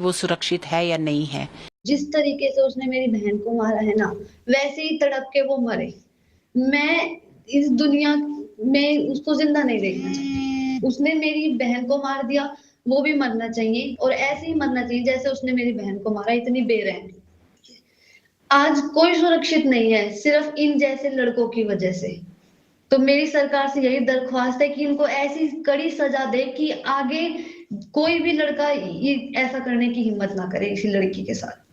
वो सुरक्षित है या नहीं है। जिस तरीके से उसने मेरी बहन को मारा है ना, वैसे ही तड़प के वो मरे। मैं इस दुनिया में उसको जिंदा नहीं देखना चाहती। उसने मेरी बहन को मार दिया, वो भी मरना चाहिए और ऐसे ही मरना चाहिए जैसे उसने मेरी बहन को मारा, इतनी बेरहम। आज कोई सुरक्षित नहीं है सिर्फ इन जैसे लड़कों की वजह से। तो मेरी सरकार से यही दरख्वास्त है कि इनको ऐसी कड़ी सजा दे कि आगे कोई भी लड़का ये ऐसा करने की हिम्मत ना करे इसी लड़की के साथ।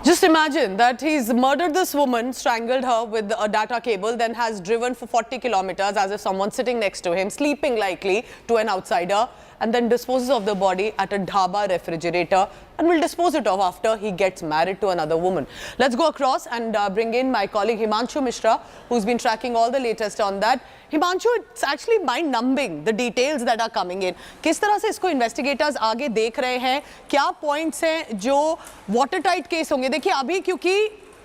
Just imagine that he's murdered this woman, strangled her with a data cable, then has driven for 40 kilometers as if someone's sitting next to him, sleeping likely to an outsider, and then disposes of the body at a dhaba refrigerator and will dispose it of after he gets married to another woman. Let's go across and bring in my colleague Himanshu Mishra, who's been tracking all the latest on that. Himanshu, it's actually mind-numbing, the details that are coming in. किस तरह से इसको investigators आगे देख रहे हैं, क्या points हैं जो watertight case होंगे? देखिए अभी क्योंकि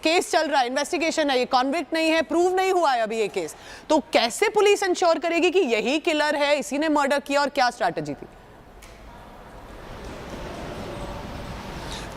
केस चल रहा है, इन्वेस्टिगेशन है, ये कॉन्विक्ट नहीं है, प्रूव नहीं हुआ है अभी ये केस, तो कैसे पुलिस इंश्योर करेगी कि यही किलर है, इसी ने मर्डर किया, और क्या स्ट्रैटेजी थी?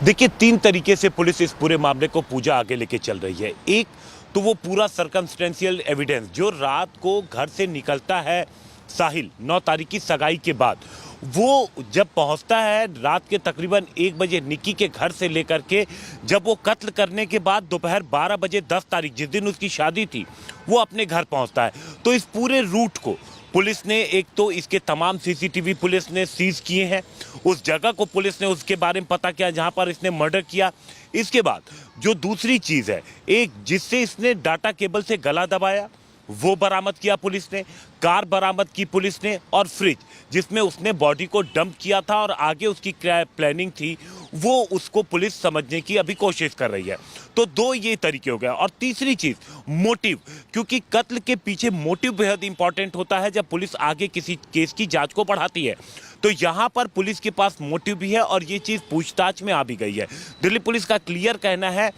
देखिए 3 तरीके से पुलिस इस पूरे मामले को पूजा आगे लेके चल रही है। एक तो वो पूरा सर्कमस्टेंशियल एविडेंस जो रात को घर से निकलता है साहिल 9 तारीख की सगाई के बाद, वो जब पहुंचता है रात के तकरीबन 1 बजे निक्की के घर से लेकर के जब वो कत्ल करने के बाद दोपहर 12 बजे 10 तारीख जिस दिन उसकी शादी थी वो अपने घर पहुंचता है। तो इस पूरे रूट को पुलिस ने, एक तो इसके तमाम सीसीटीवी पुलिस ने सीज किए हैं, उस जगह को पुलिस ने उसके बारे में पता किया जहां पर इसने मर्डर किया। इसके बाद जो दूसरी चीज़ है, एक जिससे इसने डाटा केबल से गला दबाया वो बरामद किया पुलिस ने, कार बरामद की पुलिस ने, और फ्रिज जिसमें उसने बॉडी को डंप किया था और आगे उसकी क्या प्लानिंग थी वो उसको पुलिस समझने की अभी कोशिश कर रही है। तो 2 ये तरीके हो गए। और तीसरी चीज़ मोटिव, क्योंकि कत्ल के पीछे मोटिव बेहद इंपॉर्टेंट होता है जब पुलिस आगे किसी केस की जांच को बढ़ाती है। तो यहाँ पर पुलिस के पास मोटिव भी है और ये चीज़ पूछताछ में आ भी गई है। दिल्ली पुलिस का क्लियर कहना है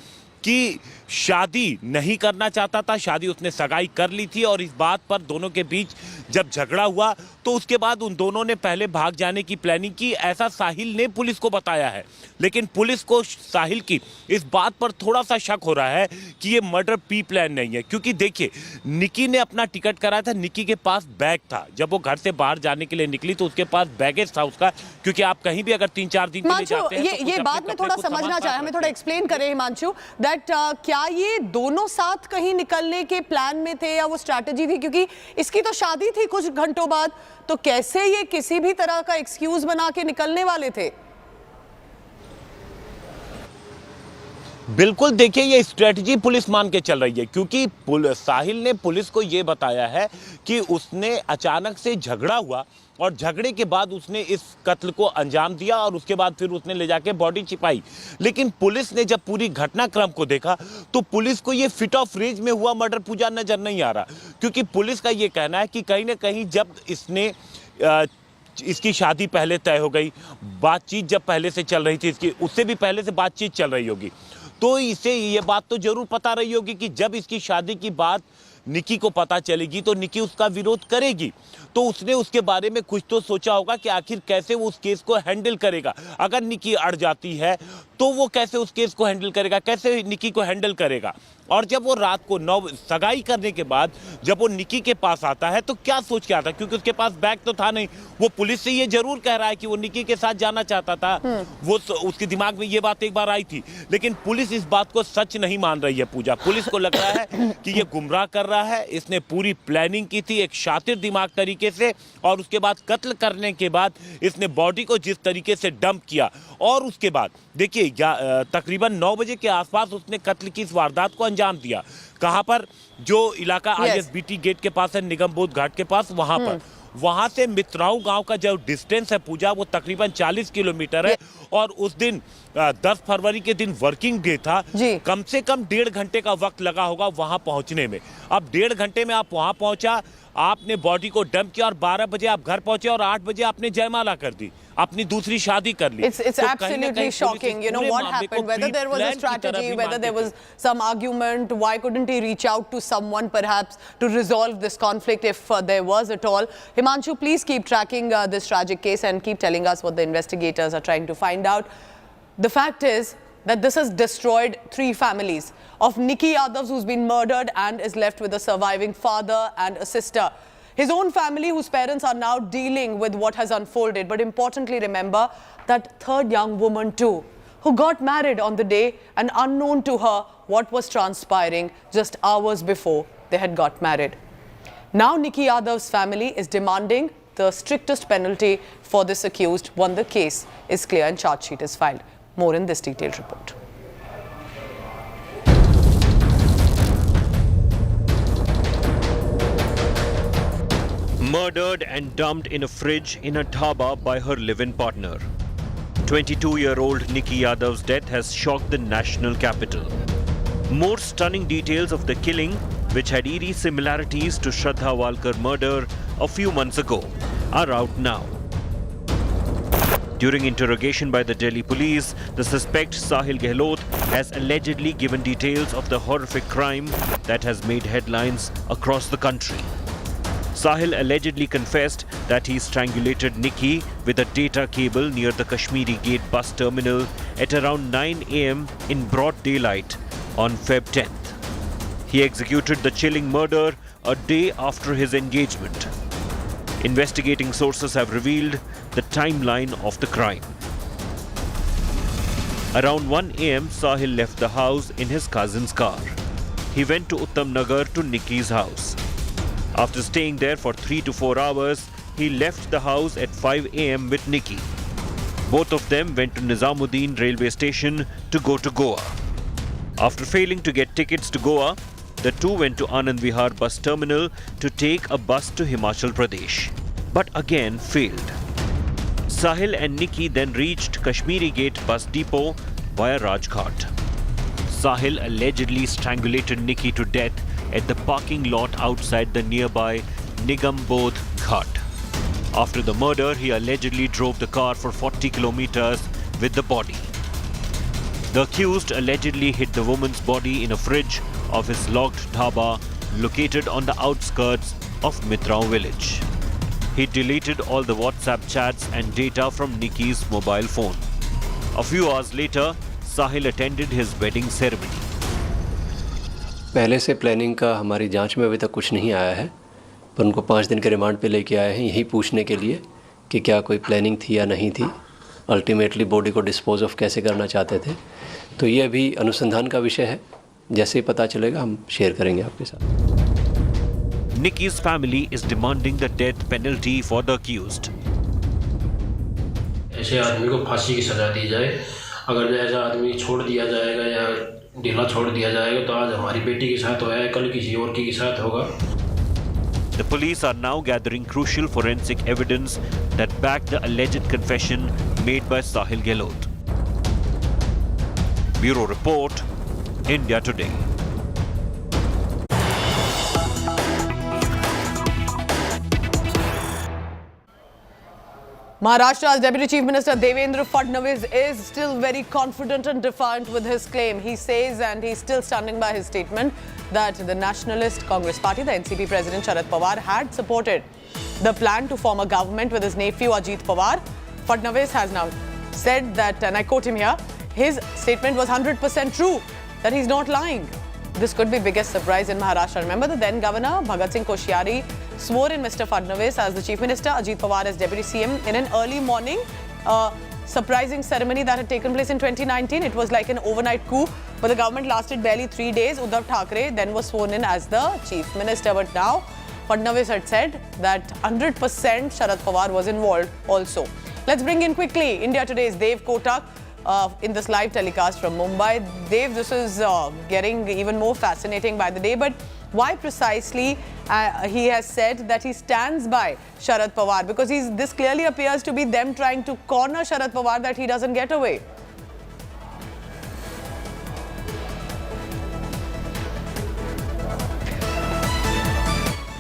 कि शादी नहीं करना चाहता था, शादी उसने सगाई कर ली थी, और इस बात पर दोनों के बीच जब झगड़ा हुआ तो उसके बाद उन दोनों ने पहले भाग जाने की प्लानिंग की, ऐसा साहिल ने पुलिस को बताया है। लेकिन पुलिस को साहिल की इस बात पर थोड़ा सा शक हो रहा है कि ये मर्डर प्री प्लान नहीं है, क्योंकि देखिए निक्की ने अपना टिकट कराया था, निक्की के पास बैग था, जब वो घर से बाहर जाने के लिए निकली तो उसके पास बैगेज था उसका, क्योंकि आप कहीं भी अगर 3-4 दिन के लिए जाते हैं ये बात में थोड़ा समझना चाहे, हमें थोड़ा एक्सप्लेन करें हिमांशु, दैट क्या ये दोनों साथ कहीं निकलने के प्लान में थे या वो स्ट्रैटेजी थी, क्योंकि इसकी तो शादी थी कुछ घंटों बाद, तो कैसे ये किसी भी तरह का एक्सक्यूज बना के निकलने वाले थे? बिल्कुल, देखिए ये स्ट्रेटजी पुलिस मान के चल रही है, क्योंकि साहिल ने पुलिस को ये बताया है कि उसने अचानक से झगड़ा हुआ और झगड़े के बाद उसने इस कत्ल को अंजाम दिया और उसके बाद फिर उसने ले जाके बॉडी छिपाई। लेकिन पुलिस ने जब पूरी घटनाक्रम को देखा तो पुलिस को ये फिट ऑफ रेंज में हुआ मर्डर पूजा नजर नहीं आ रहा, क्योंकि पुलिस का ये कहना है कि कहीं ना कहीं जब इसकी शादी पहले तय हो गई, बातचीत जब पहले से चल रही थी, इसकी उससे भी पहले से बातचीत चल रही होगी, तो इसे ये बात तो जरूर पता रही होगी कि जब इसकी शादी की बात निक्की को पता चलेगी तो निक्की उसका विरोध करेगी। तो उसने उसके बारे में कुछ तो सोचा होगा कि आखिर कैसे वो उस केस को हैंडल करेगा। अगर निक्की अड़ जाती है तो वो कैसे उस केस को हैंडल करेगा, कैसे निक्की को हैंडल करेगा। और जब वो रात को 9 सगाई करने के बाद जब वो निक्की के पास आता है तो क्या सोच के आता, क्योंकि उसके पास बैग तो था नहीं। वो पुलिस से ये जरूर कह रहा है कि वो निक्की के साथ जाना चाहता था, वो उसके दिमाग में ये बात एक बार आई थी, लेकिन पुलिस इस बात को सच नहीं मान रही है पूजा। पुलिस को लग रहा है कि ये गुमराह कर रहा है, इसने पूरी प्लानिंग की थी एक शातिर दिमाग तरीके से, और उसके बाद कत्ल करने के बाद इसने बॉडी को जिस तरीके से डंप किया, और उसके बाद देखिए तकरीबन 9 बजे के आसपास उसने कत्ल की इस वारदात को अंजाम दिया। कहां पर? जो इलाका ISBT गेट के पास है, निगम बोध घाट के पास, वहां पर। वहां से मित्राऊ गांव का जो डिस्टेंस है पूजा वो तकरीबन 40 किलोमीटर है, और उस दिन 10 फरवरी के दिन वर्किंग डे था। कम से कम 1.5 घंटे का वक्त लगा होगा वहां पहुंचने में। अब 1.5 घंटे में आप वहां पहुंचा, आपने बॉडी को डंप किया और 12 बजे आप घर पहुंचे और 8 बजे आपने जयमाला कर दी, अपनी दूसरी शादी कर ली। It's absolutely shocking. You know what happened? Whether there was a strategy, whether there was some argument, why couldn't he reach out to someone perhaps to resolve this conflict if there was at all? Himanshu, please keep tracking this tragic case and keep telling us what the investigators are trying to find out. The fact is that this has destroyed 3 families of Nikki Yadav, who's been murdered and is left with a surviving father and a sister. His own family, whose parents are now dealing with what has unfolded. But importantly, remember that third young woman too, who got married on the day and unknown to her what was transpiring just hours before they had got married. Now Nikki Yadav's family is demanding the strictest penalty for this accused when the case is clear and charge sheet is filed. More in this detailed report. Murdered and dumped in a fridge in a dhaba by her live-in partner. 22-year-old Nikki Yadav's death has shocked the national capital. More stunning details of the killing, which had eerie similarities to Shraddha Walkar murder a few months ago, are out now. During interrogation by the Delhi police, the suspect Sahil Gehlot has allegedly given details of the horrific crime that has made headlines across the country. Sahil allegedly confessed that he strangulated Nikki with a data cable near the Kashmiri Gate bus terminal at around 9 a.m. in broad daylight on Feb 10th. He executed the chilling murder a day after his engagement. Investigating sources have revealed the timeline of the crime. Around 1 a.m., Sahil left the house in his cousin's car. He went to Uttam Nagar to Nikki's house. After staying there for 3 to 4 hours, he left the house at 5 a.m. with Nikki. Both of them went to Nizamuddin railway station to go to Goa. After failing to get tickets to Goa, the two went to Anand Vihar bus terminal to take a bus to Himachal Pradesh, but again failed. Sahil and Nikki then reached Kashmiri Gate bus depot via Rajghat. Sahil allegedly strangulated Nikki to death at the parking lot outside the nearby Nigambodh Ghat. After the murder, he allegedly drove the car for 40 kilometers with the body. The accused allegedly hid the woman's body in a fridge of his locked dhaba located on the outskirts of Mitrao village. He deleted all the WhatsApp chats and data from Nikki's mobile phone. A few hours later, Sahil attended his wedding ceremony. पहले से planning का हमारी जांच में अभी तक कुछ नहीं आया है, पर उनको 5 दिन के रिमांड पे लेके आए हैं यही पूछने के लिए कि क्या कोई प्लानिंग थी या नहीं थी, अल्टीमेटली बॉडी को डिस्पोज ऑफ कैसे करना चाहते थे. तो ये अभी अनुसंधान का विषय है, जैसे ही पता चलेगा हम शेयर करेंगे आपके साथ. Nikki's family is demanding the death penalty for the accused. ऐसे आदमी को फांसी की सजा दी जाए. अगर ऐसा आदमी छोड़ दिया जाएगा या ढीला छोड़ दिया जाएगा तो आज हमारी बेटी के साथ होया है, कल किसी और के साथ होगा. The police are now gathering crucial forensic evidence that back the alleged confession made by Sahil Gehlot. Bureau Report, India Today. Maharashtra's Deputy Chief Minister Devendra Fadnavis is still very confident and defiant with his claim. He says, and he's still standing by his statement, that the Nationalist Congress Party, the NCP President Sharad Pawar, had supported the plan to form a government with his nephew Ajit Pawar. Fadnavis has now said that, and I quote him here, his statement was 100% true, that he's not lying. This could be biggest surprise in Maharashtra. Remember, the then governor Bhagat Singh Koshyari swore in Mr. Fadnavis as the chief minister, Ajit Pawar as deputy CM in an early morning surprising ceremony that had taken place in 2019. It was like an overnight coup, but the government lasted barely 3 days. Uddhav Thackeray then was sworn in as the chief minister. But now Fadnavis had said that 100% Sharad Pawar was involved also. Let's bring in quickly India Today's Dev Kotak in this live telecast from Mumbai. Dev, this is getting even more fascinating by the day, but why precisely he has said that he stands by Sharad Pawar? Because this clearly appears to be them trying to corner Sharad Pawar that he doesn't get away.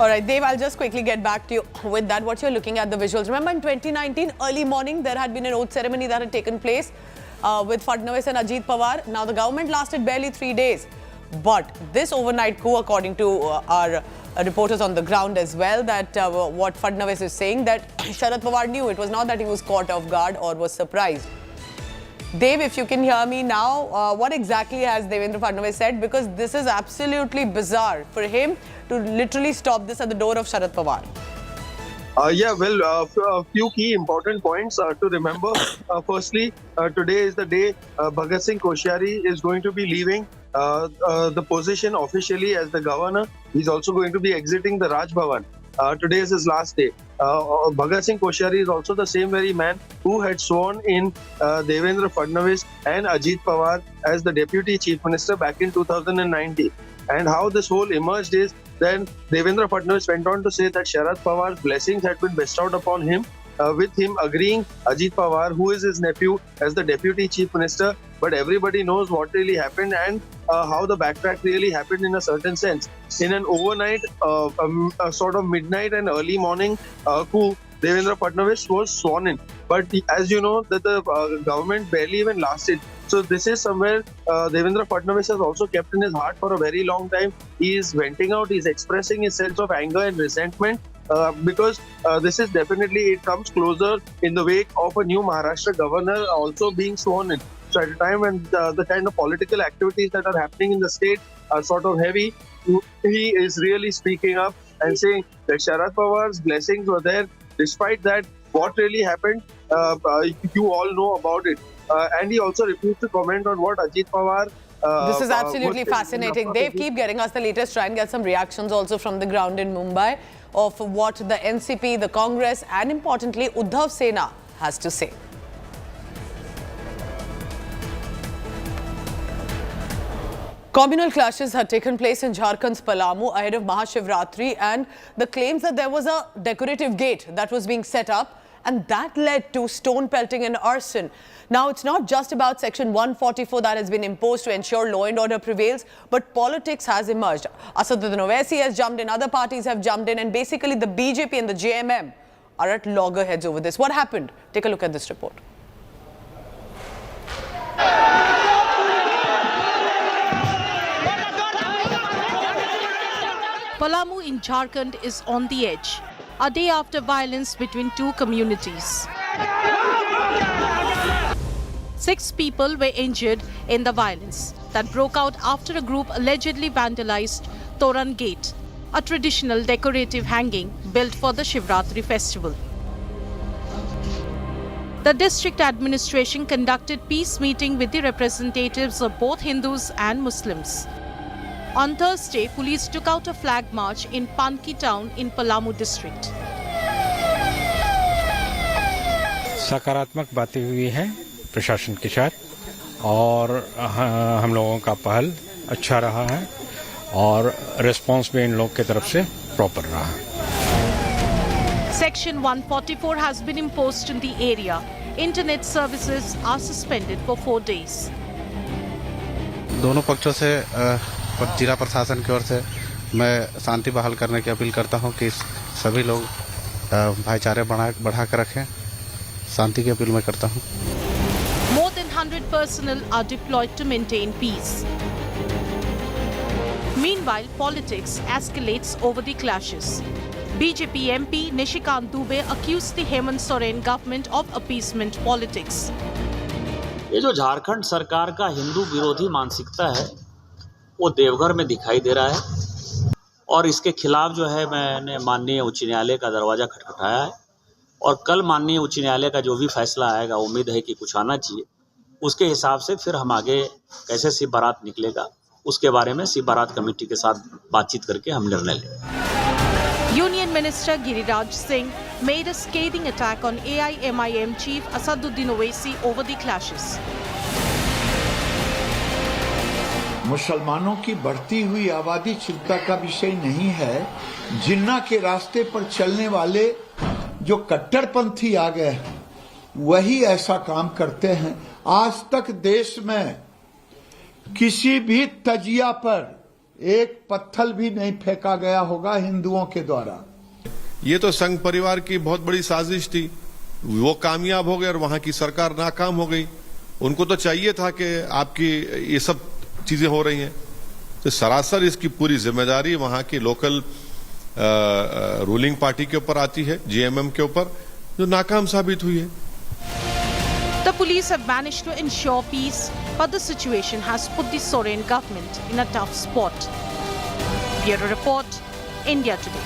All right, Dev, I'll just quickly get back to you with that. What you're looking at the visuals. Remember in 2019, early morning, there had been an oath ceremony that had taken place with Fadnavis and Ajit Pawar. Now, the government lasted barely 3 days. But this overnight coup, according to our reporters on the ground as well, that what Fadnavis is saying, that Sharad Pawar knew. It was not that he was caught off guard or was surprised. Dev, if you can hear me now, what exactly has Devendra Fadnavis said? Because this is absolutely bizarre for him to literally stop this at the door of Sharad Pawar. A few key important points to remember. Firstly, today is the day Bhagat Singh Koshyari is going to be leaving the position officially as the governor. He's also going to be exiting the Raj Bhavan. Today is his last day. Bhagat Singh Koshyari is also the same very man who had sworn in Devendra Fadnavis and Ajit Pawar as the Deputy Chief Minister back in 2019. And how this whole emerged is then Devendra Fadnavis went on to say that Sharad Pawar's blessings had been bestowed upon him, with him agreeing Ajit Pawar, who is his nephew, as the Deputy Chief Minister. But everybody knows what really happened and how the backtrack really happened in a certain sense. In an overnight, sort of midnight and early morning coup, Devendra Fadnavis was sworn in. But as you know, that the government barely even lasted. So this is somewhere Devendra Fadnavis has also kept in his heart for a very long time. He is venting out, he is expressing his sense of anger and resentment. Because this is definitely, it comes closer in the wake of a new Maharashtra governor also being sworn in. So at a time when the kind of political activities that are happening in the state are sort of heavy, he is really speaking up and saying that Sharad Pawar's blessings were there. Despite that, what really happened, you all know about it. And he also refused to comment on what Ajit Pawar. This is absolutely fascinating. Dave, keep getting us the latest. Try and get some reactions also from the ground in Mumbai of what the NCP, the Congress, and importantly, Uddhav Sena has to say. Communal clashes had taken place in Jharkhand's Palamu ahead of Mahashivratri, and the claims that there was a decorative gate that was being set up, and that led to stone pelting and arson. Now, it's not just about Section 144 that has been imposed to ensure law and order prevails, but politics has emerged. Asaduddin Owaisi has jumped in, other parties have jumped in, and basically the BJP and the JMM are at loggerheads over this. What happened? Take a look at this report. Palamu in Jharkhand is on the edge, a day after violence between two communities. 6 people were injured in the violence that broke out after a group allegedly vandalized Toran Gate, a traditional decorative hanging built for the Shivratri festival. The district administration conducted peace meeting with the representatives of both Hindus and Muslims. On Thursday, police took out a flag march in Panki town in Palamu district. सकारात्मक बातें हुई हैं प्रशासन के साथ और हम लोगों का पहल अच्छा रहा है और रिस्पांस भी इन लोग की तरफ से प्रॉपर रहा है. Section 144 has been imposed in the area. Internet services are suspended for 4 days. दोनों पक्षों से जिला प्रशासन की ओर से मैं शांति बहाल करने की अपील करता हूं कि सभी लोग भाईचारे बढ़ा कर रखें. शांति की अपील मैं करता हूं. More than 100 personnel are deployed to maintain peace. Meanwhile, politics escalates over the clashes. BJP MP Nishikant Dubey accused the Hemant Soren government of appeasement politics. ये जो झारखंड सरकार का हिंदू विरोधी मानसिकता है वो देवघर में दिखाई दे रहा है और इसके खिलाफ जो है मैंने माननीय उच्च न्यायालय का दरवाज़ा खटखटाया है और कल माननीय उच्च न्यायालय का जो भी फैसला आएगा उम्मीद है कि कुछ आना चाहिए. उसके हिसाब से फिर हम आगे कैसे शिव बारात निकलेगा उसके बारे में शिव बारात कमेटी के साथ बातचीत करके हम निर्णय लेंगे. Union Minister Giriraj Singh made a scathing attack on AIMIM chief Asaduddin Owaisi over the clashes. मुसलमानों की बढ़ती हुई आबादी चिंता का विषय नहीं है. जिन्ना के रास्ते पर चलने वाले जो कट्टरपंथी आ गए हैं वही ऐसा काम करते हैं. आज तक देश में किसी भी तजिया पर एक पत्थर भी नहीं फेंका गया होगा हिंदुओं के द्वारा। ये तो संघ परिवार की बहुत बड़ी साजिश थी, वो कामयाब हो गए और वहां की सरकार नाकाम हो गई। उनको तो चाहिए था कि आपकी ये सब चीजें हो रही हैं, तो सरासर इसकी पूरी जिम्मेदारी वहां की लोकल रूलिंग पार्टी के ऊपर आती है, जीएमएम के ऊपर, जो नाकाम साबित हुई है। The police have managed to ensure peace, but the situation has put the Soren government in a tough spot. Bureau Report, India Today.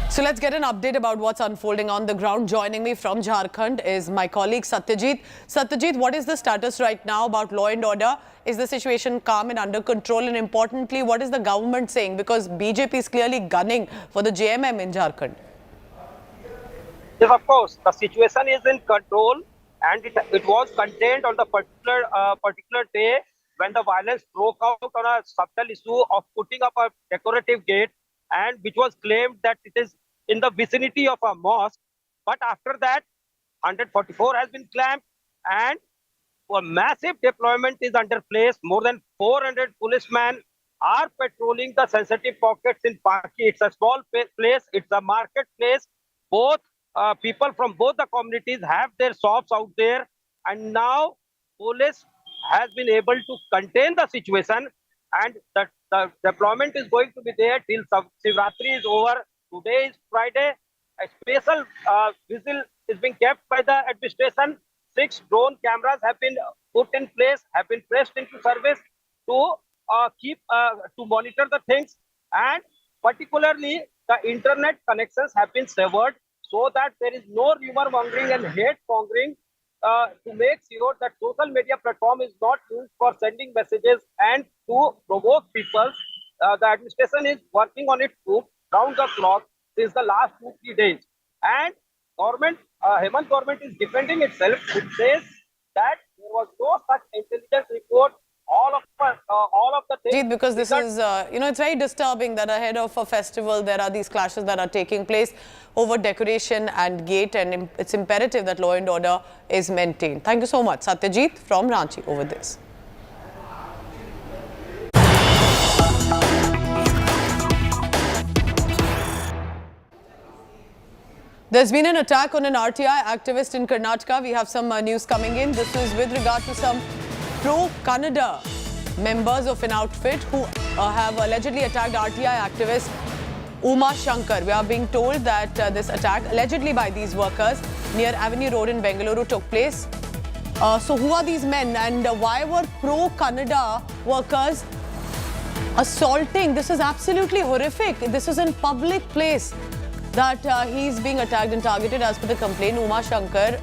So let's get an update about what's unfolding on the ground. Joining me from Jharkhand is my colleague Satyajit. Satyajit, what is the status right now about law and order? Is the situation calm and under control? And importantly, what is the government saying? Because BJP is clearly gunning for the JMM in Jharkhand. Yes, of course. The situation is in control, and it was contained on the particular day when the violence broke out on a subtle issue of putting up a decorative gate, and which was claimed that it is in the vicinity of a mosque. But after that, 144 has been clamped, and a massive deployment is under place. More than 400 policemen are patrolling the sensitive pockets in Paki. It's a small place. It's a marketplace. Both people from both the communities have their shops out there, and now police has been able to contain the situation, and the deployment is going to be there till Shivratri is over. Today is Friday. A special whistle is being kept by the administration. 6 drone cameras have been put in place, have been pressed into service to to monitor the things, and particularly the internet connections have been severed, so that there is no rumor mongering and hate mongering, to make sure that social media platform is not used for sending messages and to provoke people. The administration is working on it round the clock since the last 2-3 days, and government, Hemant government is defending itself. It says that there was no such intelligence report. All of the things. Because this is, it's very disturbing that ahead of a festival, there are these clashes that are taking place over decoration and gate, and it's imperative that law and order is maintained. Thank you so much, Satyajit from Ranchi, over this. There's been an attack on an RTI activist in Karnataka. We have some news coming in. This is with regard to some pro-Kannada members of an outfit who have allegedly attacked RTI activist Uma Shankar. We are being told that this attack, allegedly by these workers, near Avenue Road in Bengaluru took place. So who are these men, and why were pro-Kannada workers assaulting? This is absolutely horrific. This is in public place that he's being attacked and targeted. As per the complaint, Uma Shankar,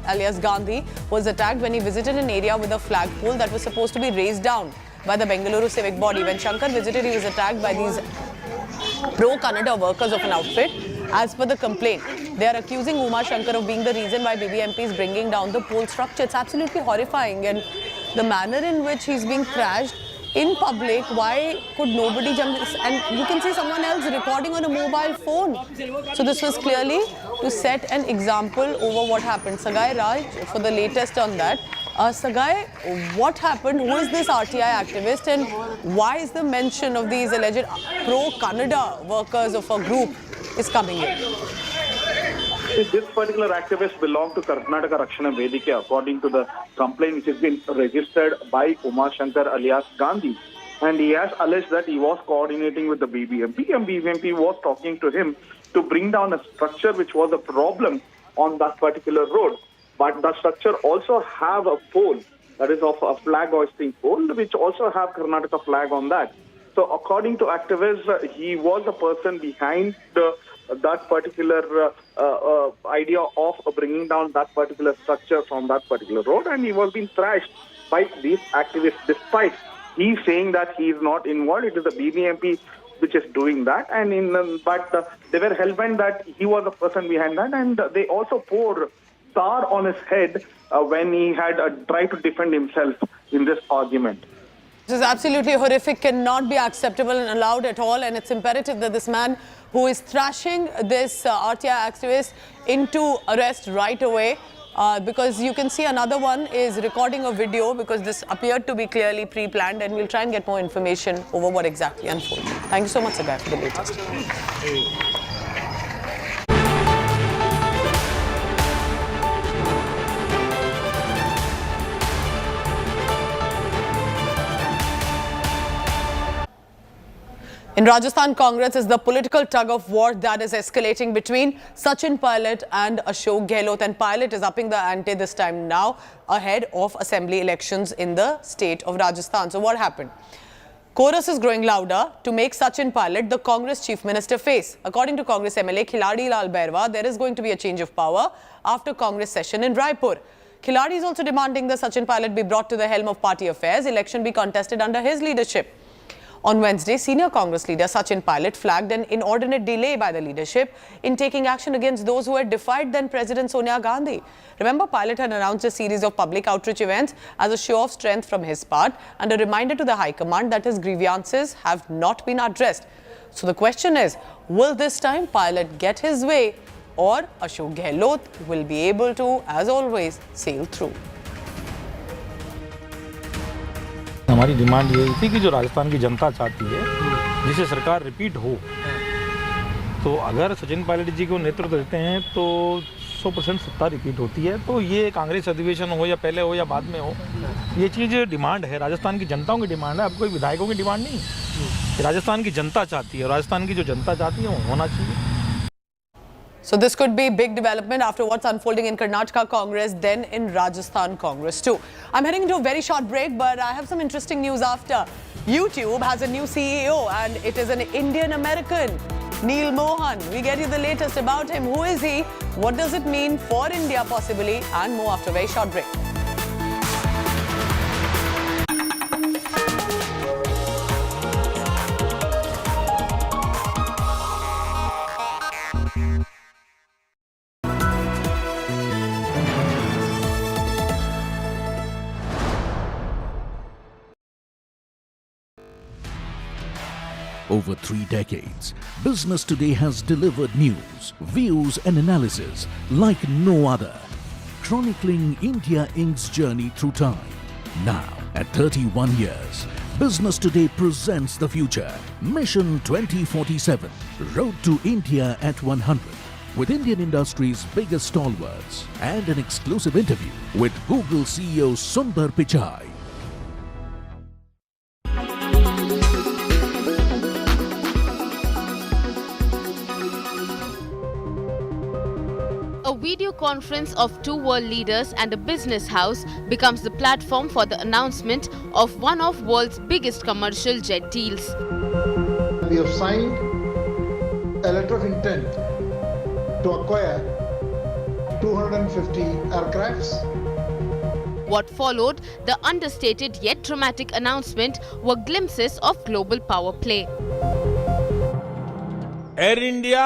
alias Gandhi, was attacked when he visited an area with a flagpole that was supposed to be raised down by the Bengaluru civic body. When Shankar visited, he was attacked by these pro-Kannada workers of an outfit. As per the complaint, they are accusing Uma Shankar of being the reason why BBMP is bringing down the pole structure. It's absolutely horrifying, and the manner in which he's being thrashed in public, why could nobody jump this? And you can see someone else recording on a mobile phone. So this was clearly to set an example over what happened. Sagai Raj, for the latest on that. Sagai, what happened? Who is this RTI activist, and why is the mention of these alleged pro-Kannada workers of a group is coming in? This particular activist belonged to Karnataka Rakshana Vedike, according to the complaint which has been registered by Uma Shankar alias Gandhi. And he has alleged that he was coordinating with the BBMP, and BBMP was talking to him to bring down a structure which was a problem on that particular road. But the structure also have a pole, that is of a flag hoisting pole, which also have Karnataka flag on that. So according to activists, he was the person behind that particular idea of bringing down that particular structure from that particular road, and he was being thrashed by these activists, despite he saying that he is not involved. It is the BBMP which is doing that, and but they were hell-bent that he was the person behind that, and they also poured tar on his head when he had tried to defend himself in this argument. This is absolutely horrific, cannot be acceptable and allowed at all, and it's imperative that this man who is thrashing this RTI activist into arrest right away. because you can see another one is recording a video because this appeared to be clearly pre-planned, and we'll try and get more information over what exactly unfolded. Thank you so much, Sagai, for the latest. In Rajasthan, Congress is the political tug-of-war that is escalating between Sachin Pilot and Ashok Gehlot. And Pilot is upping the ante this time now ahead of assembly elections in the state of Rajasthan. So what happened? Chorus is growing louder to make Sachin Pilot the Congress Chief Minister face. According to Congress MLA Khiladi Lal Bairwa, there is going to be a change of power after Congress session in Raipur. Khiladi is also demanding that Sachin Pilot be brought to the helm of party affairs, election be contested under his leadership. On Wednesday, senior Congress leader Sachin Pilot flagged an inordinate delay by the leadership in taking action against those who had defied then President Sonia Gandhi. Remember, Pilot had announced a series of public outreach events as a show of strength from his part and a reminder to the High Command that his grievances have not been addressed. So the question is, will this time Pilot get his way, or Ashok Gehlot will be able to, as always, sail through? हमारी demand यही थी कि जो राजस्थान की जनता चाहती है जिसे सरकार रिपीट हो, तो अगर सचिन पायलट जी को नेतृत्व देते हैं तो 100% सत्ता रिपीट होती है। तो ये कांग्रेस अधिवेशन हो या पहले हो या बाद में हो, ये चीज़ डिमांड है, राजस्थान की जनताओं की डिमांड है। अब कोई विधायकों की डिमांड नहीं है, राजस्थान की जनता चाहती है, राजस्थान की जो जनता चाहती है वो होना चाहिए। So this could be big development after what's unfolding in Karnataka Congress, then in Rajasthan Congress too. I'm heading into a very short break, but I have some interesting news after. YouTube has a new CEO and it is an Indian American, Neil Mohan. We get you the latest about him. Who is he? What does it mean for India possibly? And more after a very short break. Over 3 decades, Business Today has delivered news, views and analysis like no other, chronicling India Inc.'s journey through time. Now, at 31 years, Business Today presents the future. Mission 2047, Road to India at 100. With Indian industry's biggest stalwarts and an exclusive interview with Google CEO Sundar Pichai. A video conference of two world leaders and a business house becomes the platform for the announcement of one of world's biggest commercial jet deals. We have signed a letter of intent to acquire 250 aircrafts. What followed, the understated yet dramatic announcement, were glimpses of global power play. Air India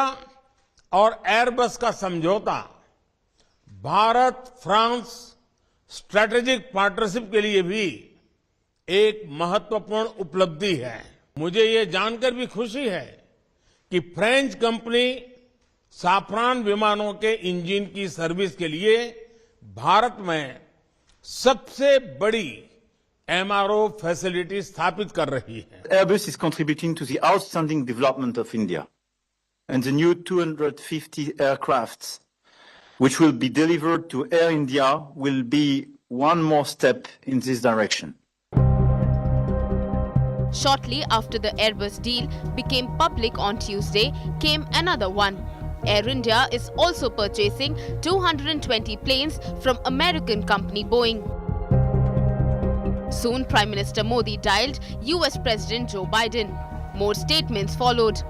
और Airbus का समझौता Bharat France strategic partnership के लिए भी एक महत्वपूर्ण उपलब्धि है। मुझे ये जानकर भी खुशी है कि फ्रेंच कंपनी साफरान विमानों के इंजन की सर्विस के लिए भारत में सबसे बड़ी MRO फैसिलिटी स्थापित कर रही है। Airbus is contributing to the outstanding development of India, and the new 250 aircrafts which will be delivered to Air India will be one more step in this direction. Shortly after the Airbus deal became public on Tuesday, came another one. Air India is also purchasing 220 planes from American company Boeing. Soon, Prime Minister Modi dialed US President Joe Biden. More statements followed.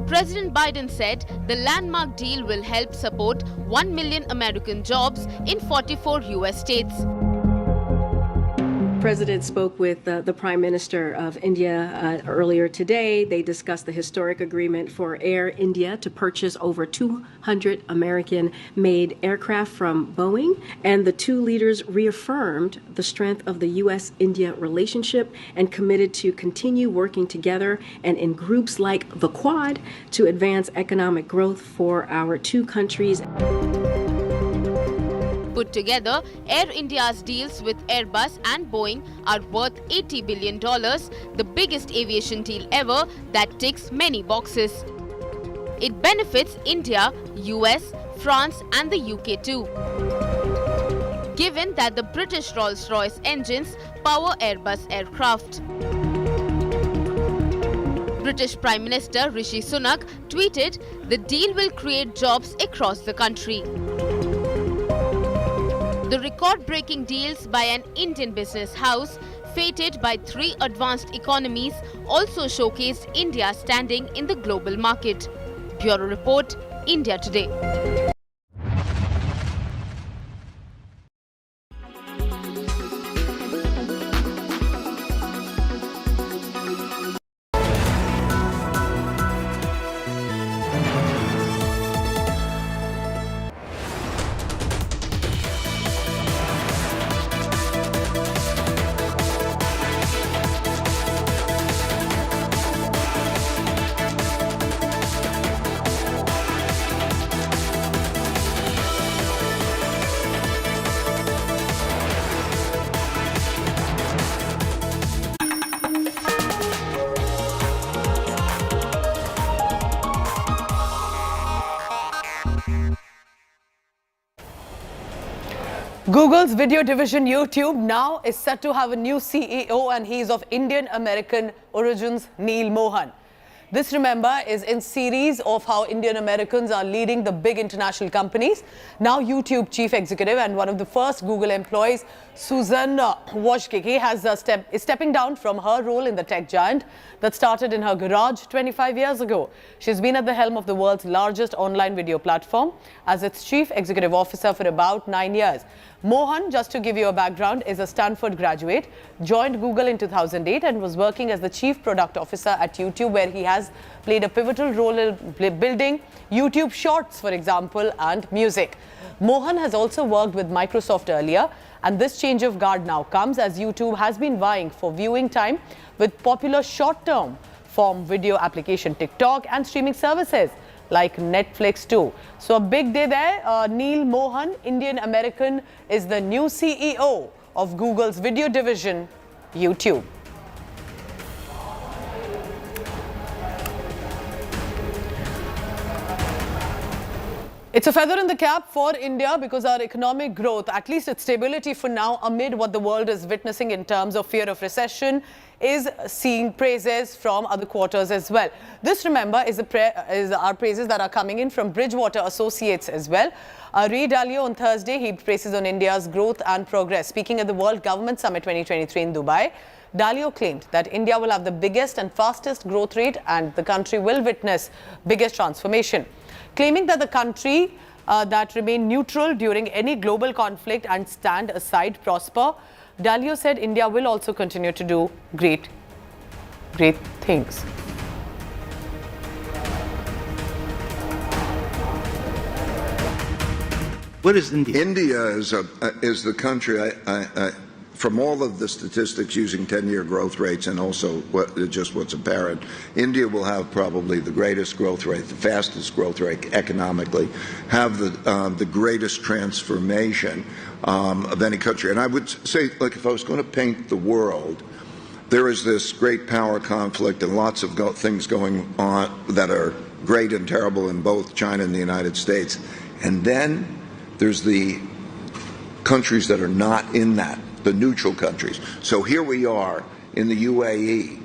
President Biden said the landmark deal will help support 1 million American jobs in 44 US states. President spoke with the Prime Minister of India earlier today. They discussed the historic agreement for Air India to purchase over 200 American-made aircraft from Boeing. And the two leaders reaffirmed the strength of the U.S.-India relationship and committed to continue working together and in groups like the Quad to advance economic growth for our two countries. Put together, Air India's deals with Airbus and Boeing are worth $80 billion, the biggest aviation deal ever that ticks many boxes. It benefits India, US, France and the UK too. Given that the British Rolls-Royce engines power Airbus aircraft. British Prime Minister Rishi Sunak tweeted, "The deal will create jobs across the country." The record-breaking deals by an Indian business house, fated by three advanced economies, also showcased India's standing in the global market. Bureau Report, India Today. Google's video division YouTube now is set to have a new CEO, and he's of Indian-American origins, Neil Mohan. This, remember, is in series of how Indian Americans are leading the big international companies. Now YouTube chief executive and one of the first Google employees, Susan Wojcicki, is stepping down from her role in the tech giant that started in her garage 25 years ago. She's been at the helm of the world's largest online video platform as its chief executive officer for about 9 years. Mohan, just to give you a background, is a Stanford graduate, joined Google in 2008 and was working as the chief product officer at YouTube, where he has played a pivotal role in building YouTube Shorts, for example, and music. Mohan has also worked with Microsoft earlier, and this change of guard now comes as YouTube has been vying for viewing time with popular short-term form video application TikTok and streaming services like Netflix too. So a big day there. Neil Mohan, Indian American, is the new CEO of Google's video division, YouTube. It's a feather in the cap for India because our economic growth, at least its stability for now, amid what the world is witnessing in terms of fear of recession, is seeing praises from other quarters as well. This, remember, is our praises that are coming in from Bridgewater Associates as well. Dalio on Thursday heaped praises on India's growth and progress. Speaking at the World Government Summit 2023 in Dubai, Dalio claimed that India will have the biggest and fastest growth rate and the country will witness biggest transformation. Claiming that the country that remain neutral during any global conflict and stand aside prosper, Dalio said India will also continue to do great things. What is India? India is the country, from all of the statistics using 10-year growth rates and also just what's apparent, India will have probably the greatest growth rate, the fastest growth rate economically, have the greatest transformation of any country. And I would say, like, if I was going to paint the world, there is this great power conflict and lots of things going on that are great and terrible in both China and the United States. And then there's the countries that are not in that, the neutral countries. So here we are in the UAE,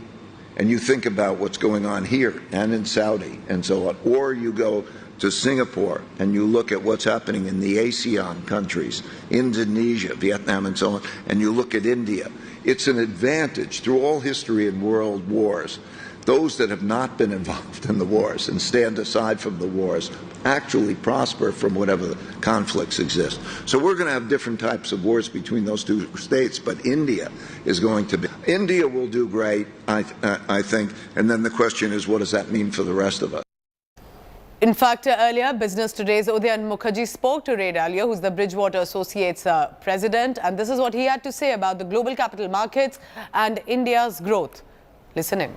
and you think about what's going on here and in Saudi and so on, or you go to Singapore and you look at what's happening in the ASEAN countries, Indonesia, Vietnam and so on, and you look at India. It's an advantage through all history and world wars those that have not been involved in the wars and stand aside from the wars actually prosper from whatever conflicts exist. So we're going to have different types of wars between those two states, but India is going to be. India will do great, I think, and then the question is, what does that mean for the rest of us? In fact, earlier, Business Today's Udayan Mukherjee spoke to Ray Dalio, who's the Bridgewater Associates president, and this is what he had to say about the global capital markets and India's growth. Listen in.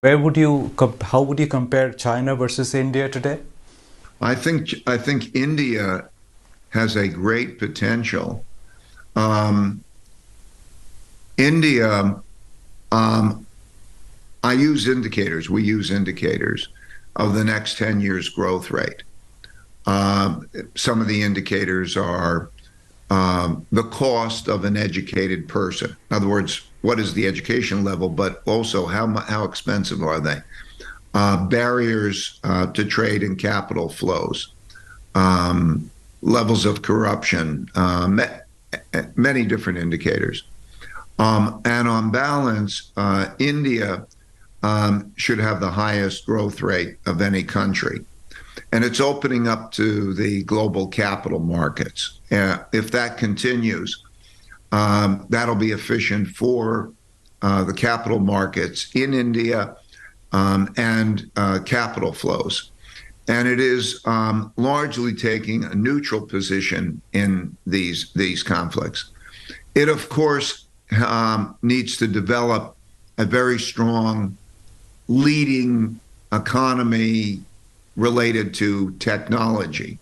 How would you compare China versus India today? I think India has a great potential. India, I use indicators, we use indicators of the next 10 years growth rate. Some of the indicators are the cost of an educated person. In other words, what is the education level, but also how expensive are they? Barriers to trade and capital flows, levels of corruption, many different indicators. And on balance, India should have the highest growth rate of any country. And it's opening up to the global capital markets. If that continues, that'll be efficient for the capital markets in India and capital flows. And it is largely taking a neutral position in these conflicts. It, of course, needs to develop a very strong leading economy related to technology.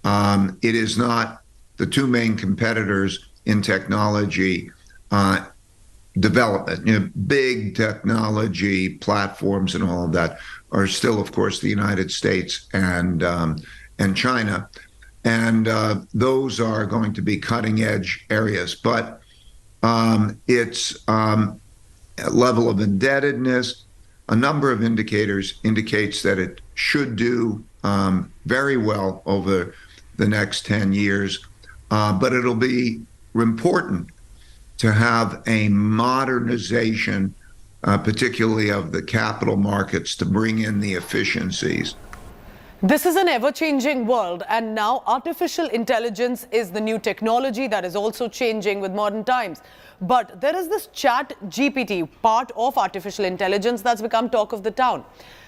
It is not the two main competitors in technology development. Big technology platforms and all of that are still, of course, the United States and China, and those are going to be cutting edge areas. But its level of indebtedness, a number of indicators indicates that it should do very well over the next 10 years, but it'll be important to have a modernization, particularly of the capital markets, to bring in the efficiencies. This is an ever-changing world, and now artificial intelligence is the new technology that is also changing with modern times. But there is this chat GPT, part of artificial intelligence, that's become talk of the town.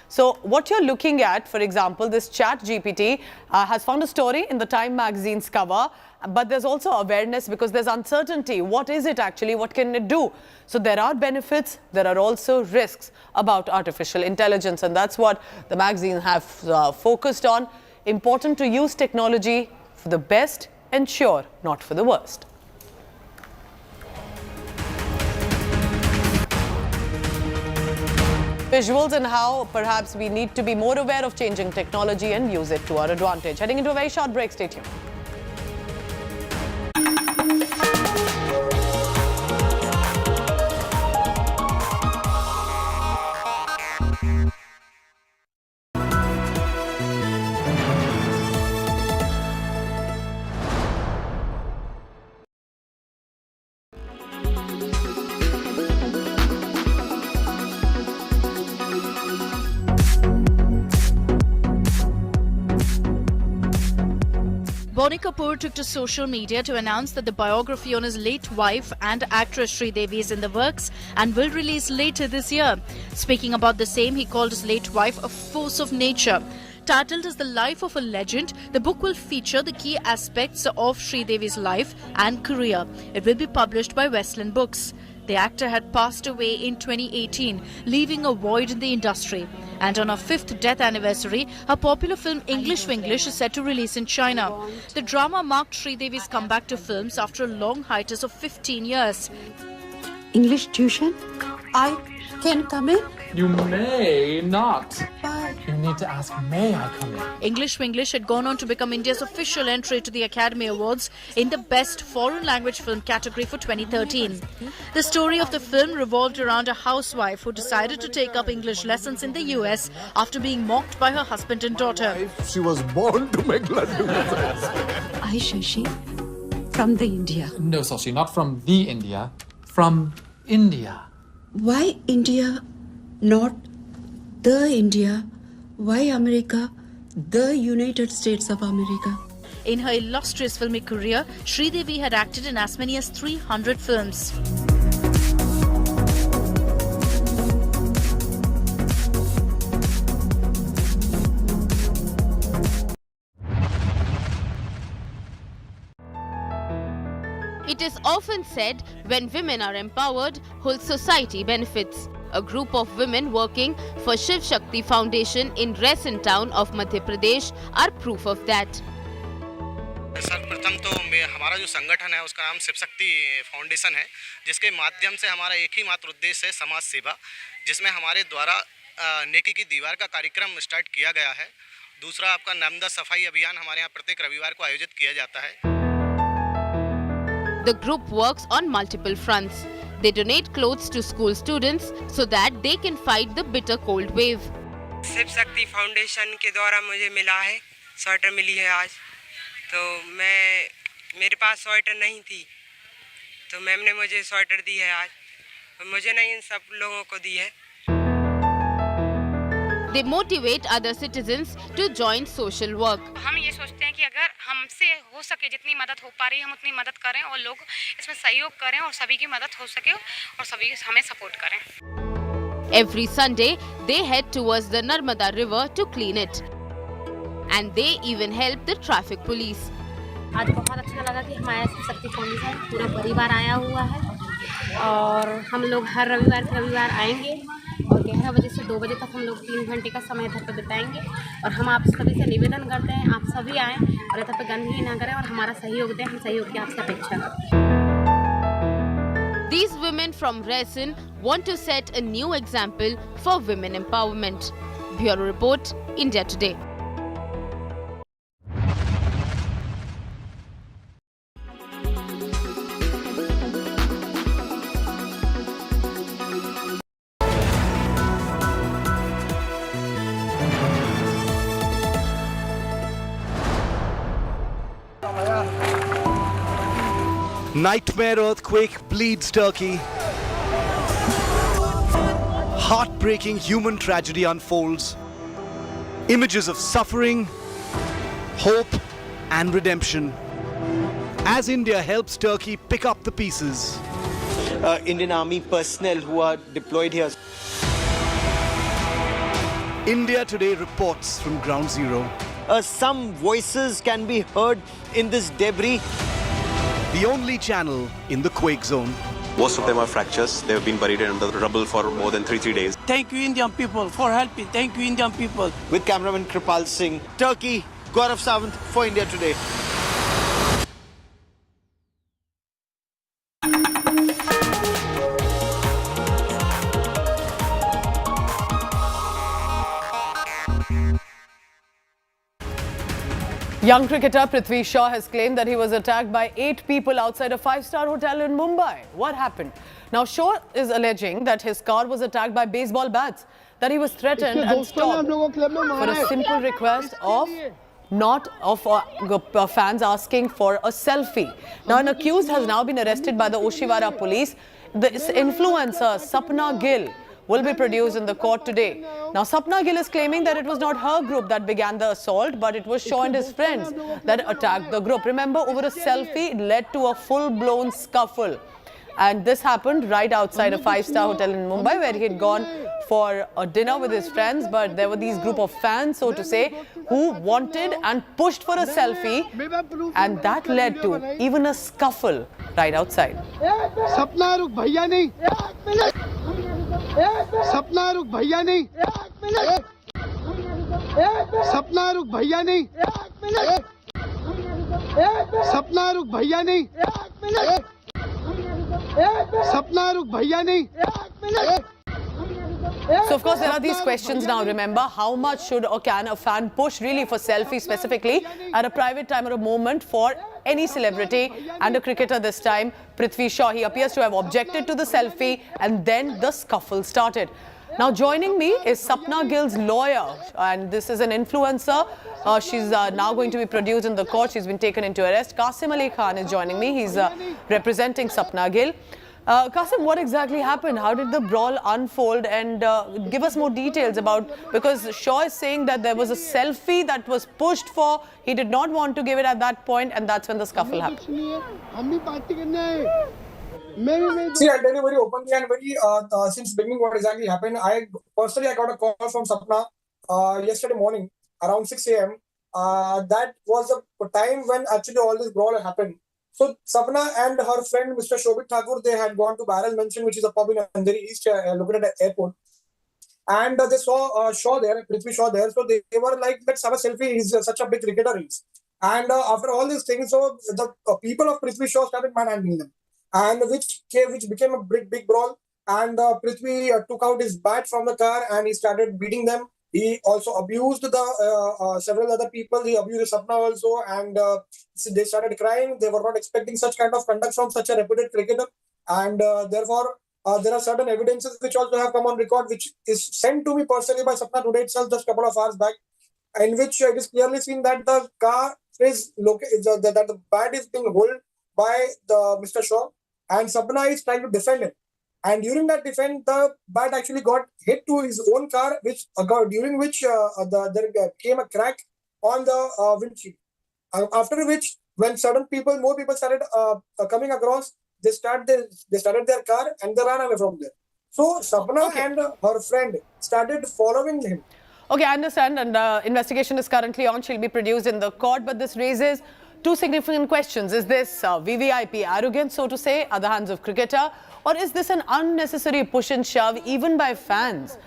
So what you're looking at, for example, this chat GPT has found a story in the Time magazine's cover, but there's also awareness because there's uncertainty. What is it actually? What can it do? So there are benefits, there are also risks about artificial intelligence, and that's what the magazine have focused on. Important to use technology for the best and sure, not for the worst. Visuals and how perhaps we need to be more aware of changing technology and use it to our advantage. Heading into a very short break, stay tuned. Bonnie Kapoor took to social media to announce that the biography on his late wife and actress Sridevi is in the works and will release later this year. Speaking about the same, he called his late wife a force of nature. Titled as The Life of a Legend, the book will feature the key aspects of Sridevi's life and career. It will be published by Westland Books. The actor had passed away in 2018, leaving a void in the industry. And on her 5th death anniversary, her popular film English Winglish is set to release in China. The drama marked Sridevi's comeback to films after a long hiatus of 15 years. English tuition? I can come in? You may not. But you need to ask, may I come in? English Winglish had gone on to become India's official entry to the Academy Awards in the Best Foreign Language Film category for 2013. The story of the film revolved around a housewife who decided to take up English lessons in the US after being mocked by her husband and daughter. She was born to make laddu. I, Shashi, from the India. No, Sashi, not from the India. From India. Why India, not the India? Why America, the United States of America? In her illustrious filmic career, Sridevi had acted in as many as 300 films. It is often said when women are empowered, whole society benefits. A group of women working for Shiv Shakti Foundation in Raisin town of Madhya Pradesh are proof of that. सर्वप्रथम तो हमारा जो संगठन है उसका नाम Shiv Shakti foundation है, जिसके माध्यम से हमारा एक ही मात्र उद्देश्य है समाज सेवा, जिसमें हमारे द्वारा नेकी की दीवार का कार्यक्रम स्टार्ट किया गया है। दूसरा आपका नर्मदा सफाई अभियान हमारे यहाँ प्रत्येक रविवार को आयोजित किया जाता है। The group works on multiple fronts. They donate clothes to school students so that they can fight the bitter cold wave. Shiv Shakti foundation के द्वारा मुझे मिला है, स्वेटर मिली है आज। तो मेरे पास स्वेटर नहीं थी, तो मैम ने मुझे स्वेटर दी है आज, मुझे नहीं इन सब लोगों को दी है। They motivate other citizens to join social work. हम ये सोचते हैं कि अगर हमसे हो सके जितनी मदद हो पा रही है हम उतनी मदद करें और लोग इसमें सहयोग करें और सभी की मदद हो सके और सभी हमें सपोर्ट करें। Every Sunday they head towards the Narmada river to clean it. And they even help the traffic police. आज बहुत अच्छा लगा कि हमारे शक्ति फाउंडेशन पूरा परिवार आया हुआ है और हम लोग हर रविवार आएंगे और 11 बजे से 2 बजे तक हम लोग 3 घंटे का समय इधर पर बिताएंगे और हम आप सभी से निवेदन करते हैं आप सभी आएँ और इधर पर गंदगी ना करें और हमारा सहयोग दें, हम सहयोग की आपसे अपेक्षा करते हैं। These women from Raisin want to set a new example for women empowerment. Bureau Report, India Today. Nightmare earthquake bleeds Turkey. Heartbreaking human tragedy unfolds. Images of suffering, hope, and redemption. As India helps Turkey pick up the pieces. Indian Army personnel who are deployed here. India Today reports from Ground Zero. Some voices can be heard in this debris. The only channel in the quake zone. Most of them are fractures. They have been buried under the rubble for more than 3 days. Thank you, Indian people, for helping. Thank you, Indian people. With cameraman Kripal Singh, Turkey, Gaurav Sawant for India Today. Young cricketer Prithvi Shah has claimed that he was attacked by 8 people outside a 5-star hotel in Mumbai. What happened? Now, Shah is alleging that his car was attacked by baseball bats, that he was threatened and stopped for a simple request of fans asking for a selfie. Now, an accused has now been arrested by the Oshiwara police. This influencer, Sapna Gill, will be produced in the court today. Now, Sapna Gill is claiming that it was not her group that began the assault, but it was Shah and his friends that attacked the group. Remember, over a selfie, it led to a full-blown scuffle. And this happened right outside a 5-star hotel in Mumbai, where he had gone for a dinner with his friends, but there were these group of fans, so to say, who wanted and pushed for a selfie, and that led to even a scuffle right outside. सपना रुक भैया नहीं, सपना रुक भैया नहीं, सपना रुक भैया नहीं, सपना रुक भैया नहीं, सपना रुक भैया नहीं. So, of course, there are these questions now. Remember, how much should or can a fan push really for selfie specifically at a private time or a moment for any celebrity and a cricketer this time? Prithvi Shah, he appears to have objected to the selfie and then the scuffle started. Now, joining me is Sapna Gill's lawyer, and this is an influencer. She's now going to be produced in the court. She's been taken into arrest. Qasim Ali Khan is joining me. He's representing Sapna Gill. Qasim, what exactly happened? How did the brawl unfold? And give us more details about, because Shaw is saying that there was a selfie that was pushed for. He did not want to give it at that point, and that's when the scuffle happened. See, I'll tell you very openly and very since beginning what exactly happened. I got a call from Sapna yesterday morning around 6 a.m. That was the time when actually all this brawl happened. So Sapna and her friend Mr. Shobit Thakur, they had gone to Barrel Mansion, which is a pub in Andheri East, located at the airport. And they saw Shaw there, Prithvi Shah there. So they were like, let's have a selfie. He's such a big cricketer. And after all these things, so the people of Prithvi Shah started manhandling them, and which became a big brawl. And Prithvi took out his bat from the car and he started beating them. He also abused the several other people. He abused Sapna also, and they started crying. They were not expecting such kind of conduct from such a reputed cricketer, and therefore there are certain evidences which also have come on record, which is sent to me personally by Sapna today itself, just a couple of hours back, in which it is clearly seen that the car is located, that the bat is being held by the Mr. Shaw, and Sapna is trying to defend it. And during that defense, the bat actually got hit to his own car, during which there came a crack on the windshield. After which, when more people started coming across, they started their car and they ran away from there. So Sapna and her friend started following him. Okay, I understand, and investigation is currently on. She'll be produced in the court, but this raises two significant questions. Is this VVIP arrogance, so to say, at the hands of cricketer, or is this an unnecessary push and shove even by fans?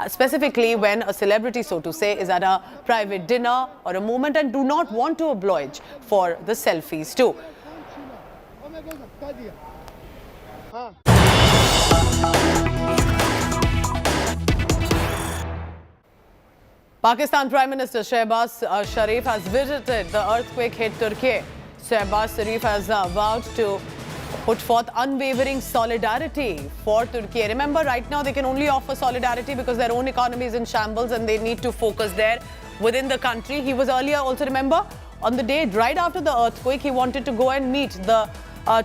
Specifically when a celebrity, so to say, is at a private dinner or a moment and do not want to oblige for the selfies too. Pakistan Prime Minister Shehbaz Sharif has visited the earthquake-hit Turkey. Shehbaz Sharif has vowed to put forth unwavering solidarity for Turkey. Remember, right now they can only offer solidarity because their own economy is in shambles and they need to focus there within the country. He was earlier also, remember, on the day right after the earthquake, he wanted to go and meet the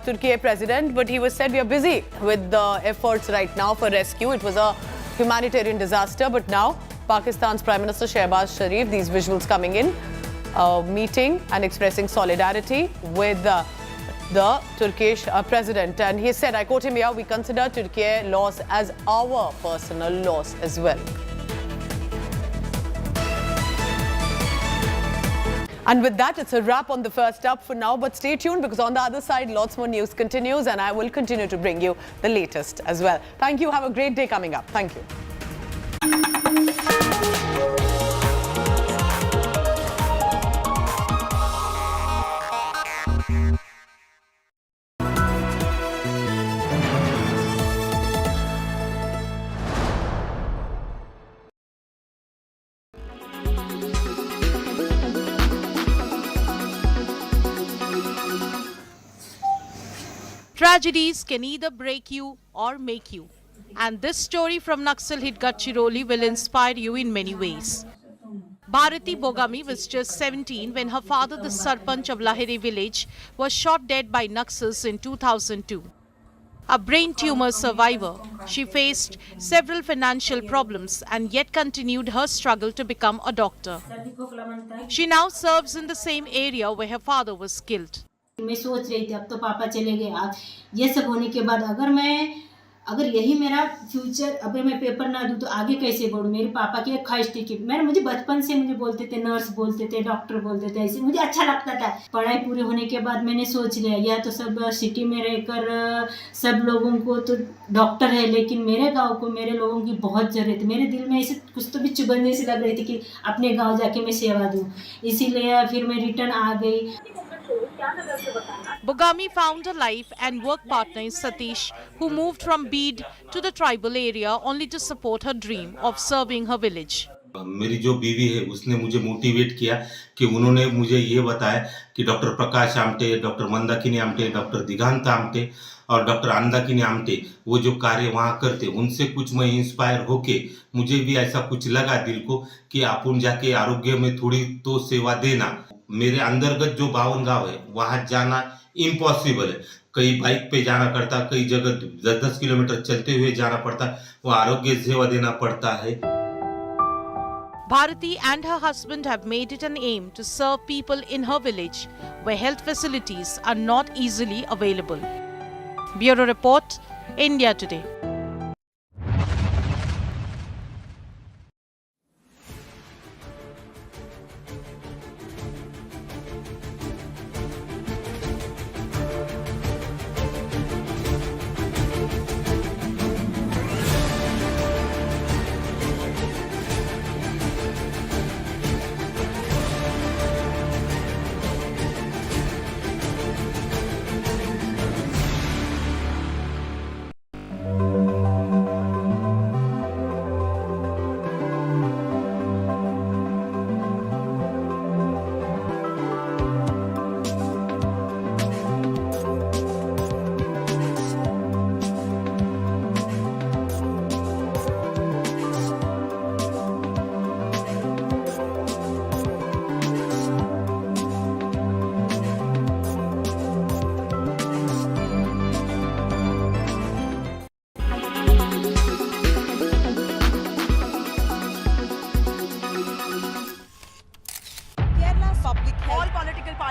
Turkey president, but he was said, we are busy with the efforts right now for rescue. It was a humanitarian disaster, but now Pakistan's Prime Minister Shehbaz Sharif, these visuals coming in, meeting and expressing solidarity with the Turkish president. And he said, I quote him here, we consider Turkey loss as our personal loss as well. And with that, it's a wrap on the first up for now. But stay tuned, because on the other side, lots more news continues and I will continue to bring you the latest as well. Thank you. Have a great day coming up. Thank you. Tragedies can either break you or make you. And this story from Naxal hit Gadchiroli will inspire you in many ways. Bharati Bogami was just 17 when her father, the sarpanch of Lahiri village, was shot dead by Naxals in 2002. A brain tumor survivor, she faced several financial problems and yet continued her struggle to become a doctor. She now serves in the same area where her father was killed. मैं सोच रही थी अब तो पापा चले गए, अब ये सब होने के बाद अगर यही मेरा फ्यूचर, अगर मैं पेपर ना दूं तो आगे कैसे बढ़ूं। मेरे पापा की एक ख्वाहिश थी कि मुझे बचपन से मुझे बोलते थे नर्स, बोलते थे डॉक्टर, बोलते थे ऐसे, मुझे अच्छा लगता था। पढ़ाई पूरी होने के बाद मैंने सोच लिया या तो सब सिटी में रहकर सब लोगों को तो डॉक्टर है, लेकिन मेरे गाँव को मेरे लोगों की बहुत ज़रूरत है। मेरे दिल में ऐसे कुछ तो भी चुभन सी लग रही थी कि अपने गाँव जाके मैं सेवा दूँ, इसीलिए फिर मैं रिटर्न आ गई। Bogami found a life and work partner in Satish, who moved from Beed to the tribal area only to support her dream of serving her village. मेरी जो बीवी है उसने मुझे मोटिवेट किया कि उन्होंने मुझे ये बताया कि doctor Prakash Amte, doctor Mandakini Amte, doctor दिगांत Amte और डॉक्टर अंदाकिनी आमटे वो जो कार्य वहाँ करते, उनसे कुछ मैं इंस्पायर होके मुझे भी ऐसा कुछ लगा दिल को कि अपन जाके आरोग्य में थोड़ी तो सेवा देना। मेरे अंतर्गत जो 52 गांव है वहां जाना इम्पॉसिबल है। कई बाइक पे जाना पड़ता, कई जगह 10-10 किलोमीटर चलते हुए जाना पड़ता, वो आरोग्य सेवा देना पड़ता है। Bharati and her husband have made it an aim to serve people in her village where health facilities are not easily available. Bureau Report, India Today.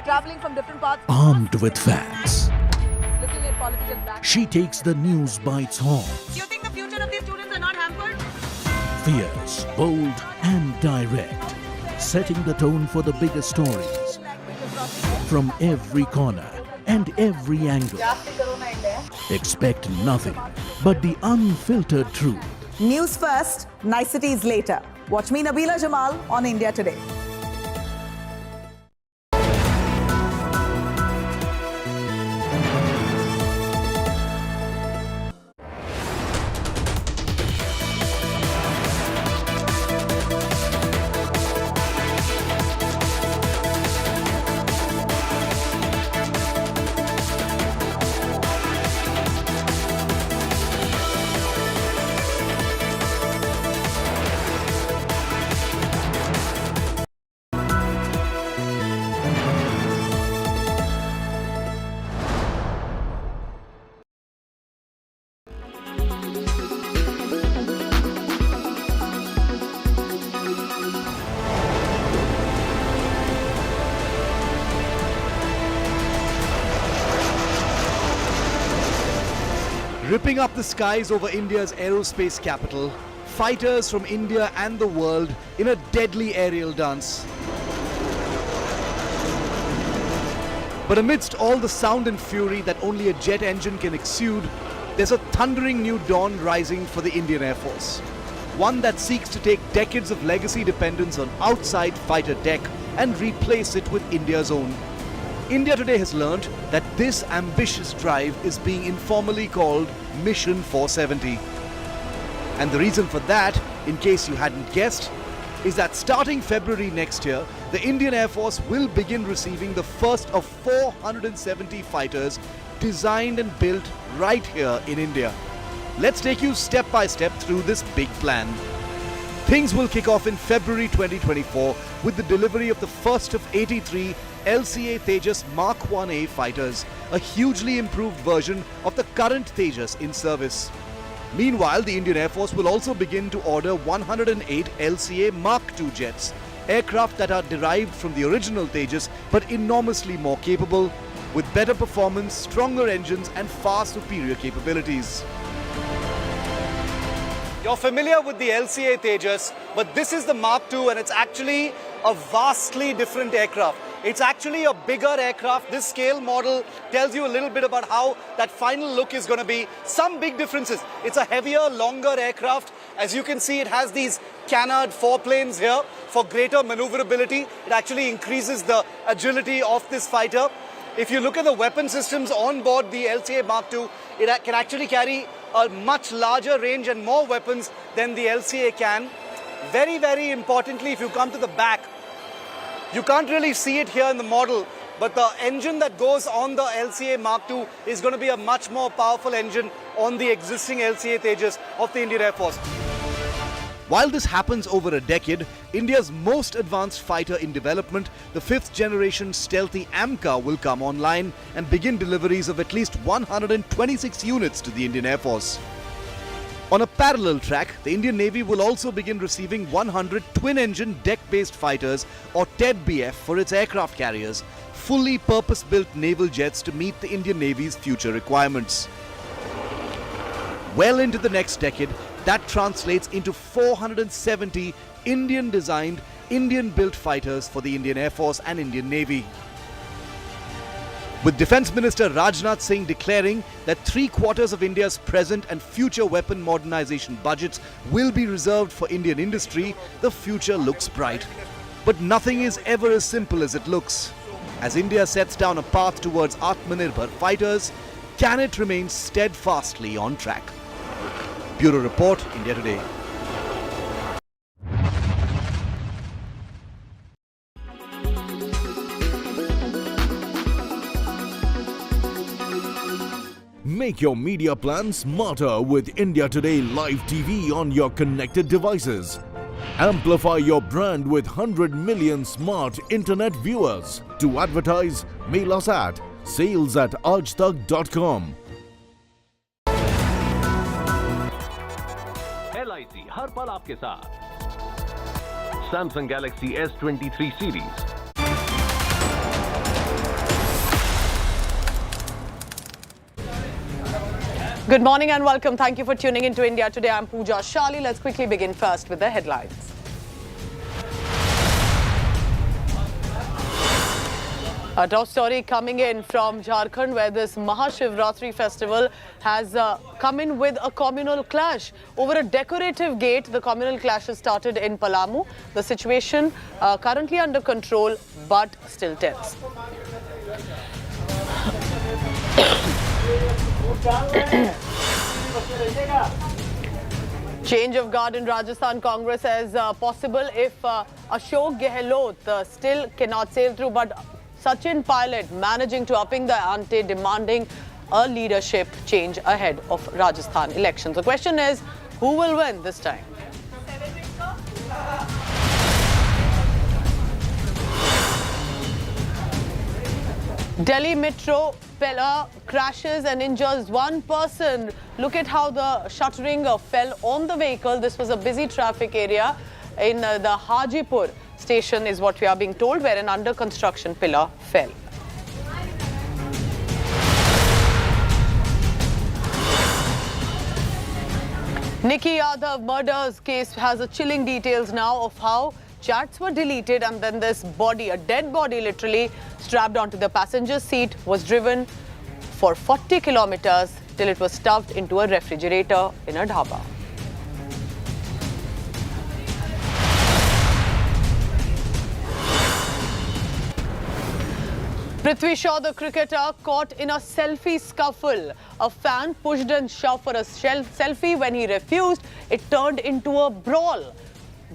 Traveling from different parts. Armed with facts, Looking at political black. she takes the news by its horns. Do you think the future of these students are not hampered? Fierce, bold, and direct, setting the tone for the biggest stories from every corner and every angle. Expect nothing but the unfiltered truth. News first, niceties later. Watch me, Nabila Jamal, on India Today. Ripping up the skies over India's aerospace capital, fighters from India and the world in a deadly aerial dance. But amidst all the sound and fury that only a jet engine can exude, there's a thundering new dawn rising for the Indian Air Force. One that seeks to take decades of legacy dependence on outside fighter deck and replace it with India's own. India today has learned that this ambitious drive is being informally called Mission 470. And the reason for that, in case you hadn't guessed, is that starting February next year, the Indian Air Force will begin receiving the first of 470 fighters designed and built right here in India. Let's take you step by step through this big plan. Things will kick off in February 2024 with the delivery of the first of 83 LCA Tejas Mark 1A fighters, a hugely improved version of the current Tejas in service. Meanwhile, the Indian Air Force will also begin to order 108 LCA Mark II jets, aircraft that are derived from the original Tejas but enormously more capable, with better performance, stronger engines and far superior capabilities. You're familiar with the LCA Tejas, but this is the Mark II and it's actually a vastly different aircraft. It's actually a bigger aircraft. This scale model tells you a little bit about how that final look is going to be. Some big differences. It's a heavier, longer aircraft. As you can see, it has these canard foreplanes here for greater maneuverability. It actually increases the agility of this fighter. If you look at the weapon systems on board the LCA Mark II, it can actually carry a much larger range and more weapons than the LCA can. Very, very importantly, if you come to the back, you can't really see it here in the model, but the engine that goes on the LCA Mark II is going to be a much more powerful engine on the existing LCA Tejas of the Indian Air Force. While this happens over a decade, India's most advanced fighter in development, the 5th generation stealthy AMCA, will come online and begin deliveries of at least 126 units to the Indian Air Force. On a parallel track, the Indian Navy will also begin receiving 100 twin-engine deck-based fighters or TED-BF for its aircraft carriers, fully purpose-built naval jets to meet the Indian Navy's future requirements. Well into the next decade, that translates into 470 Indian-designed, Indian-built fighters for the Indian Air Force and Indian Navy. With Defence Minister Rajnath Singh declaring that 3/4 of India's present and future weapon modernization budgets will be reserved for Indian industry, the future looks bright. But nothing is ever as simple as it looks. As India sets down a path towards Atmanirbhar fighters, can it remain steadfastly on track? Bureau Report, India Today. Make your media plan smarter with India Today Live TV on your connected devices. Amplify your brand with 100 million smart internet viewers. To advertise, mail us at sales@aajtak.com. LIC हर पल आपके साथ. Samsung Galaxy S23 series. Good morning and welcome. Thank you for tuning into India Today. I'm Pooja Shali. Let's quickly begin first with the headlines. A top story coming in from Jharkhand, where this Mahashivratri festival has come in with a communal clash. Over a decorative gate, the communal clash has started in Palamu. The situation currently under control, but still tense. Change of guard in Rajasthan Congress as possible if Ashok Gehlot still cannot sail through, but Sachin Pilot managing to upping the ante, demanding a leadership change ahead of Rajasthan elections. The question is, who will win this time? Delhi Metro pillar crashes and injures one person. Look at how the shuttering fell on the vehicle. This was a busy traffic area in the Hajipur station is what we are being told, where an under construction pillar fell. Nikki Yadav murders case has a chilling details now of how chats were deleted and then this body, a dead body literally, strapped onto the passenger seat, was driven for 40 kilometers till it was stuffed into a refrigerator in a dhaba. Prithvi Shah, the cricketer, caught in a selfie scuffle. A fan pushed and shoved for a selfie. When he refused, it turned into a brawl.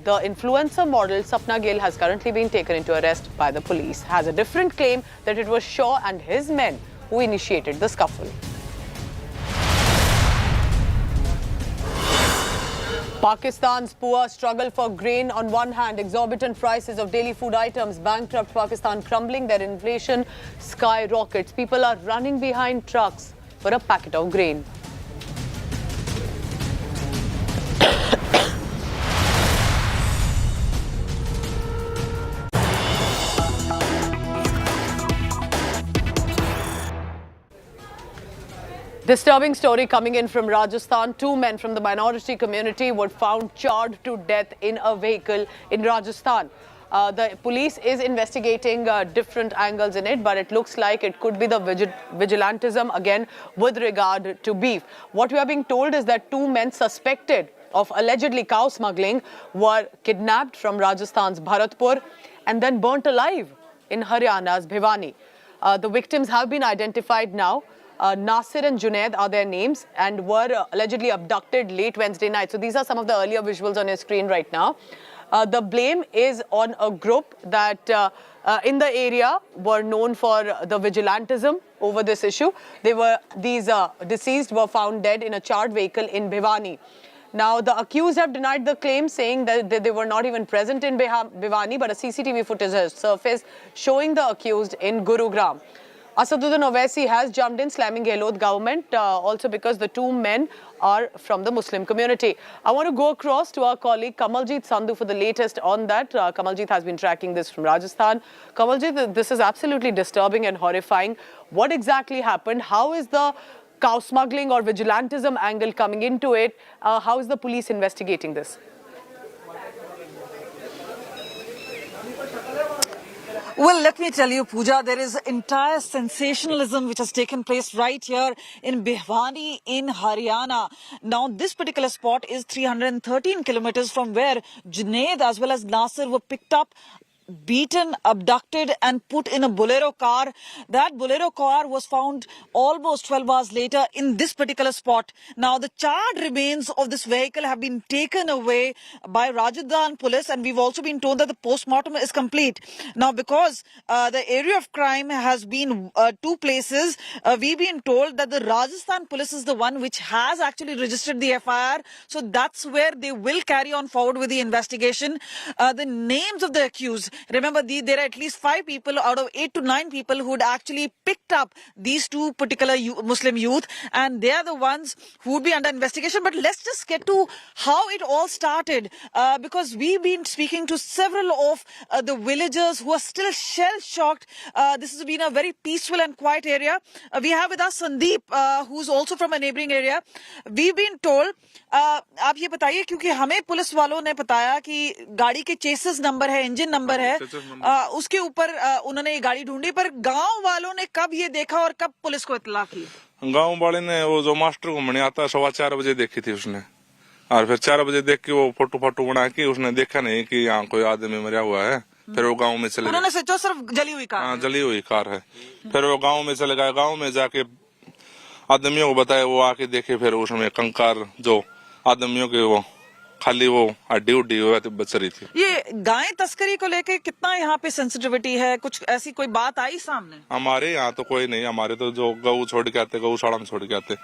The influencer model Sapna Gill has currently been taken into arrest by the police. Has a different claim that it was Shaw and his men who initiated the scuffle. Pakistan's poor struggle for grain on one hand, exorbitant prices of daily food items, bankrupt Pakistan crumbling, their inflation skyrockets. People are running behind trucks for a packet of grain. Disturbing story coming in from Rajasthan. Two men from the minority community were found charred to death in a vehicle in Rajasthan. The police is investigating different angles in it, but it looks like it could be the vigilantism again with regard to beef. What we are being told is that two men suspected of allegedly cow smuggling were kidnapped from Rajasthan's Bharatpur and then burnt alive in Haryana's Bhiwani. The victims have been identified now. Nasir and Junaid are their names and were allegedly abducted late Wednesday night. So these are some of the earlier visuals on your screen right now. The blame is on a group that in the area were known for the vigilantism over this issue. These deceased were found dead in a charred vehicle in Bhiwani. Now, the accused have denied the claim, saying that they were not even present in Bhiwani, but a CCTV footage has surfaced showing the accused in Gurugram. Asaduddin Owaisi has jumped in, slamming Gehlot government, also because the two men are from the Muslim community. I want to go across to our colleague Kamaljeet Sandhu for the latest on that. Kamaljeet has been tracking this from Rajasthan. Kamaljeet, this is absolutely disturbing and horrifying. What exactly happened? How is the cow smuggling or vigilantism angle coming into it? How is the police investigating this? Well, let me tell you, Pooja, there is entire sensationalism which has taken place right here in Bhiwani in Haryana. Now, this particular spot is 313 kilometers from where Junaid as well as Nasir were picked up, beaten, abducted and put in a Bolero car. That Bolero car was found almost 12 hours later in this particular spot. Now, the charred remains of this vehicle have been taken away by Rajasthan police, and we've also been told that the postmortem is complete. Now, because the area of crime has been two places, we've been told that the Rajasthan police is the one which has actually registered the FIR. So that's where they will carry on forward with the investigation. The names of the accused, remember, there are at least 5 people out of 8 to 9 people who had actually picked up these two particular Muslim youth, and they are the ones who would be under investigation. But let's just get to how it all started, because we've been speaking to several of the villagers who are still shell-shocked. This has been a very peaceful and quiet area. We have with us Sandeep, who's also from a neighboring area. We've been told, आप ये बताइए, क्योंकि हमें police वालों ने बताया कि गाड़ी के चेसिस नंबर है, इंजन नंबर है, उसके ऊपर उन्होंने ये गाड़ी ढूंढी, पर गांव वालों ने कब ये देखा और कब पुलिस को इत्तला की? गांव वाले ने वो जो मास्टर घूमने आता है 4:15 बजे देखी थी उसने, और फिर 4 बजे देख के वो फोटो बना के उसने देखा नहीं कि यहाँ कोई आदमी मरा हुआ है। फिर वो गांव में चले गए। उन्होंने सोचा सिर्फ जली हुई कार। हाँ, जली हुई कार है। फिर वो गांव में चले गए। गांव में जाके आदमियों को बताया, वो आके देखे, फिर उसमें कंकार जो आदमियों के वो खाली वो हड्डी उड्डी हुआ तो बच रही थी। ये गाय तस्करी को लेके कितना यहाँ पे सेंसिटिविटी है? कुछ ऐसी कोई बात आई सामने? हमारे यहाँ तो कोई नहीं, हमारे तो जो गऊ छोड़ के आते, गौशाला में छोड़ के आते।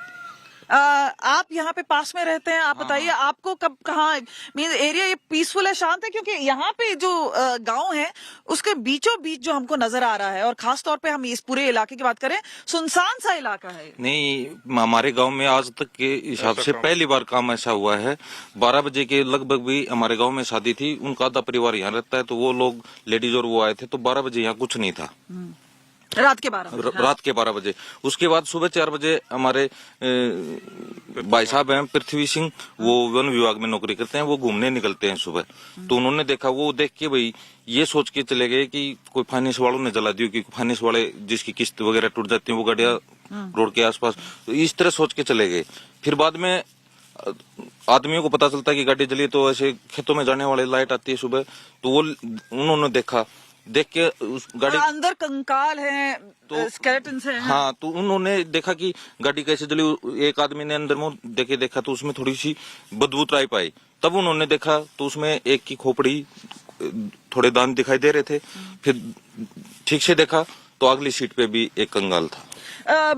आप यहाँ पे पास में रहते हैं, आप बताइए आपको कब कहाँ मीन एरिया ये पीसफुल है, शांत है? क्योंकि यहाँ पे जो गांव है उसके बीचों बीच जो हमको नजर आ रहा है, और खास तौर पे हम इस पूरे इलाके की बात करें, सुनसान सा इलाका है। नहीं, हमारे गांव में आज तक के हिसाब से पहली बार काम ऐसा हुआ है। 12 बजे के लगभग भी हमारे गाँव में शादी थी, उनका आधा परिवार यहाँ रहता है, तो वो लोग लेडीज और वो आए थे, तो 12 बजे यहाँ कुछ नहीं था। रात के 12 बजे। उसके बाद सुबह 4 बजे हमारे भाई साहब हैं पृथ्वी सिंह, वो वन विभाग में नौकरी करते हैं, वो घूमने निकलते हैं सुबह। तो उन्होंने देखा, वो देख के भाई ये सोच के चले गए कि कोई फाइनेंस वालों ने जला दी, क्योंकि फाइनेंस वाले जिसकी किस्त वगैरह टूट जाती है वो गाड़ियां रोड के आसपास, तो इस तरह सोच के चले गए। फिर बाद में आदमियों को पता चलता है कि गाड़ी जली, तो ऐसे खेतों में जाने वाले लाइट आती है सुबह, तो वो उन्होंने देखा, देख के उस गाड़ी अंदर कंकाल है, तो स्केलेटन्स हैं। हाँ, तो उन्होंने देखा कि गाड़ी कैसे जली। एक आदमी ने अंदर मुंह देखे देखा, तो उसमें थोड़ी सी बदबू त्राई पाई। तब उन्होंने देखा तो उसमें एक की खोपड़ी, थोड़े दांत दिखाई दे रहे थे। फिर ठीक से देखा तो अगली सीट पे भी एक कंगाल था।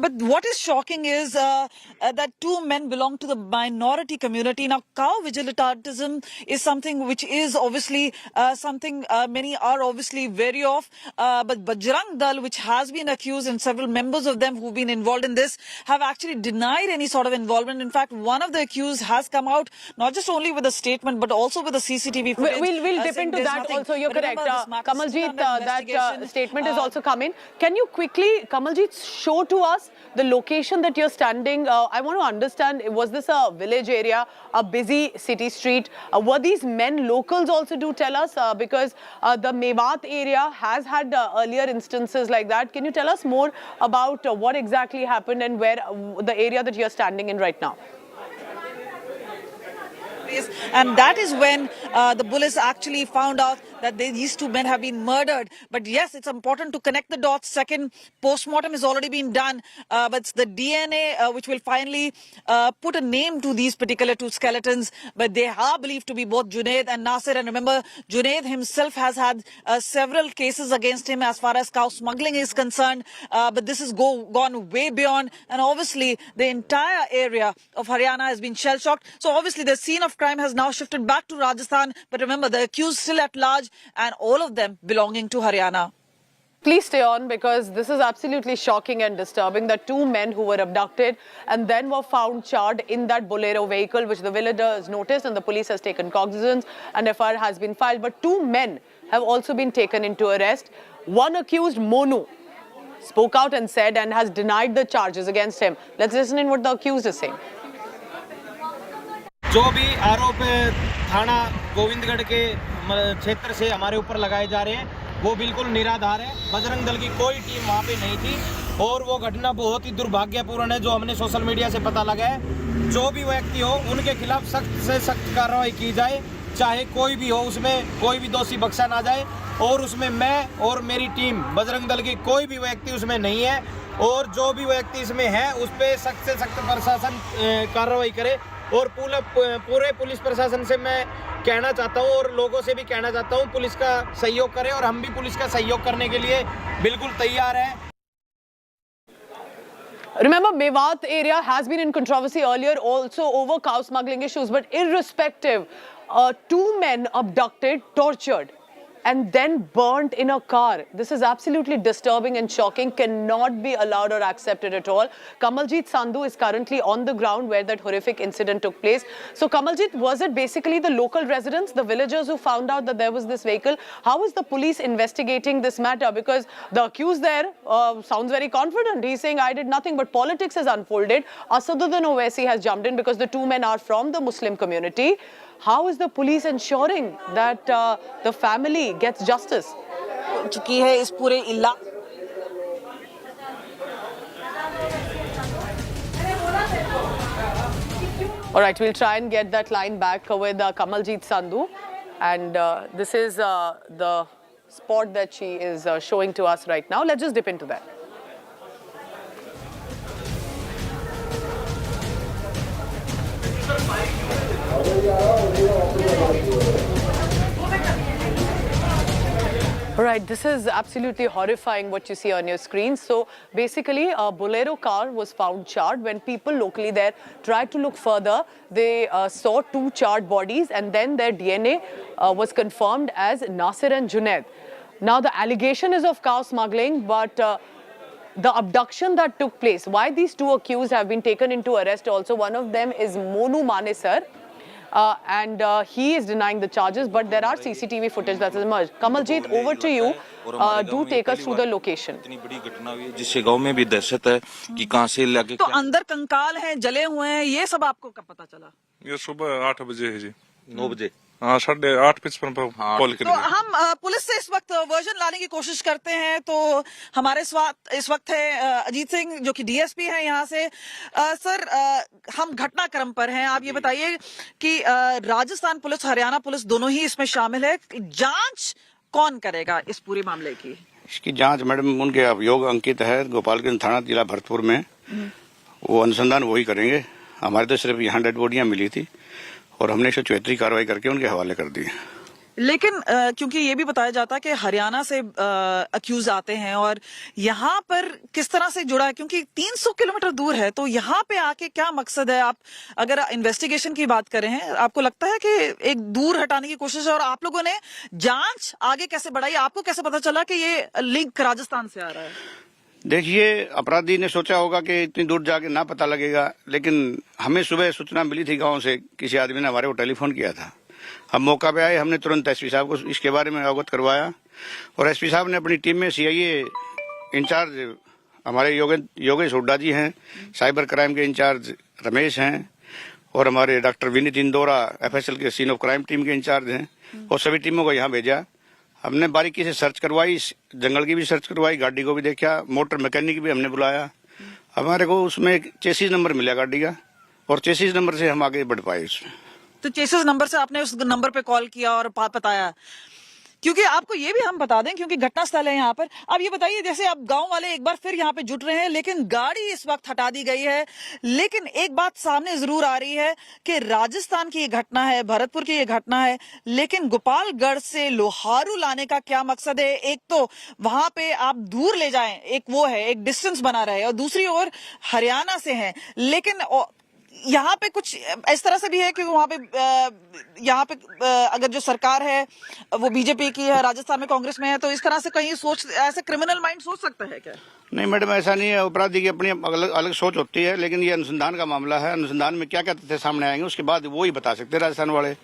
But what is shocking is that 2 men belong to the minority community. Now, cow vigilantism is something which is obviously something many are obviously wary of. But Bajrang Dal, which has been accused, and several members of them who've been involved in this, have actually denied any sort of involvement. In fact, one of the accused has come out not just only with a statement, but also with a CCTV footage. We'll dip into that nothing. Also. You're correct. Kamaljeet, that statement is also coming. Can you quickly, Kamaljeet, show to us the location that you're standing? I want to understand, was this a village area, a busy city street? Were these men locals also? Do tell us, because the Mewat area has had earlier instances like that. Can you tell us more about what exactly happened and where the area that you're standing in right now? place, and that is when the police actually found out that these two men have been murdered. But yes, it's important to connect the dots. Second, postmortem has already been done, but it's the DNA which will finally put a name to these particular two skeletons. But they are believed to be both Junaid and Nasir. And remember, Junaid himself has had several cases against him as far as cow smuggling is concerned. But this has gone way beyond. And obviously, the entire area of Haryana has been shell-shocked. So obviously, the scene of crime has now shifted back to Rajasthan. But remember, the accused still at large, and all of them belonging to Haryana. Please stay on, because this is absolutely shocking and disturbing that two men who were abducted and then were found charred in that Bolero vehicle, which the villagers noticed, and the police has taken cognizance and FIR has been filed. But two men have also been taken into arrest. One accused, Monu, spoke out and said and has denied the charges against him. Let's listen in what the accused is saying. जो भी आरोप थाना गोविंदगढ़ के क्षेत्र से हमारे ऊपर लगाए जा रहे हैं वो बिल्कुल निराधार है। बजरंग दल की कोई टीम वहाँ पे नहीं थी और वो घटना बहुत ही दुर्भाग्यपूर्ण है जो हमने सोशल मीडिया से पता लगा है। जो भी व्यक्ति हो उनके खिलाफ सख्त से सख्त कार्रवाई की जाए, चाहे कोई भी हो, उसमें कोई भी दोषी बख्शा ना जाए। और उसमें मैं और मेरी टीम बजरंग दल की कोई भी व्यक्ति उसमें नहीं है, और जो भी व्यक्ति इसमें है उस पर सख्त से सख्त प्रशासन कार्रवाई करे। और पूरे पुलिस प्रशासन से मैं कहना चाहता हूं और लोगों से भी कहना चाहता हूं, पुलिस का सहयोग करें और हम भी पुलिस का सहयोग करने के लिए बिल्कुल तैयार हैं। Remember, Mewat area has been in controversy earlier also over cow smuggling issues, but irrespective, two men abducted, tortured, and then burnt in a car. This is absolutely disturbing and shocking, cannot be allowed or accepted at all. Kamaljeet Sandhu is currently on the ground where that horrific incident took place. So Kamaljeet, was it basically the local residents, the villagers who found out that there was this vehicle? How is the police investigating this matter? Because the accused there sounds very confident. He's saying, I did nothing, but politics has unfolded. Asaduddin Owaisi has jumped in because the two men are from the Muslim community. How is the police ensuring that the family gets justice? चुकी है इस पूरे All right, we'll try and get that line back with Kamaljeet Sandhu, and this is the spot that she is showing to us right now. Let's just dip into that. All right, this is absolutely horrifying what you see on your screen. So basically, a Bolero car was found charred. When people locally there tried to look further, they saw two charred bodies, and then their DNA was confirmed as Nasir and Junaid. Now, the allegation is of cow smuggling, but the abduction that took place, why these two accused have been taken into arrest also. One of them is Monu Manesar, and he is denying the charges, but there are CCTV footage that has emerged. Kamaljeet, over to you. Do take us through the location. इतनी बड़ी घटना हुई है जिससे गांव में भी दहशत है कि कहां से लगे। तो अंदर कंकाल हैं, जले हुए हैं, ये सब आपको कब पता चला? ये सुबह 8 बजे है जी। 9 बजे। हाँ, 8:55 पर कॉल करिए। तो हम पुलिस से इस वक्त वर्जन लाने की कोशिश करते हैं। तो हमारे इस वक्त है अजीत सिंह, जो कि डीएसपी है यहाँ से। सर, हम घटनाक्रम पर हैं। आप ये बताइए कि राजस्थान पुलिस, हरियाणा पुलिस दोनों ही इसमें शामिल है। जांच कौन करेगा इस पूरे मामले की? इसकी जांच मैडम उनके अभियोग अंकित है गोपालगंज थाना जिला भरतपुर में, वो अनुसंधान वही करेंगे। हमारे तो सिर्फ यहाँ डेड बॉडियां मिली थी और हमने 174 कार्रवाई करके उनके हवाले कर दी। लेकिन क्योंकि ये भी बताया जाता है कि हरियाणा से अक्यूज आते हैं और यहाँ पर किस तरह से जुड़ा है, क्योंकि 300 किलोमीटर दूर है, तो यहाँ पे आके क्या मकसद है? आप अगर इन्वेस्टिगेशन की बात करें हैं, आपको लगता है कि एक दूर हटाने की कोशिश है? और आप लोगों ने जांच आगे कैसे बढ़ाई? आपको कैसे पता चला कि ये लिंक राजस्थान से आ रहा है? देखिए, अपराधी ने सोचा होगा कि इतनी दूर जाके ना पता लगेगा, लेकिन हमें सुबह सूचना मिली थी गांव से, किसी आदमी ने हमारे को टेलीफोन किया था। हम मौका पे आए, हमने तुरंत एसपी साहब को इसके बारे में अवगत करवाया और एसपी साहब ने अपनी टीम में सीआईए इंचार्ज हमारे योगेश हुड्डा जी हैं, साइबर क्राइम के इंचार्ज रमेश हैं और हमारे डॉक्टर विनीत इंदौरा एफएसएल के सीन ऑफ क्राइम टीम के इंचार्ज हैं, और सभी टीमों को यहाँ भेजा। हमने बारीकी से सर्च करवाई, जंगल की भी सर्च करवाई, गाड़ी को भी देखा, मोटर मैकेनिक भी हमने बुलाया। हमारे को उसमें एक चेसिस नंबर मिला गाड़ी का, और चेसिस नंबर से हम आगे बढ़ पाए उसमें। तो चेसेस नंबर से आपने उस नंबर पे कॉल किया और बताया, क्योंकि आपको ये भी हम बता दें, क्योंकि घटना स्थल है यहाँ पर। अब ये बताइए, जैसे अब गांव वाले एक बार फिर यहाँ पे जुट रहे हैं, लेकिन गाड़ी इस वक्त हटा दी गई है। लेकिन एक बात सामने जरूर आ रही है कि राजस्थान की ये घटना है, भरतपुर की ये घटना है, लेकिन गोपालगढ़ से लोहारू लाने का क्या मकसद है? एक तो वहां पे आप दूर ले जाएं, एक वो है, एक डिस्टेंस बना रहे, और दूसरी ओर हरियाणा से है, लेकिन यहाँ पे कुछ इस तरह से भी है कि वहाँ पे यहाँ पे अगर जो सरकार है वो बीजेपी की है, राजस्थान में कांग्रेस में है, तो इस तरह से कहीं सोच, ऐसे क्रिमिनल माइंड सोच सकता है क्या? नहीं मैडम, ऐसा नहीं है। अपराधी की अपनी अलग अलग सोच होती है, लेकिन ये अनुसंधान का मामला है। अनुसंधान में क्या क्या तथ्य सामने आएंगे उसके बाद वो ही बता सकते हैं राजस्थान वाले।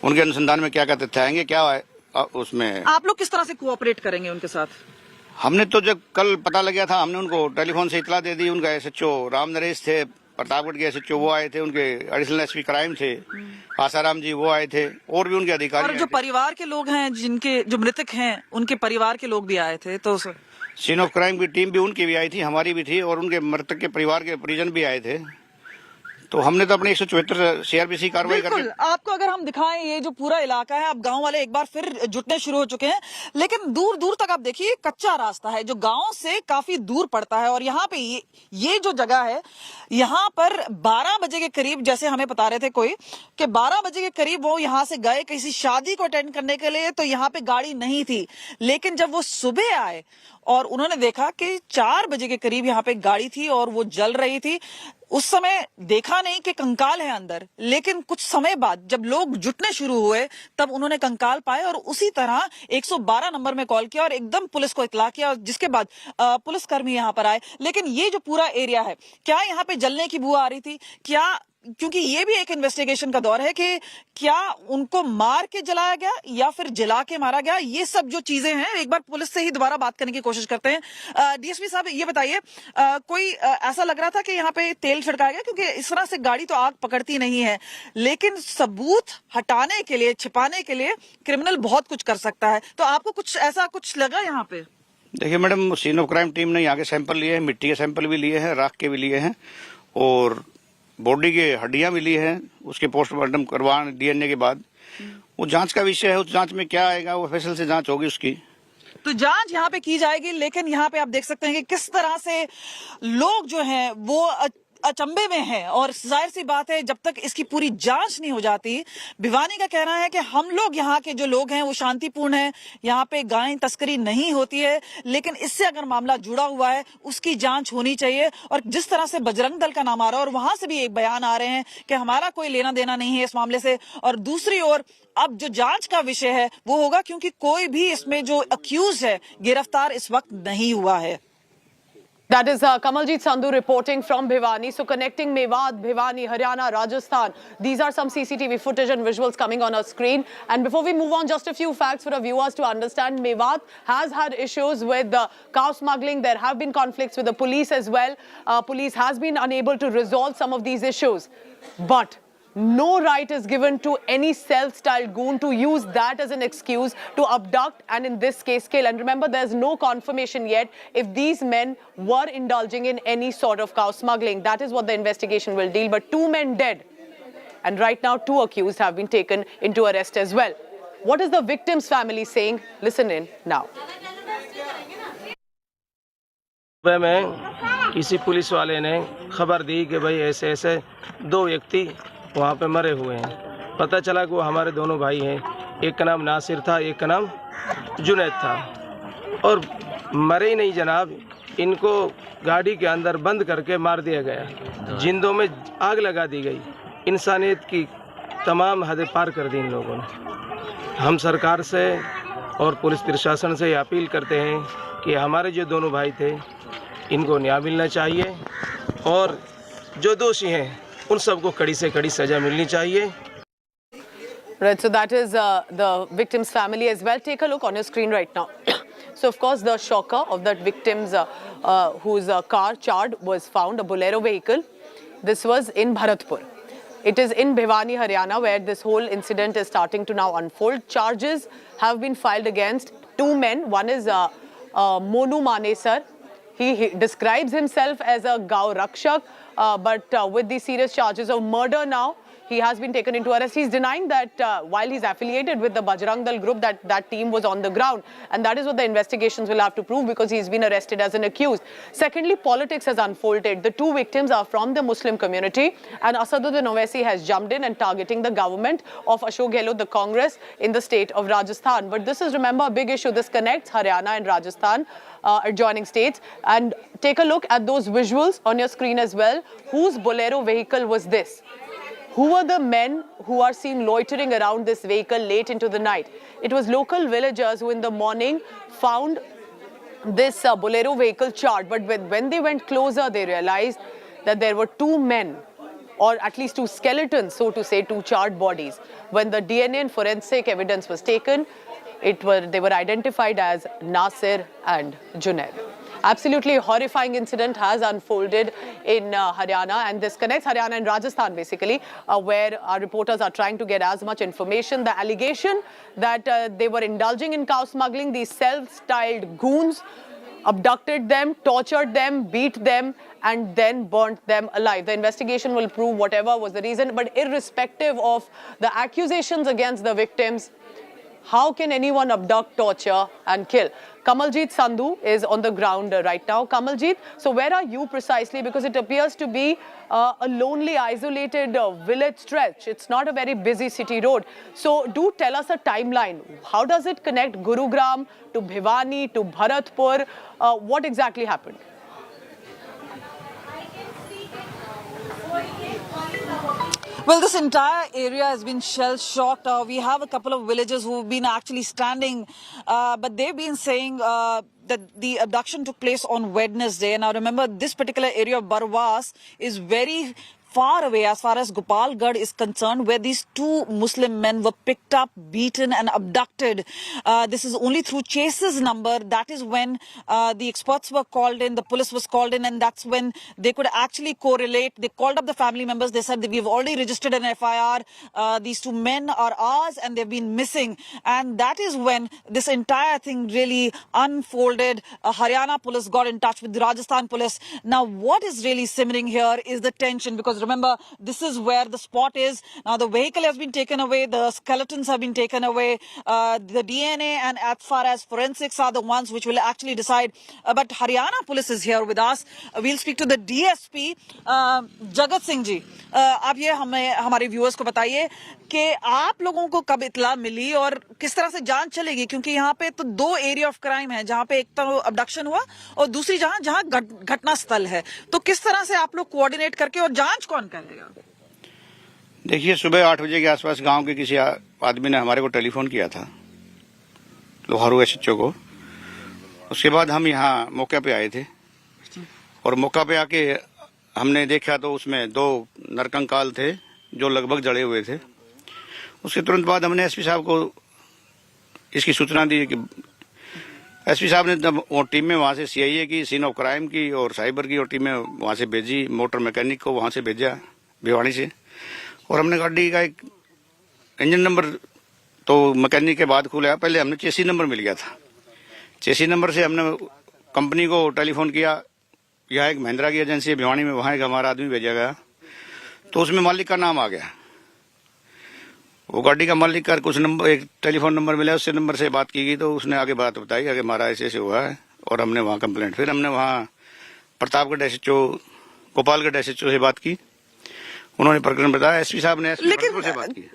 उनके अनुसंधान में क्या क्या तथ्य आएंगे, क्या उसमें आप लोग किस तरह से कोऑपरेट करेंगे उनके साथ? हमने तो जब कल पता लग गया था, हमने उनको टेलीफोन से इतला दे दी। उनका SHO राम नरेश थे, प्रतापगढ़ के SHO वो आए थे, उनके एडिशनल SP क्राइम थे आसाराम जी वो आए थे, और भी उनके अधिकारी। और जो परिवार के लोग हैं, जिनके जो मृतक हैं, उनके परिवार के लोग भी आए थे। तो सीन ऑफ क्राइम की टीम भी उनकी भी आई थी, हमारी भी थी, और उनके मृतक के परिवार के परिजन भी आए थे। तो हमने तो अपने 174 CRPC कार्रवाई करके आपको अगर हम दिखाएं, ये जो पूरा इलाका है, अब गांव वाले एक बार फिर जुटने शुरू हो चुके हैं, लेकिन दूर दूर तक आप देखिए कच्चा रास्ता है जो गांव से काफी दूर पड़ता है। और यहाँ पे ये जो जगह है, यहाँ पर 12 बजे के करीब, जैसे हमें बता रहे थे कोई कि 12 बजे के करीब वो यहाँ से गए किसी शादी को अटेंड करने के लिए, तो यहाँ पे गाड़ी नहीं थी। लेकिन जब वो सुबह आए और उन्होंने देखा कि 4 बजे के करीब यहाँ पे गाड़ी थी और वो जल रही थी। उस समय देखा नहीं कि कंकाल है अंदर, लेकिन कुछ समय बाद जब लोग जुटने शुरू हुए तब उन्होंने कंकाल पाए, और उसी तरह 112 नंबर में कॉल किया और एकदम पुलिस को इतला किया, जिसके बाद पुलिसकर्मी यहाँ पर आए। लेकिन ये जो पूरा एरिया है, क्या यहाँ पे जलने की बुआ आ रही थी क्या? क्योंकि ये भी एक इन्वेस्टिगेशन का दौर है कि क्या उनको मार के जलाया गया या फिर जला के मारा गया। ये सब जो चीजें हैं, एक बार पुलिस से ही दोबारा बात करने की कोशिश करते हैं। DSP साहब, ये बताइए, कोई ऐसा लग रहा था कि यहाँ पे तेल छिड़काया गया? क्योंकि इस तरह से गाड़ी तो आग पकड़ती नहीं है, लेकिन सबूत हटाने के लिए, छिपाने के लिए क्रिमिनल बहुत कुछ कर सकता है। तो आपको कुछ ऐसा कुछ लगा यहाँ पे? देखिए madam, scene of crime team ने यहाँ के सैंपल लिए हैं, मिट्टी के सैंपल भी लिए हैं, राख के भी लिए हैं, और बॉडी के हड्डियां भी ली हैं। उसके पोस्टमार्टम करवाने DNA के बाद वो जांच का विषय है। उस जांच में क्या आएगा वो फैसल से जांच होगी उसकी। तो जांच यहाँ पे की जाएगी, लेकिन यहाँ पे आप देख सकते हैं कि किस तरह से लोग जो हैं वो अचंभे में है। और जाहिर सी बात है, जब तक इसकी पूरी जांच नहीं हो जाती, भिवानी का कहना है कि हम लोग यहाँ के जो लोग हैं वो शांतिपूर्ण हैं, यहाँ पे गाय तस्करी नहीं होती है, लेकिन इससे अगर मामला जुड़ा हुआ है उसकी जांच होनी चाहिए। और जिस तरह से बजरंग दल का नाम आ रहा है और वहां से भी एक बयान आ रहे हैं कि हमारा कोई लेना देना नहीं है इस मामले से, और दूसरी ओर अब जो जांच का विषय है वो होगा, क्योंकि कोई भी इसमें जो अक्यूज है गिरफ्तार इस वक्त नहीं हुआ है। That is Kamaljeet Sandhu reporting from Bhiwani. So connecting Mewat, Bhiwani, Haryana, Rajasthan. These are some CCTV footage and visuals coming on our screen. And before we move on, just a few facts for our viewers to understand. Mewat has had issues with cow smuggling. There have been conflicts with the police as well. Police has been unable to resolve some of these issues. But no right is given to any self-styled goon to use that as an excuse to abduct and in this case kill. And remember, there's no confirmation yet if these men were indulging in any sort of cow smuggling. That is what the investigation will deal. But 2 men dead. And right now 2 accused have been taken into arrest as well. What is the victim's family saying? Listen in now. में किसी police वाले ने खबर दी कि भाई ऐसे ऐसे 2 व्यक्ति वहाँ पे मरे हुए हैं। पता चला कि वो हमारे दोनों भाई हैं, एक का नाम नासिर था, एक का नाम जुनैद था। और मरे ही नहीं जनाब, इनको गाड़ी के अंदर बंद करके मार दिया गया, जिंदों में आग लगा दी गई। इंसानियत की तमाम हदें पार कर दी इन लोगों ने। हम सरकार से और पुलिस प्रशासन से अपील करते हैं कि हमारे जो दोनों भाई थे इनको न्याय मिलना चाहिए, और जो दोषी हैं उन सबको कड़ी से कड़ी सजा मिलनी चाहिए। Right, so that is the victim's family as well. Take a look on your screen right now. So of course the shocker of that victim's whose car charred was found, a Bolero vehicle. This was in Bharatpur. It is in Bhiwani, Haryana, where this whole incident is starting to now unfold. Charges have been filed against 2 men. One is Monu Manesar. He describes himself as a Gau Rakshak, but with the serious charges of murder now, he has been taken into arrest. He's denying that while he's affiliated with the Bajrang Dal group, that team was on the ground. And that is what the investigations will have to prove, because he's been arrested as an accused. Secondly, politics has unfolded. The two victims are from the Muslim community, and Asaduddin Owaisi has jumped in and targeting the government of Ashok Gehlot, the Congress in the state of Rajasthan. But this is, remember, a big issue. This connects Haryana and Rajasthan, adjoining states. And take a look at those visuals on your screen as well. Whose Bolero vehicle was this? Who were the men who are seen loitering around this vehicle late into the night? It was local villagers who in the morning found this Bolero vehicle charred. But when they went closer, they realized that there were two men, or at least two skeletons, so to say, two charred bodies. When the DNA and forensic evidence was taken, they were identified as Nasir and Junaid. Absolutely horrifying incident has unfolded in Haryana, and this connects Haryana and Rajasthan basically, where our reporters are trying to get as much information. The allegation that they were indulging in cow smuggling, these self-styled goons abducted them, tortured them, beat them, and then burnt them alive. The investigation will prove whatever was the reason, but irrespective of the accusations against the victims, how can anyone abduct, torture and kill? Kamaljeet Sandhu is on the ground right now. Kamaljeet, so where are you precisely? Because it appears to be a lonely, isolated village stretch. It's not a very busy city road. So do tell us a timeline. How does it connect Gurugram to Bhiwani to Bharatpur? What exactly happened? Well, this entire area has been shell-shocked. We have a couple of villagers who've been actually standing, but they've been saying that the abduction took place on Wednesday. Now, remember, this particular area of Barwas is very far away as far as Gopalgarh is concerned, where these two Muslim men were picked up, beaten and abducted. This is only through chase's number. That is when the experts were called in, the police was called in, and that's when they could actually correlate. They called up the family members. They said that we've already registered an FIR. These two men are ours and they've been missing. And that is when this entire thing really unfolded. Haryana police got in touch with the Rajasthan police. Now, what is really simmering here is the tension, because remember, this is where the spot is. Now, the vehicle has been taken away. The skeletons have been taken away. The DNA and as far as forensics are the ones which will actually decide. But Haryana police is here with us. We'll speak to the DSP, Jagat Singh ji. आप ये हमारे viewers को बताइए कि आप लोगों को कब इतला मिली और किस तरह से जांच चलेगी, क्योंकि यहाँ पे तो दो एरिया ऑफ क्राइम है, जहाँ पे एक तो अबडक्शन हुआ और दूसरी जहाँ घटना स्थल है, तो किस तरह से आप लोग कोऑर्डिनेट करके और जांच कौन करेगा? देखिए, सुबह 8 बजे के आसपास गांव के किसी आदमी ने हमारे को टेलीफोन किया था, लोहारू एसएचओ को। उसके बाद हम यहाँ मौके पे आए थे और मौका पे आके हमने देखा तो उसमें 2 नरकंकाल थे जो लगभग जड़े हुए थे। उसके तुरंत बाद हमने एसपी साहब को इसकी सूचना दी कि एसपी साहब ने तब वो टीम में वहाँ से सीआईए की, सीन ऑफ क्राइम की और साइबर की और टीमें वहाँ से भेजी। मोटर मैकेनिक को वहाँ से भेजा भिवाड़ी से, और हमने गाड़ी का एक इंजन नंबर तो मैकेनिक के बाद खुला। पहले हमने चेसी नंबर मिल गया था। चेसी नंबर से हमने कंपनी को टेलीफोन किया। यह एक महिंद्रा की एजेंसी है भिवानी में, वहाँ एक हमारा आदमी भेजा गया तो उसमें मालिक का नाम आ गया। वो गाड़ी का मालिक का कुछ नंबर, एक टेलीफोन नंबर मिला, उससे नंबर से बात की गई तो उसने आगे बात बताई कि हमारा ऐसे ऐसे हुआ है, और हमने वहाँ कंप्लेंट, फिर हमने वहाँ प्रतापगढ़ एसएचओ, गोपालगढ़ एसएचओ से बात की। उन्होंने प्रकरण बताया। एसपी साहब ने एसपी से बात की।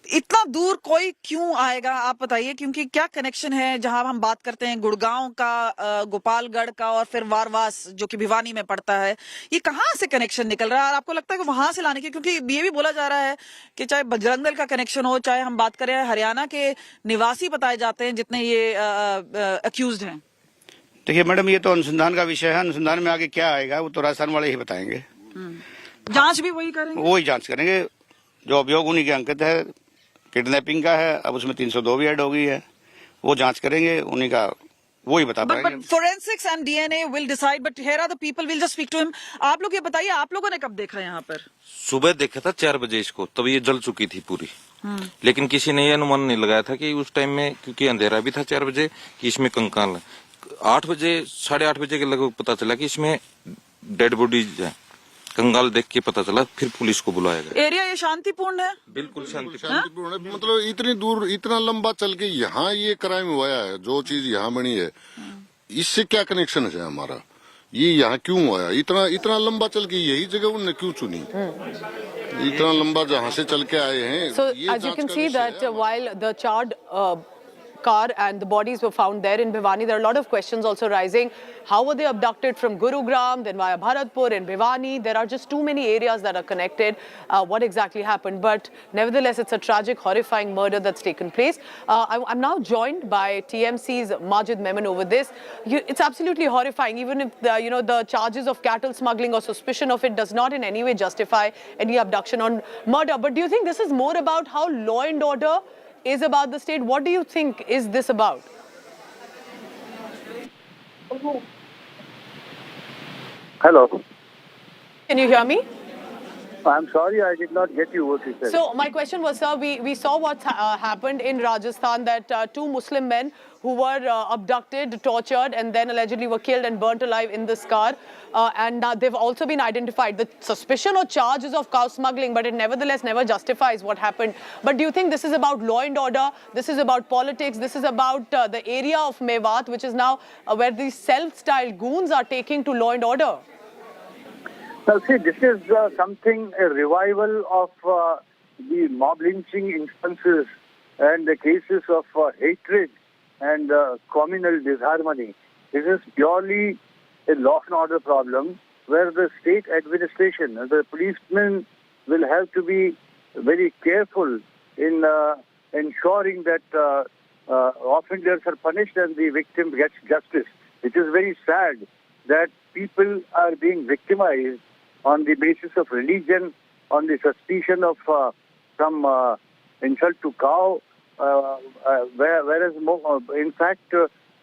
इतना दूर कोई क्यों आएगा, आप बताइए, क्योंकि क्या कनेक्शन है जहां हम बात करते हैं गुड़गांव का, गोपालगढ़ का और फिर वारवास जो कि भिवानी में पड़ता है, ये कहां से कनेक्शन निकल रहा है? और आपको लगता है कि वहां से लाने की, क्योंकि ये भी बोला जा रहा है कि चाहे बजरंग दल का कनेक्शन हो, चाहे हम बात करें हरियाणा के निवासी बताए जाते हैं जितने ये अक्यूज्ड हैं। देखिए मैडम, ये तो अनुसंधान का विषय है। अनुसंधान में आगे क्या आएगा वो तो राजस्थान वाले ही बताएंगे। जांच भी वही करेंगे, वही जांच करेंगे। जो अभियोग उन्हीं के अंकित है, किडनैपिंग का है, अब उसमें 302 भी ऐड हो गई है, वो जांच करेंगे, उन्हीं का वो ही बता पाएंगे। But forensics and DNA will decide, but here are the people, we'll just speak to him. आप लोग ये बताइए, आप लोगों ने कब देखा यहाँ पर? सुबह देखा था 4 बजे इसको, तब ये जल चुकी थी पूरी। लेकिन किसी ने ये अनुमान नहीं लगाया था कि उस टाइम में, क्योंकि अंधेरा भी था 4 बजे, कि इसमें कंकाल है। 8 बजे 8:30 बजे के लगभग पता चला कि इसमें डेड बॉडीज है। कंगाल देख के पता चला, फिर पुलिस को बुलाया गया। एरिया ये शांतिपूर्ण है? बिल्कुल शांतिपूर्ण है। मतलब इतनी दूर इतना लंबा चल के यहाँ ये क्राइम हुआ है, जो चीज यहाँ बनी है, इससे क्या कनेक्शन है हमारा? ये यहाँ क्यों हुआ? इतना लंबा चल के यही जगह उन्होंने क्यों चुनी? इतना लंबा जहाँ से चल के आए हैं। So as you can see that while the charred car and the bodies were found there in Bhiwani, there are a lot of questions also rising. How were they abducted from Gurugram, then via Bharatpur and Bhiwani? There are just too many areas that are connected. What exactly happened? But nevertheless, it's a tragic, horrifying murder that's taken place. I'm now joined by TMC's Majid Memon over this. It's absolutely horrifying, even if the charges of cattle smuggling or suspicion of it does not in any way justify any abduction or murder. But do you think this is more about how law and order is about the state? What do you think is this about? Hello. Can you hear me? I'm sorry, I did not get you what you said. So my question was, sir, we saw what happened in Rajasthan, that two Muslim men who were abducted, tortured, and then allegedly were killed and burnt alive in this car. And they've also been identified. The suspicion or charge is of cow smuggling, but it nevertheless never justifies what happened. But do you think this is about law and order? This is about politics? This is about the area of Mewat, which is now where these self-styled goons are taking to law and order? Now, see, this is something, a revival of the mob lynching instances and the cases of hatred and communal disharmony. This is purely a law and order problem where the state administration, the policemen will have to be very careful in ensuring that offenders are punished and the victim gets justice. It is very sad that people are being victimized on the basis of religion, on the suspicion of some insult to cow, whereas in fact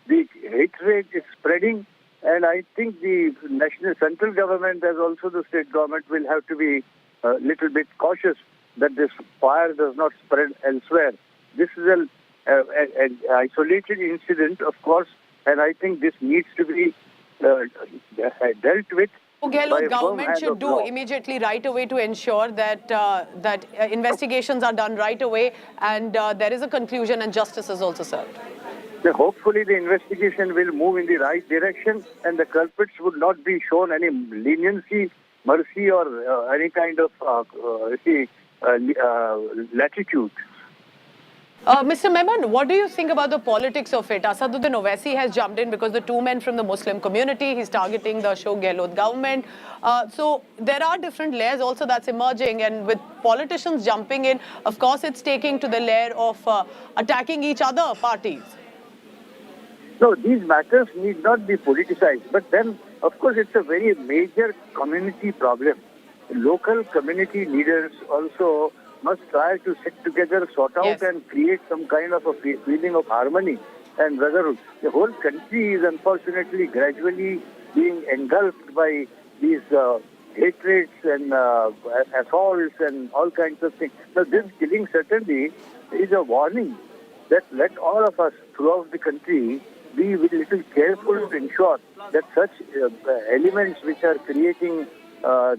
the hatred is spreading, and I think the national central government as also the state government will have to be a little bit cautious that this fire does not spread elsewhere. This is an isolated incident, of course, and I think this needs to be dealt with. Gehlot government should do immediately right away to ensure that that investigations are done right away and there is a conclusion and justice is also served. Hopefully the investigation will move in the right direction and the culprits would not be shown any leniency, mercy or any kind of latitude. Mr. Memon, what do you think about the politics of it? Asaduddin Owaisi has jumped in because the two men from the Muslim community, he's targeting the Ashok Gehlot government. So there are different layers also that's emerging, and with politicians jumping in, of course it's taking to the layer of attacking each other parties. No, these matters need not be politicized, but then of course it's a very major community problem. Local community leaders also must try to sit together, sort out and create some kind of a feeling of harmony and brotherhood. The whole country is unfortunately gradually being engulfed by these hatreds and assaults and all kinds of things. So this killing certainly is a warning that let all of us throughout the country be a little careful to ensure that such elements which are creating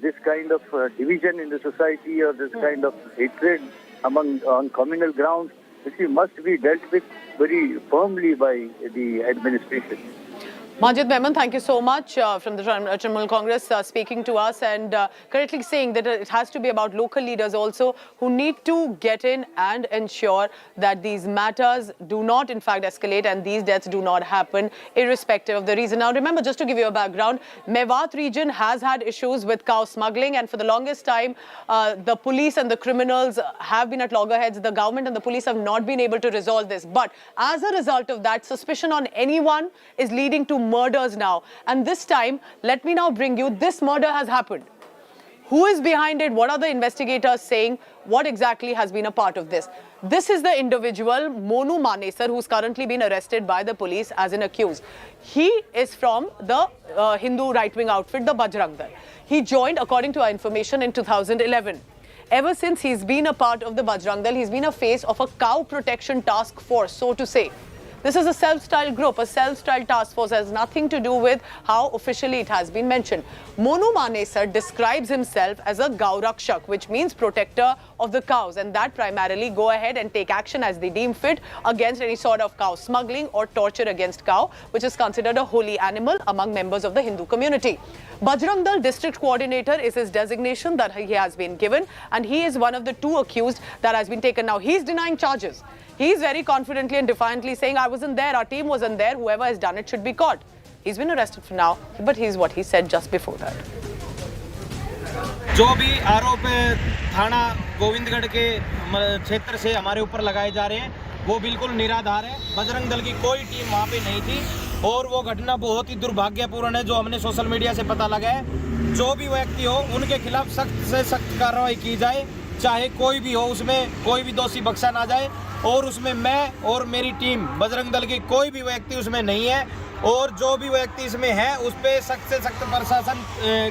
this kind of division in the society or this kind of hatred on communal grounds, which must be dealt with very firmly by the administration. Majid Memon, thank you so much from the Trinamool Congress speaking to us and correctly saying that it has to be about local leaders also who need to get in and ensure that these matters do not in fact escalate and these deaths do not happen irrespective of the reason. Now remember, just to give you a background, Mewat region has had issues with cow smuggling and for the longest time the police and the criminals have been at loggerheads. The government and the police have not been able to resolve this. But as a result of that, suspicion on anyone is leading to murders now, and this time let me now bring you this murder has happened. Who is behind it? What are the investigators saying? What exactly has been a part of this? This is the individual Monu Manesar who's currently been arrested by the police as an accused. He is from the Hindu right-wing outfit, the Bajrang Dal. He joined, according to our information, in 2011. Ever since he's been a part of the Bajrang Dal, he's been a face of a cow protection task force, so to say. This is a self-styled group, a self-styled task force. It has nothing to do with how officially it has been mentioned. Monu Manesar describes himself as a Gaurakshak, which means protector of the cows, and that primarily go ahead and take action as they deem fit against any sort of cow smuggling or torture against cow, which is considered a holy animal among members of the Hindu community. Bajrang Dal district coordinator is his designation that he has been given, and he is one of the 2 accused that has been taken. Now, he is denying charges. He is very confidently and defiantly saying, I wasn't there, our team wasn't there, whoever has done it should be caught. He's been arrested for now, but here's what he said just before that. जो भी आरोप थाना गोविंदगढ़ के क्षेत्र से हमारे ऊपर लगाए जा रहे हैं वो बिल्कुल निराधार है। बजरंग दल की कोई टीम वहाँ पे नहीं थी और वो घटना बहुत ही दुर्भाग्यपूर्ण है जो हमने सोशल मीडिया से पता लगा है। जो भी व्यक्ति हो उनके खिलाफ सख्त से सख्त कार्रवाई की जाए, चाहे कोई भी हो, उसमें कोई भी दोषी बख्शा ना जाए। और उसमें मैं और मेरी टीम बजरंग दल की कोई भी व्यक्ति उसमें नहीं है और जो भी व्यक्ति इसमें है उस पर सख्त से सख्त प्रशासन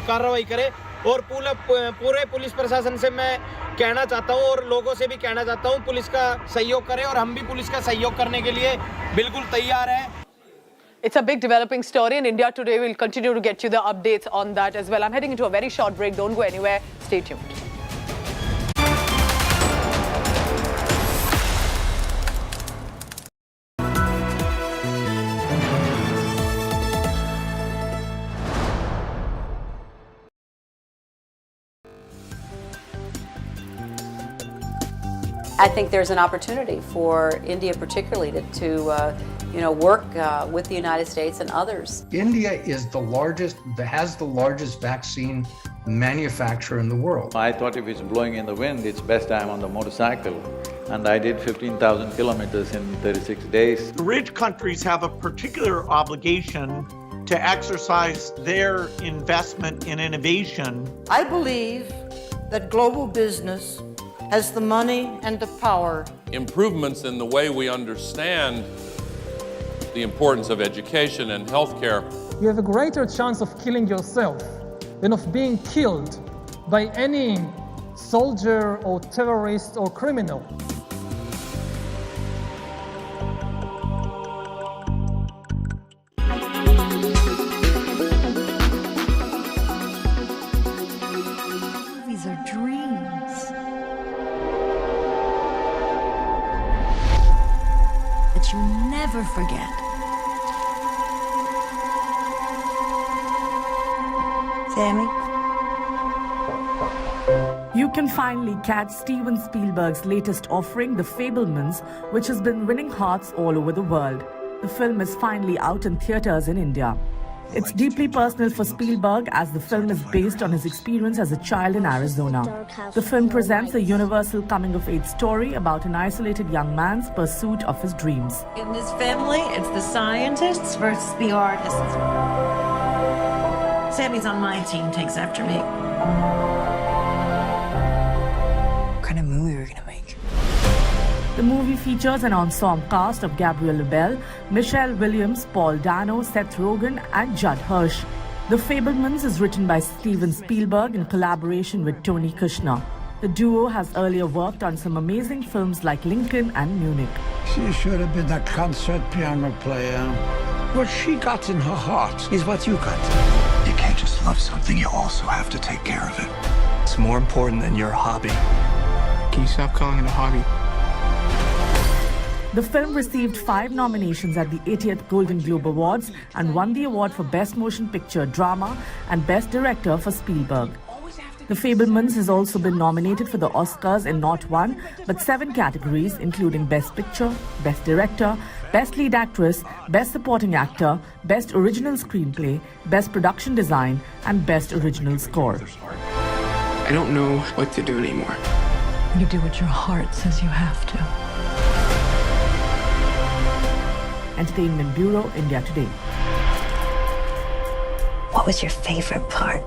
कार्रवाई करे। और पूरे पुलिस प्रशासन से मैं कहना चाहता हूं और लोगों से भी कहना चाहता हूं पुलिस का सहयोग करें और हम भी पुलिस का सहयोग करने के लिए बिल्कुल तैयार हैं। It's a big developing story in India today. We'll continue to get you the updates on that as well. I'm heading into a very short break. Don't go anywhere. Stay tuned. I think there's an opportunity for India particularly to work with the United States and others. India is has the largest vaccine manufacturer in the world. I thought if it's blowing in the wind, it's best I'm on the motorcycle. And I did 15,000 kilometers in 36 days. Rich countries have a particular obligation to exercise their investment in innovation. I believe that global business has the money and the power. Improvements in the way we understand the importance of education and healthcare. You have a greater chance of killing yourself than of being killed by any soldier or terrorist or criminal. These are dreams that you never forget. Sammy? You can finally catch Steven Spielberg's latest offering, The Fabelmans, which has been winning hearts all over the world. The film is finally out in theatres in India. It's deeply personal for Spielberg as the film is based on his experience as a child in Arizona. The film presents a universal coming-of-age story about an isolated young man's pursuit of his dreams. In this family, it's the scientists versus the artists. Sammy's on my team, takes after me. What kind of movie are we gonna make? The movie features an ensemble cast of Gabrielle Labelle, Michelle Williams, Paul Dano, Seth Rogen and Judd Hirsch. The Fabelmans is written by Steven Spielberg in collaboration with Tony Kushner. The duo has earlier worked on some amazing films like Lincoln and Munich. She should have been a concert piano player. What she got in her heart is what you got. You can't just love something, you also have to take care of it. It's more important than your hobby. Can you stop calling it a hobby? The film received 5 nominations at the 80th Golden Globe Awards and won the award for Best Motion Picture Drama and Best Director for Spielberg. The Fabelmans has also been nominated for the Oscars in not 1 but 7 categories, including Best Picture, Best Director, Best Lead Actress, Best Supporting Actor, Best Original Screenplay, Best Production Design and Best Original Score. I don't know what to do anymore. You do what your heart says you have to. Entertainment Bureau, India Today. What was your favorite part?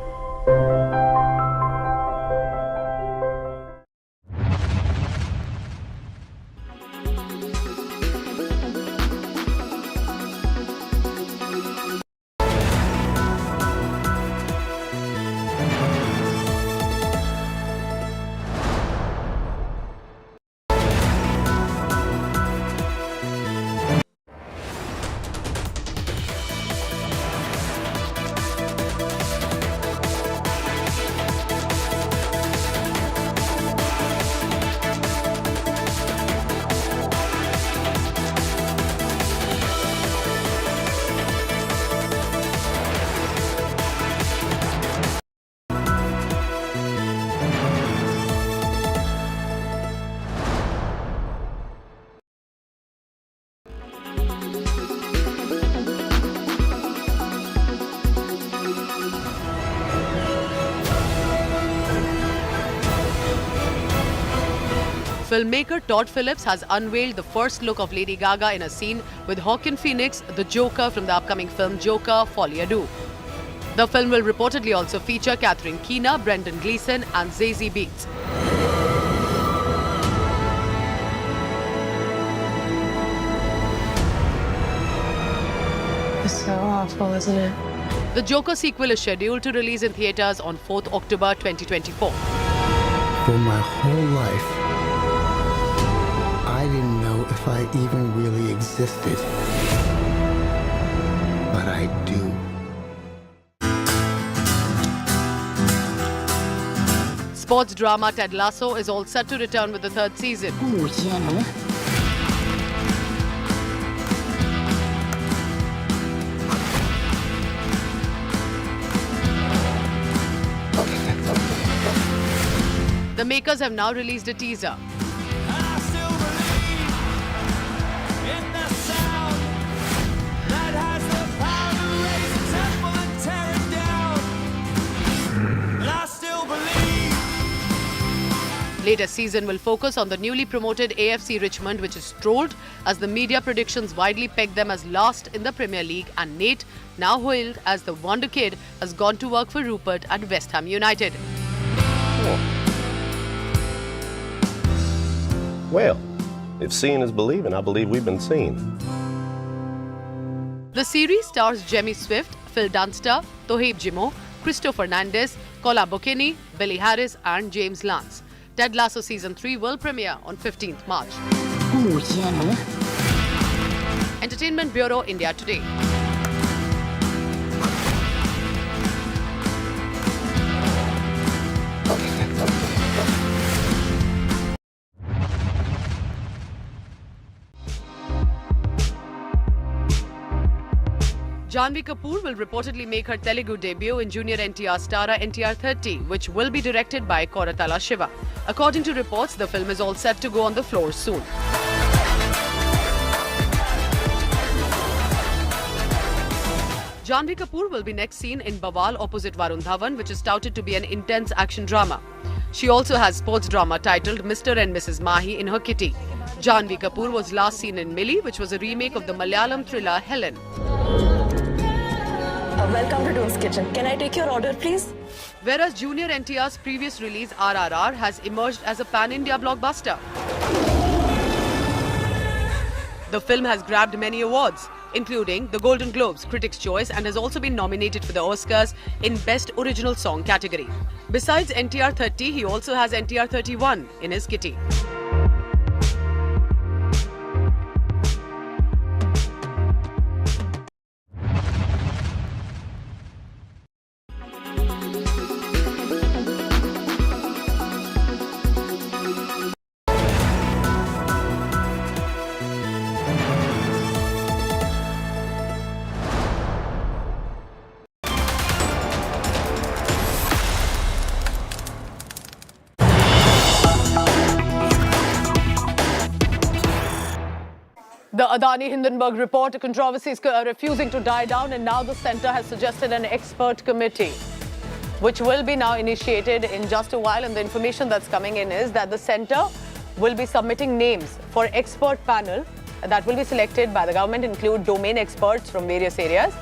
Filmmaker Todd Phillips has unveiled the first look of Lady Gaga in a scene with Joaquin Phoenix, the Joker from the upcoming film Joker, Folie à Deux. The film will reportedly also feature Catherine Keener, Brendan Gleeson and Zazie Beetz. It's so awful, isn't it? The Joker sequel is scheduled to release in theatres on 4th October 2024. For my whole life, I didn't know if I even really existed. But I do. Sports drama Ted Lasso is all set to return with the third season. The makers have now released a teaser. Latest season will focus on the newly promoted AFC Richmond, which is trolled as the media predictions widely peg them as last in the Premier League, and Nate, now hailed as the Wonder Kid, has gone to work for Rupert at West Ham United. Well, if seeing is believing, I believe we've been seen. The series stars Jemmy Swift, Phil Dunster, Tohib Jimo, Christo Fernandez, Kola Bokini, Billy Harris and James Lance. Ted Lasso Season 3 will premiere on 15th March. Entertainment Bureau, India Today. Janhvi Kapoor will reportedly make her Telugu debut in Junior NTR Stara NTR 30, which will be directed by Koratala Shiva. According to reports, the film is all set to go on the floor soon. Janhvi Kapoor will be next seen in Bawal opposite Varun Dhawan, which is touted to be an intense action drama. She also has sports drama titled Mr. and Mrs. Mahi in her kitty. Janhvi Kapoor was last seen in Millie, which was a remake of the Malayalam thriller Helen. Welcome to Doom's Kitchen. Can I take your order, please? Whereas Junior NTR's previous release RRR has emerged as a pan-India blockbuster. The film has grabbed many awards, including the Golden Globes, Critics' Choice, and has also been nominated for the Oscars in Best Original Song category. Besides NTR 30, he also has NTR 31 in his kitty. The Adani Hindenburg report, controversy is refusing to die down, and now the centre has suggested an expert committee, which will be now initiated in just a while. And the information that's coming in is that the centre will be submitting names for expert panel that will be selected by the government, include domain experts from various areas.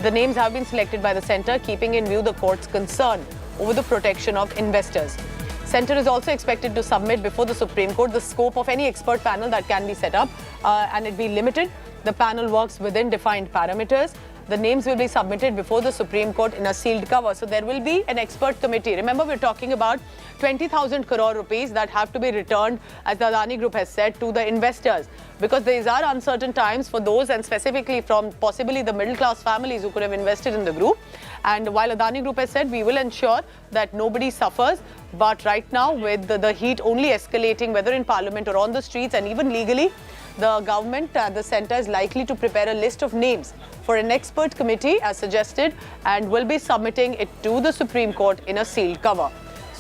The names have been selected by the centre, keeping in view the court's concern over the protection of investors. Centre is also expected to submit before the Supreme Court the scope of any expert panel that can be set up, and it be limited. The panel works within defined parameters. The names will be submitted before the Supreme Court in a sealed cover. So there will be an expert committee. Remember, we're talking about 20,000 crore rupees that have to be returned, as the Adani Group has said, to the investors. Because these are uncertain times for those, and specifically from possibly the middle-class families who could have invested in the group. And while Adani Group has said, we will ensure that nobody suffers. But right now, with the heat only escalating, whether in Parliament or on the streets and even legally, the government, the centre is likely to prepare a list of names for an expert committee as suggested, and will be submitting it to the Supreme Court in a sealed cover.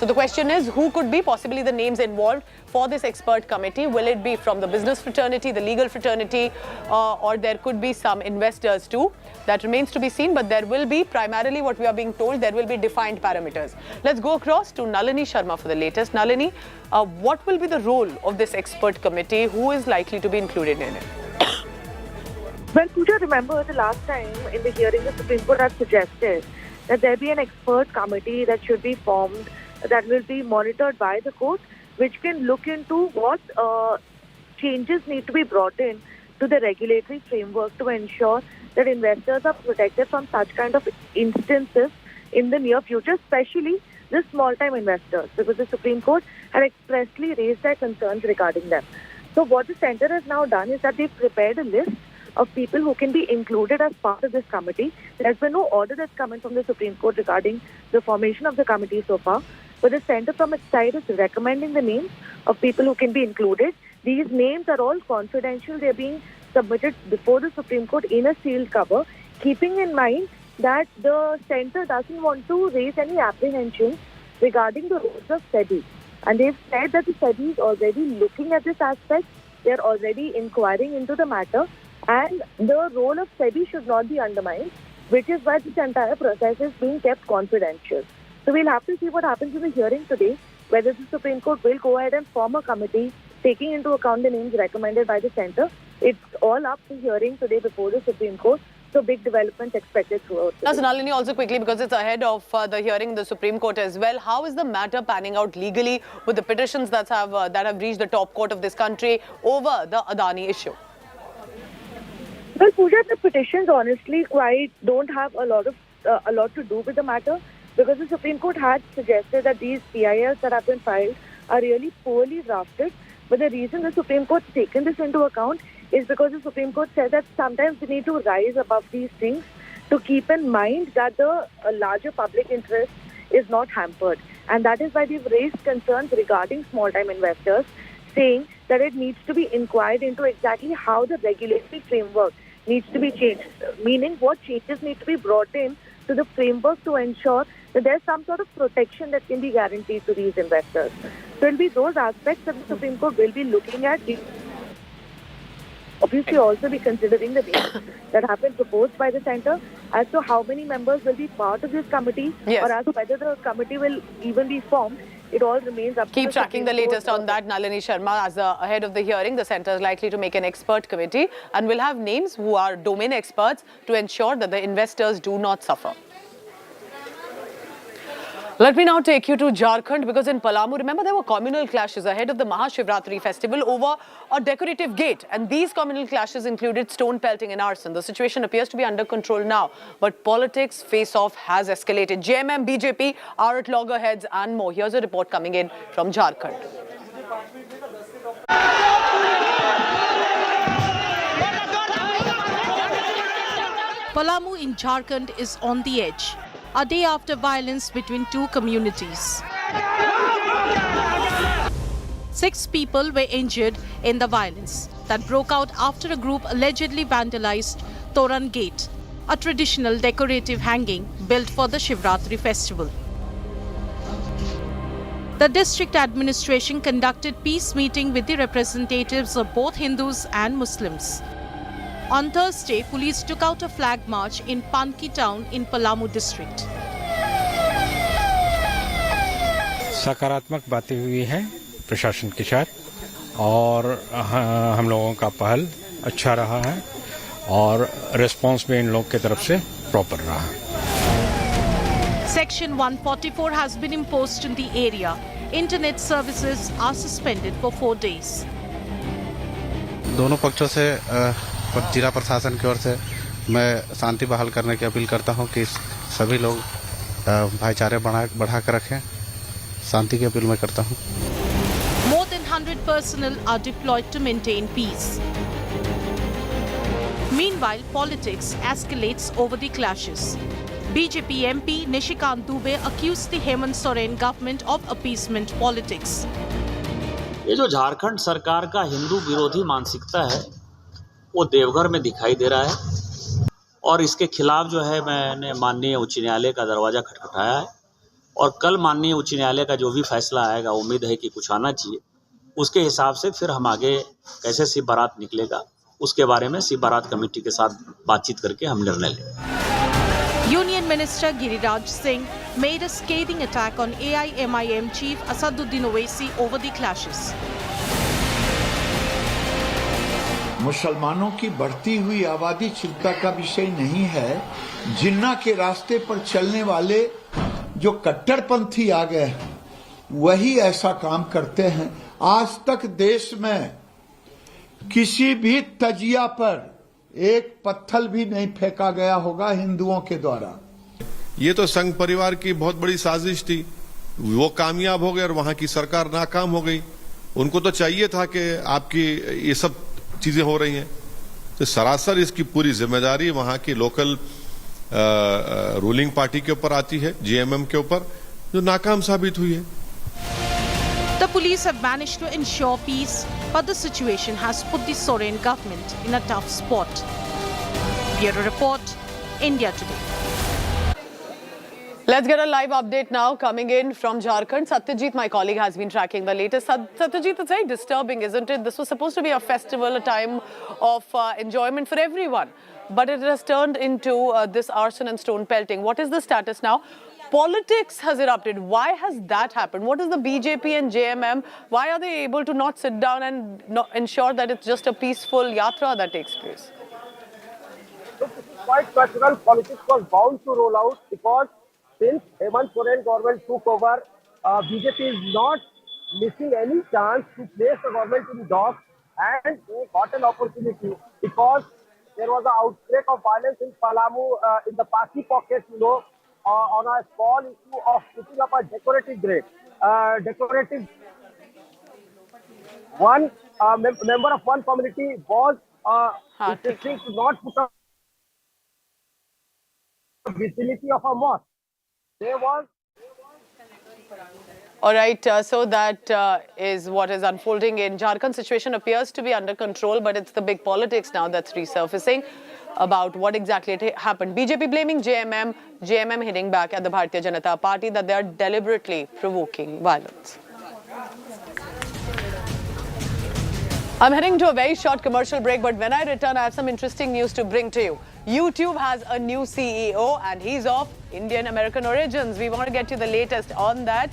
So the question is, who could be possibly the names involved for this expert committee? Will it be from the business fraternity, the legal fraternity, or there could be some investors too? That remains to be seen, but there will be, primarily what we are being told, there will be defined parameters. Let's go across to Nalini Sharma for the latest. Nalini, what will be the role of this expert committee? Who is likely to be included in it? Well, Pooja, remember the last time in the hearing, the Supreme Court had suggested that there be an expert committee that should be formed, that will be monitored by the court, which can look into what changes need to be brought in to the regulatory framework to ensure that investors are protected from such kind of instances in the near future, especially the small-time investors, because the Supreme Court had expressly raised their concerns regarding them. So what the centre has now done is that they've prepared a list of people who can be included as part of this committee. There has been no order that's come in from the Supreme Court regarding the formation of the committee so far, but the centre from its side is recommending the names of people who can be included. These names are all confidential. They're being submitted before the Supreme Court in a sealed cover, keeping in mind that the centre doesn't want to raise any apprehensions regarding the roles of SEBI. And they've said that the SEBI is already looking at this aspect. They're already inquiring into the matter. And the role of SEBI should not be undermined, which is why this entire process is being kept confidential. So we'll have to see what happens in the hearing today, whether the Supreme Court will go ahead and form a committee taking into account the names recommended by the centre. It's all up to hearing today before the Supreme Court. So big developments expected throughout. Now, Nalini, also quickly, because it's ahead of the hearing in the Supreme Court as well, how is the matter panning out legally with the petitions that have reached the top court of this country over the Adani issue? Well, Pooja, the petitions honestly don't have a lot to do with the matter, because the Supreme Court had suggested that these PILs that have been filed are really poorly drafted. But the reason the Supreme Court's taken this into account is because the Supreme Court said that sometimes we need to rise above these things to keep in mind that the larger public interest is not hampered. And that is why we've raised concerns regarding small-time investors, saying that it needs to be inquired into exactly how the regulatory framework needs to be changed, meaning what changes need to be brought in to the framework to ensure that there's some sort of protection that can be guaranteed to these investors. So it will be those aspects that the Supreme Court will be looking at. Obviously also be considering the names that have been proposed by the centre as to how many members will be part of this committee, or as to whether the committee will even be formed. It all remains up to Keep tracking the latest on that, Nalini Sharma. As ahead of the hearing, the centre is likely to make an expert committee and will have names who are domain experts to ensure that the investors do not suffer. Let me now take you to Jharkhand, because in Palamu, remember, there were communal clashes ahead of the Mahashivratri festival over a decorative gate. And these communal clashes included stone pelting and arson. The situation appears to be under control now, but politics face-off has escalated. JMM, BJP are at loggerheads and more. Here's a report coming in from Jharkhand. Palamu in Jharkhand is on the edge, a day after violence between two communities. 6 people were injured in the violence that broke out after a group allegedly vandalized Toran Gate, a traditional decorative hanging built for the Shivratri festival. The district administration conducted peace meeting with the representatives of both Hindus and Muslims. On Thursday, police took out a flag march in Panki town in Palamu district. सकारात्मक बातें हुई हैं प्रशासन के साथ, और हम लोगों का पहल अच्छा रहा है और रिस्पांस भी इन लोग की तरफ से प्रॉपर रहा। Section 144 has been imposed in the area. Internet services are suspended for 4 days. दोनों पक्षों से जिला प्रशासन की ओर से मैं शांति बहाल करने की अपील करता हूं कि सभी लोग भाईचारे बढ़ा कर रखें। शांति की अपील मैं करता हूं। More than 100 personnel are deployed to maintain peace. Meanwhile, politics escalates over the clashes. BJP MP Nishikant Dubey accused the Hemant Soren government of appeasement politics. ये जो झारखंड सरकार का हिंदू विरोधी मानसिकता है वो देवघर में दिखाई दे रहा है, और इसके खिलाफ जो है मैंने माननीय उच्च न्यायालय का दरवाजा खटखटाया है और कल माननीय उच्च न्यायालय का जो भी फैसला आएगा, उम्मीद है कि कुछ आना चाहिए, उसके हिसाब से फिर हम आगे कैसे सिर्फ बारात निकलेगा उसके बारे में सिर्फ बारात कमेटी के साथ बातचीत करके हम निर्णय लेंगे। Union Minister Giriraj Singh made a scathing attack on AIMIM chief Asaduddin Owaisi over the clashes. मुसलमानों की बढ़ती हुई आबादी चिंता का विषय नहीं है। जिन्ना के रास्ते पर चलने वाले जो कट्टरपंथी आ गए हैं वही ऐसा काम करते हैं। आज तक देश में किसी भी तजिया पर एक पत्थर भी नहीं फेंका गया होगा हिंदुओं के द्वारा। ये तो संघ परिवार की बहुत बड़ी साजिश थी, वो कामयाब हो गए और वहां की सरकार नाकाम हो गई। उनको तो चाहिए था कि आपकी ये सब चीजें हो रही हैं, तो सरासर इसकी पूरी जिम्मेदारी वहां की लोकल रूलिंग पार्टी के ऊपर आती है, जेएमएम के ऊपर, जो नाकाम साबित हुई है। The police have managed to ensure peace, but the situation has put the Soren government in a tough spot. Bureau Report, India Today. Let's get a live update now coming in from Jharkhand. Satyajit, my colleague, has been tracking the latest. Satyajit, it's very disturbing, isn't it? This was supposed to be a festival, a time of enjoyment for everyone. But it has turned into this arson and stone pelting. What is the status now? Politics has erupted. Why has that happened? What is the BJP and JMM? Why are they able to not sit down and ensure that it's just a peaceful yatra that takes place? Look, this is quite personal. Politics was bound to roll out because since Hemant Soren government took over, BJP is not missing any chance to place the government in dock, and they got an opportunity because there was an outbreak of violence in Palamu in the Pasi pocket, on a small issue of putting up a decorative grate. One member of one community was insisting to not put up the vicinity of a mosque. There was. All right, so that is what is unfolding in Jharkhand. Situation appears to be under control, but it's the big politics now that's resurfacing about what exactly happened. BJP blaming JMM, JMM hitting back at the Bharatiya Janata Party that they are deliberately provoking violence. I'm heading to a very short commercial break, but when I return, I have some interesting news to bring to you. YouTube has a new CEO and he's of Indian-American origins. We want to get you the latest on that.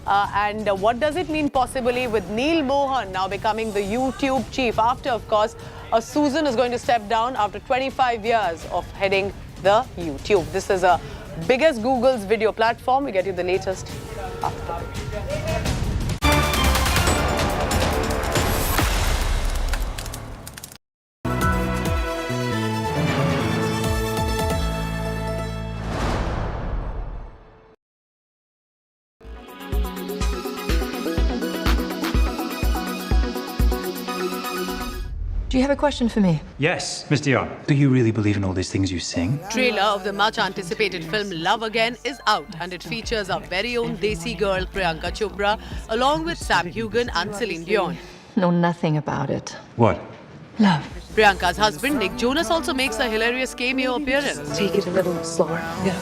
And what does it mean possibly with Neil Mohan now becoming the YouTube chief after, of course, Susan is going to step down after 25 years of heading the YouTube. This is a biggest Google's video platform. We get you the latest after. Do you have a question for me? Yes, Mr. Young. Do you really believe in all these things you sing? Trailer of the much anticipated film Love Again is out, and it features our very own Desi girl Priyanka Chopra along with Sam Hugan and Celine Dion. Know nothing about it. What? Love. Priyanka's husband Nick Jonas also makes a hilarious cameo appearance. Take it a little slower. Yeah.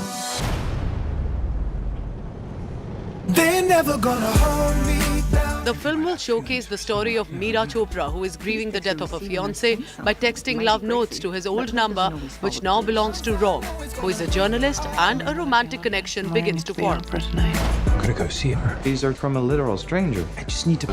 They're never gonna hold me down. The film will showcase the story of Meera Chopra, who is grieving the death of her fiancé by texting love notes to his old number, which now belongs to Rob, who is a journalist, and a romantic connection begins to form. I'm gonna go see her. These are from a literal stranger. I just need to...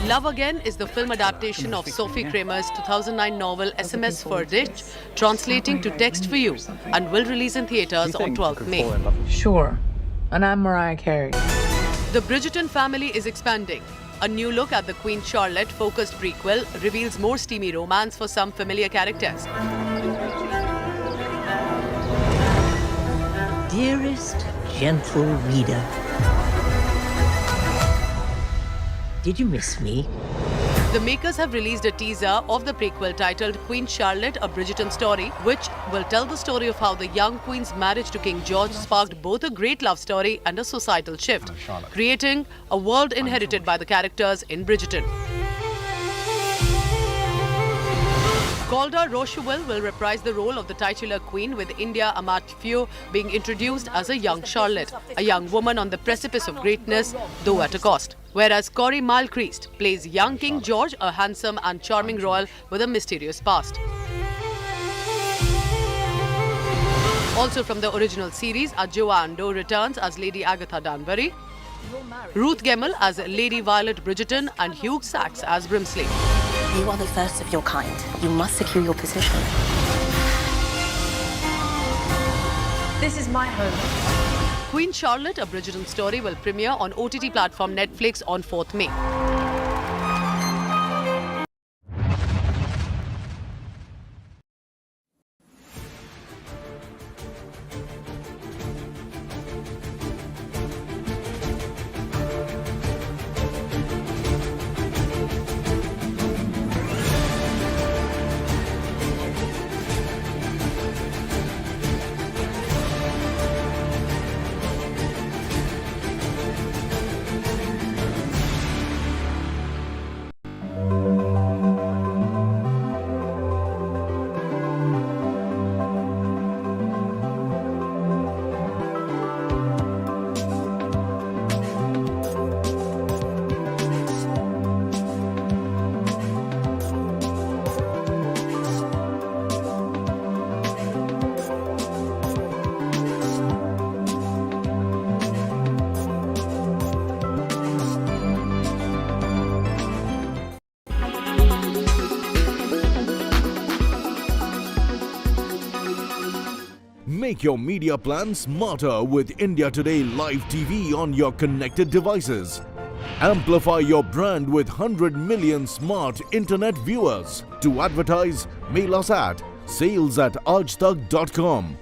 Love Again is the film adaptation of Sophie Kramer's 2009 novel SMS for Ditch, translating to Text for You, and will release in theatres on 12th May. Sure. And I'm Mariah Carey. The Bridgerton family is expanding. A new look at the Queen Charlotte-focused prequel reveals more steamy romance for some familiar characters. Dearest, gentle reader, did you miss me? The makers have released a teaser of the prequel titled Queen Charlotte, A Bridgerton Story, which will tell the story of how the young queen's marriage to King George sparked both a great love story and a societal shift, creating a world inherited by the characters in Bridgerton. Golda Rochelle will reprise the role of the titular queen, with India Amatfio being introduced as a young Charlotte, a young woman on the precipice of greatness, though at a cost. Whereas Corey Malcreast plays young King George, a handsome and charming royal with a mysterious past. Also from the original series, Joanne Doe returns as Lady Agatha Danbury, Ruth Gemmell as Lady Violet Bridgerton, and Hugh Sachs as Brimsley. You are the first of your kind. You must secure your position. This is my home. Queen Charlotte, a Bridgerton story, will premiere on OTT platform Netflix on 4th May. Make your media plan smarter with India Today Live TV on your connected devices. Amplify your brand with 100 million smart internet viewers. To advertise, mail us at sales@aajtak.com.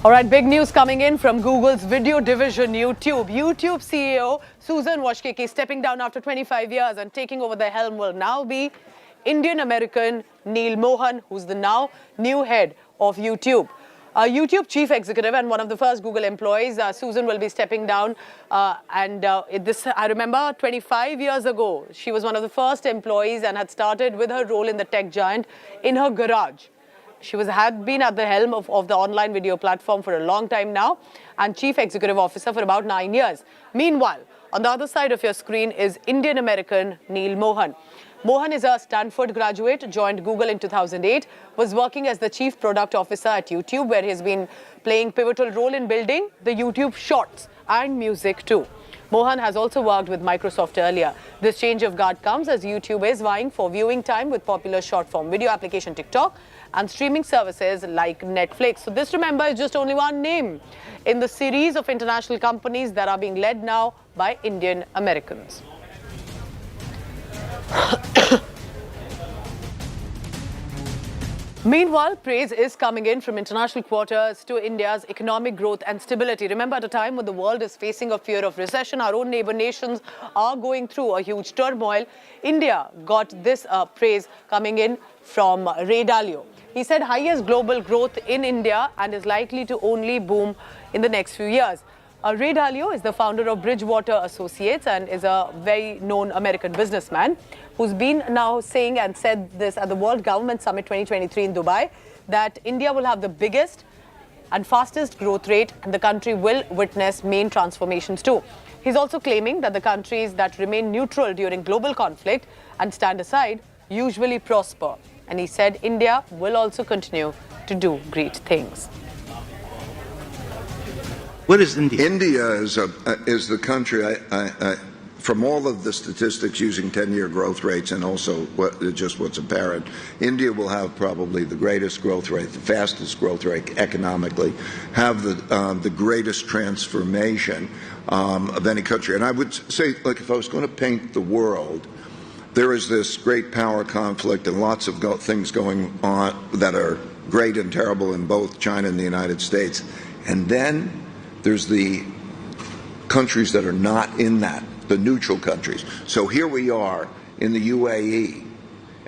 All right, big news coming in from Google's video division, YouTube. YouTube CEO Susan Wojcicki stepping down after 25 years and taking over the helm will now be Indian-American Neil Mohan, who's the now new head of YouTube. YouTube chief executive and one of the first Google employees, Susan will be stepping down. I remember 25 years ago, she was one of the first employees and had started with her role in the tech giant in her garage. She had been at the helm of the online video platform for a long time now and chief executive officer for about 9 years. Meanwhile, on the other side of your screen is Indian-American Neil Mohan. Mohan is a Stanford graduate, joined Google in 2008, was working as the chief product officer at YouTube, where he's been playing pivotal role in building the YouTube Shorts and music too. Mohan has also worked with Microsoft earlier. This change of guard comes as YouTube is vying for viewing time with popular short-form video application TikTok and streaming services like Netflix. So this, remember, is just only one name in the series of international companies that are being led now by Indian Americans. Meanwhile, praise is coming in from international quarters to India's economic growth and stability. Remember, at a time when the world is facing a fear of recession, our own neighbor nations are going through a huge turmoil. India got this praise coming in from Ray Dalio. He said highest global growth in India and is likely to only boom in the next few years. Ray Dalio is the founder of Bridgewater Associates and is a very known American businessman who's been now saying and said this at the World Government Summit 2023 in Dubai, that India will have the biggest and fastest growth rate and the country will witness main transformations too. He's also claiming that the countries that remain neutral during global conflict and stand aside usually prosper. And he said India will also continue to do great things. What is India? India is the country, from all of the statistics using 10-year growth rates and also just what's apparent, India will have probably the greatest growth rate, the fastest growth rate economically, have the greatest transformation of any country. And I would say, like, if I was going to paint the world, there is this great power conflict and lots of things going on that are great and terrible in both China and the United States. And then there's the countries that are not in that, the neutral countries. So here we are in the UAE,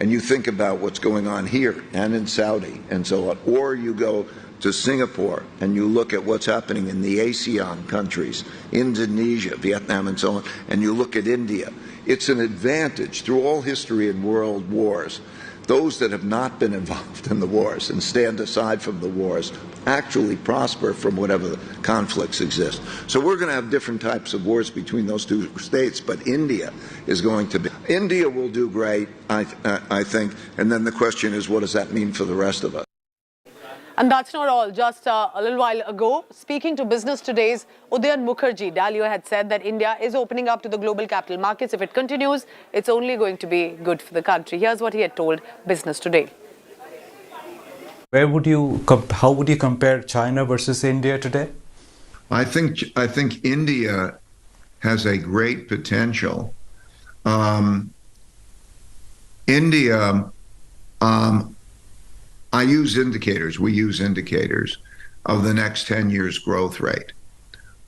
and you think about what's going on here and in Saudi and so on, or you go to Singapore and you look at what's happening in the ASEAN countries, Indonesia, Vietnam, and so on, and you look at India, it's an advantage through all history and world wars. Those that have not been involved in the wars and stand aside from the wars actually prosper from whatever conflicts exist. So we're going to have different types of wars between those two states, but India is going to be. India will do great, I think, and then the question is, what does that mean for the rest of us? And that's not all. Just a little while ago, speaking to Business Today's Udayan Mukherjee, Dalio had said that India is opening up to the global capital markets. If it continues, it's only going to be good for the country. Here's what he had told Business Today. How would you compare China versus India today? I think India has a great potential. India, I use indicators, we use indicators of the next 10 years growth rate.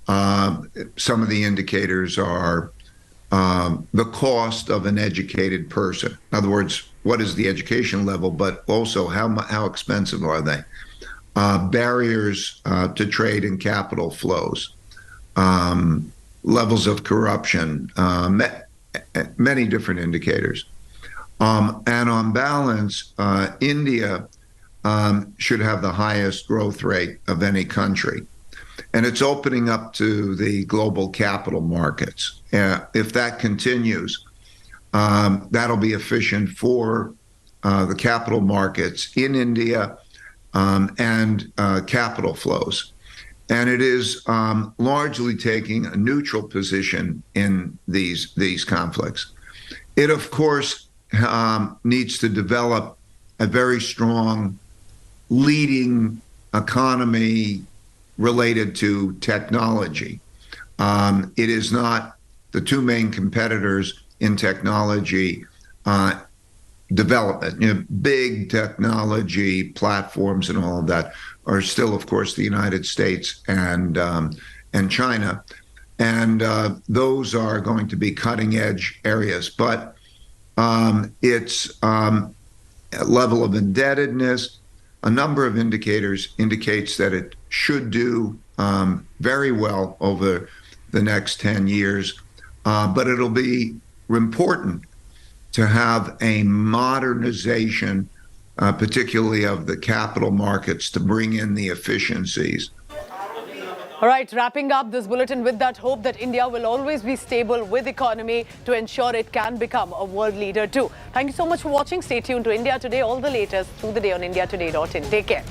Some of the indicators are the cost of an educated person. In other words, what is the education level, but also how expensive are they? Barriers to trade and capital flows, levels of corruption, many different indicators. And on balance, India should have the highest growth rate of any country. And it's opening up to the global capital markets. If that continues, that'll be efficient for the capital markets in India and capital flows. And it is largely taking a neutral position in these conflicts. It, of course, needs to develop a very strong leading economy related to technology. It is not the two main competitors in technology development. Big technology platforms and all of that are still, of course, the United States and China, and those are going to be cutting edge areas. But its level of indebtedness, a number of indicators indicates that it should do very well over the next 10 years. But it'll be important to have a modernization, particularly of the capital markets, to bring in the efficiencies. All right, wrapping up this bulletin with that hope that India will always be stable with economy to ensure it can become a world leader too. Thank you so much for watching. Stay tuned to India Today, all the latest through the day on indiatoday.in. Take care.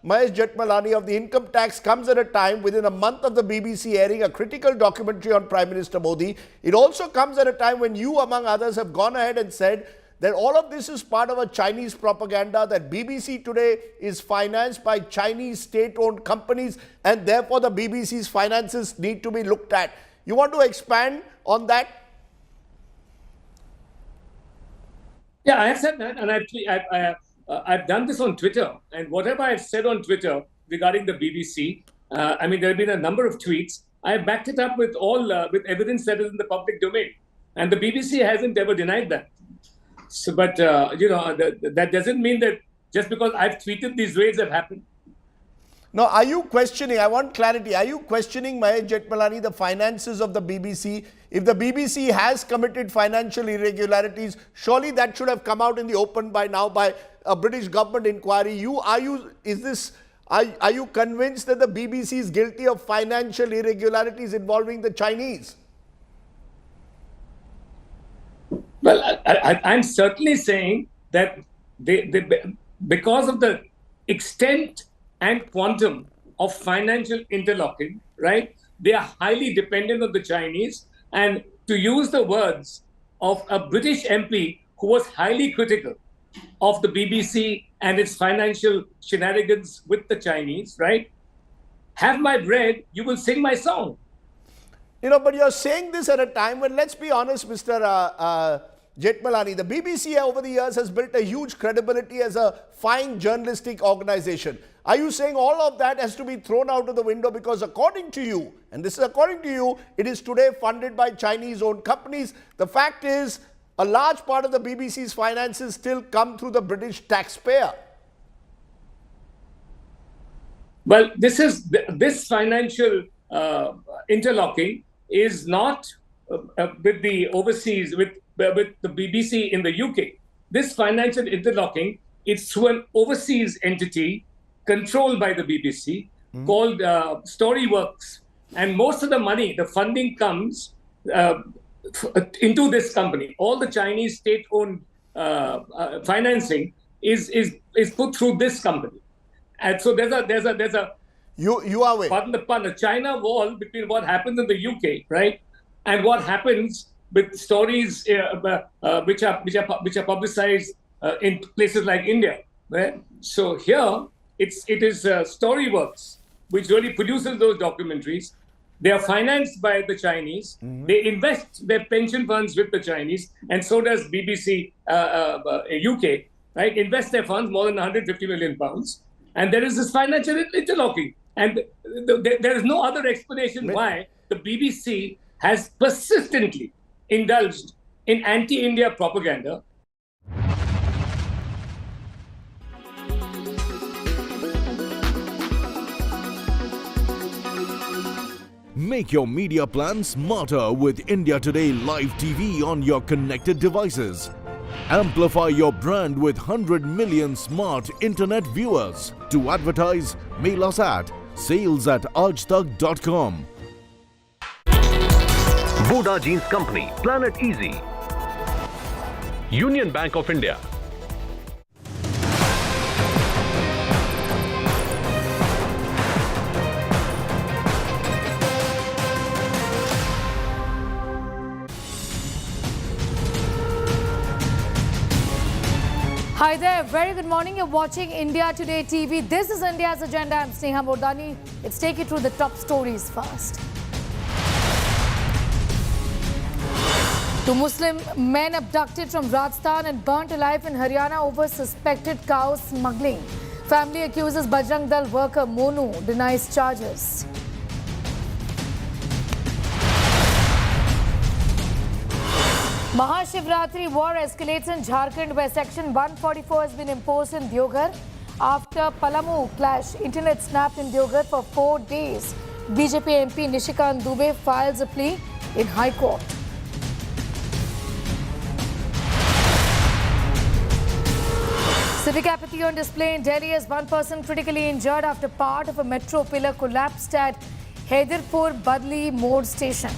Mahesh Jethmalani of the income tax comes at a time within a month of the BBC airing a critical documentary on Prime Minister Modi. It also comes at a time when you, among others, have gone ahead and said that all of this is part of a Chinese propaganda, that BBC Today is financed by Chinese state-owned companies and therefore the BBC's finances need to be looked at. You want to expand on that? Yeah, I have said that, and I've done this on Twitter, and whatever I've said on Twitter regarding the BBC, I mean, there have been a number of tweets. I have backed it up with with evidence that is in the public domain, and the BBC hasn't ever denied that. So, but that doesn't mean that just because I've tweeted these raids have happened. Now, are you questioning, I want clarity, are you questioning, Mahesh Jethmalani, the finances of the BBC? If the BBC has committed financial irregularities, surely that should have come out in the open by now by a British government inquiry. Are you convinced that the BBC is guilty of financial irregularities involving the Chinese? Well, I'm certainly saying that because of the extent and quantum of financial interlocking, right? They are highly dependent on the Chinese. And to use the words of a British MP who was highly critical of the BBC and its financial shenanigans with the Chinese, right? Have my bread, you will sing my song. But you're saying this at a time when, let's be honest, Mr. Jethmalani, the BBC over the years has built a huge credibility as a fine journalistic organization. Are you saying all of that has to be thrown out of the window because according to you, and this is according to you, it is today funded by Chinese-owned companies? The fact is, a large part of the BBC's finances still come through the British taxpayer. Well, this financial interlocking is not with the overseas, with the BBC in the UK. This financial interlocking is through an overseas entity controlled by the BBC called Storyworks. And most of the money, the funding comes into this company. All the Chinese state-owned financing is put through this company. And so there's a you are with a China wall between what happens in the UK, right, and what happens with stories which are publicized in places like India. Right? So here it is Storyworks which really produces those documentaries. They are financed by the Chinese. They invest their pension funds with the Chinese, and so does BBC UK. Right, invest their funds more than 150 million pounds, and there is this financial interlocking. And there is no other explanation why the BBC has persistently indulged in anti-India propaganda. Make your media plan smarter with India Today Live TV on your connected devices. Amplify your brand with 100 million smart internet viewers. To advertise, mail us at sales@aajtak.com. Boda Jeans Company, Planet Easy, Union Bank of India. Hi there, very good morning. You're watching India Today TV. This is India's Agenda. I'm Sneha Mordani. Let's take you through the top stories first. Two Muslim men abducted from Rajasthan and burnt alive in Haryana over suspected cow smuggling. Family accuses Bajrang Dal worker Monu, denies charges. Mahashivratri war escalates in Jharkhand, where Section 144 has been imposed in Deoghar. After Palamu clash, internet snapped in Deoghar for 4 days. BJP MP Nishikant Dubey files a plea in High Court. Civic apathy on display in Delhi as one person critically injured after part of a metro pillar collapsed at Haidarpur Badli Mode station.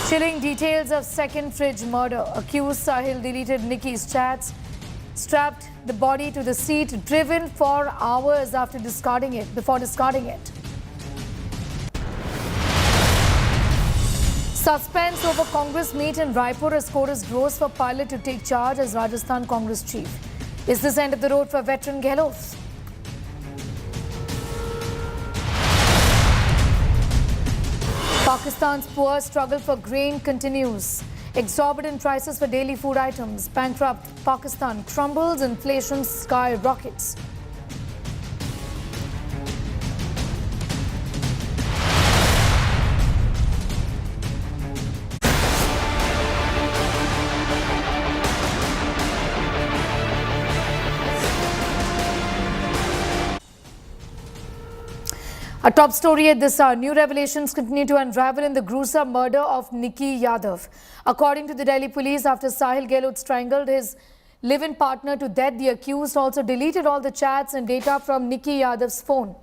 Chilling details of second fridge murder. Accused Sahil deleted Nikki's chats, strapped the body to the seat, driven for hours before discarding it. Suspense over Congress meet in Raipur as chorus grows for pilot to take charge as Rajasthan Congress chief. Is this end of the road for veteran Gehlot? Pakistan's poor struggle for grain continues. Exorbitant prices for daily food items. Bankrupt Pakistan crumbles, inflation skyrockets. A top story at this hour. New revelations continue to unravel in the gruesome murder of Nikki Yadav. According to the Delhi police, after Sahil Gehlot strangled his live-in partner to death, the accused also deleted all the chats and data from Nikki Yadav's phone.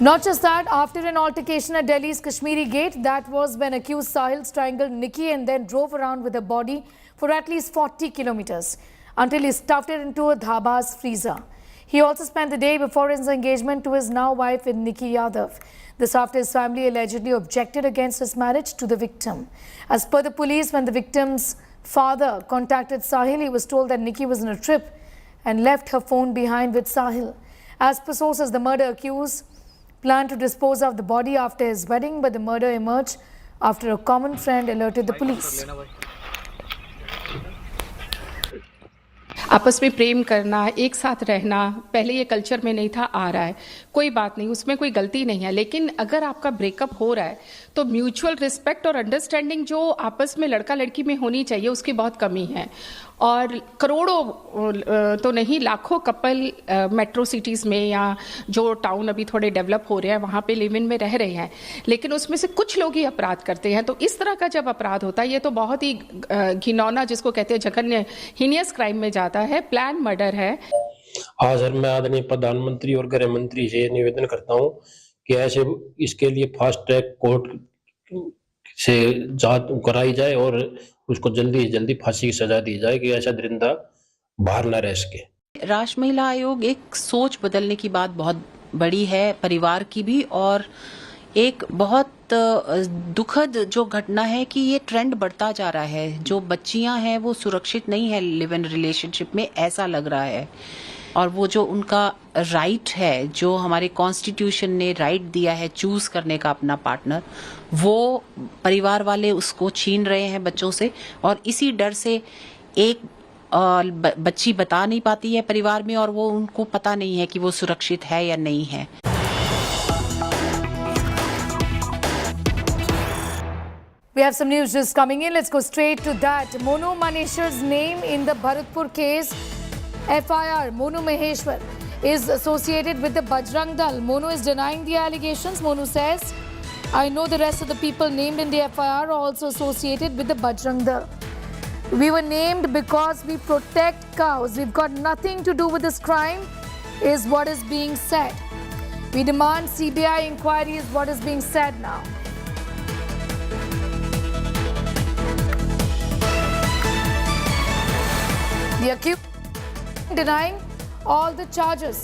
Not just that, after an altercation at Delhi's Kashmiri Gate, that was when accused Sahil strangled Nikki and then drove around with the body for at least 40 kilometers. Until he stuffed it into a dhaba's freezer. He also spent the day before his engagement to his now wife in Nikki Yadav. This after his family allegedly objected against his marriage to the victim. As per the police, when the victim's father contacted Sahil. He was told that Nikki was on a trip and left her phone behind with Sahil. As per sources, the murder accused planned to dispose of the body after his wedding, but the murder emerged after a common friend alerted the police. आपस में प्रेम करना, एक साथ रहना, पहले ये culture में नहीं था, आ रहा है, कोई बात नहीं, उसमें कोई गलती नहीं है। लेकिन अगर आपका ब्रेकअप हो रहा है तो म्यूचुअल रिस्पेक्ट और अंडरस्टैंडिंग जो आपस में लड़का लड़की में होनी चाहिए उसकी बहुत कमी है। और करोड़ों तो नहीं, लाखों कपल मेट्रो सिटीज़ में या जो टाउन अभी थोड़े डेवलप हो रहे हैं वहाँ पे लिव इन में रह रहे हैं, लेकिन उसमें से कुछ लोग ही अपराध करते हैं। तो इस तरह का जब अपराध होता है ये तो बहुत ही घिनौना, जिसको कहते हैं जघन्य, हीनियस क्राइम में जाता है, प्लान मर्डर है। हाँ सर, मैं आदरणीय प्रधानमंत्री और गृह मंत्री से निवेदन करता हूँ कि ऐसे इसके लिए फास्ट ट्रैक कोर्ट से जांच कराई जाए और उसको जल्दी से जल्दी फांसी की सजा दी जाए कि ऐसा दरिंदा बाहर न रह सके। राष्ट्रीय महिला आयोग एक सोच बदलने की बात बहुत बड़ी है, परिवार की भी, और एक बहुत दुखद जो घटना है कि ये ट्रेंड बढ़ता जा रहा है। जो बच्चियां हैं वो सुरक्षित नहीं है लिव इन रिलेशनशिप में, ऐसा लग रहा है। और वो जो उनका राइट है, जो हमारे कॉन्स्टिट्यूशन ने राइट दिया है चूज करने का अपना पार्टनर, वो परिवार वाले उसको छीन रहे हैं बच्चों से। और इसी डर से एक बच्ची बता नहीं पाती है परिवार में, और वो उनको पता नहीं है कि वो सुरक्षित है या नहीं है। We have some news just coming in. Let's go straight to that. Monu Maneshar's name in the Bharatpur case FIR. Monu Maheshwar is associated with the Bajrang Dal. Monu is denying the allegations. Monu says, I know the rest of the people named in the FIR are also associated with the Bajrang Dal. We were named because we protect cows. We've got nothing to do with this crime, is what is being said. We demand CBI inquiry, is what is being said now. The accused denying all the charges.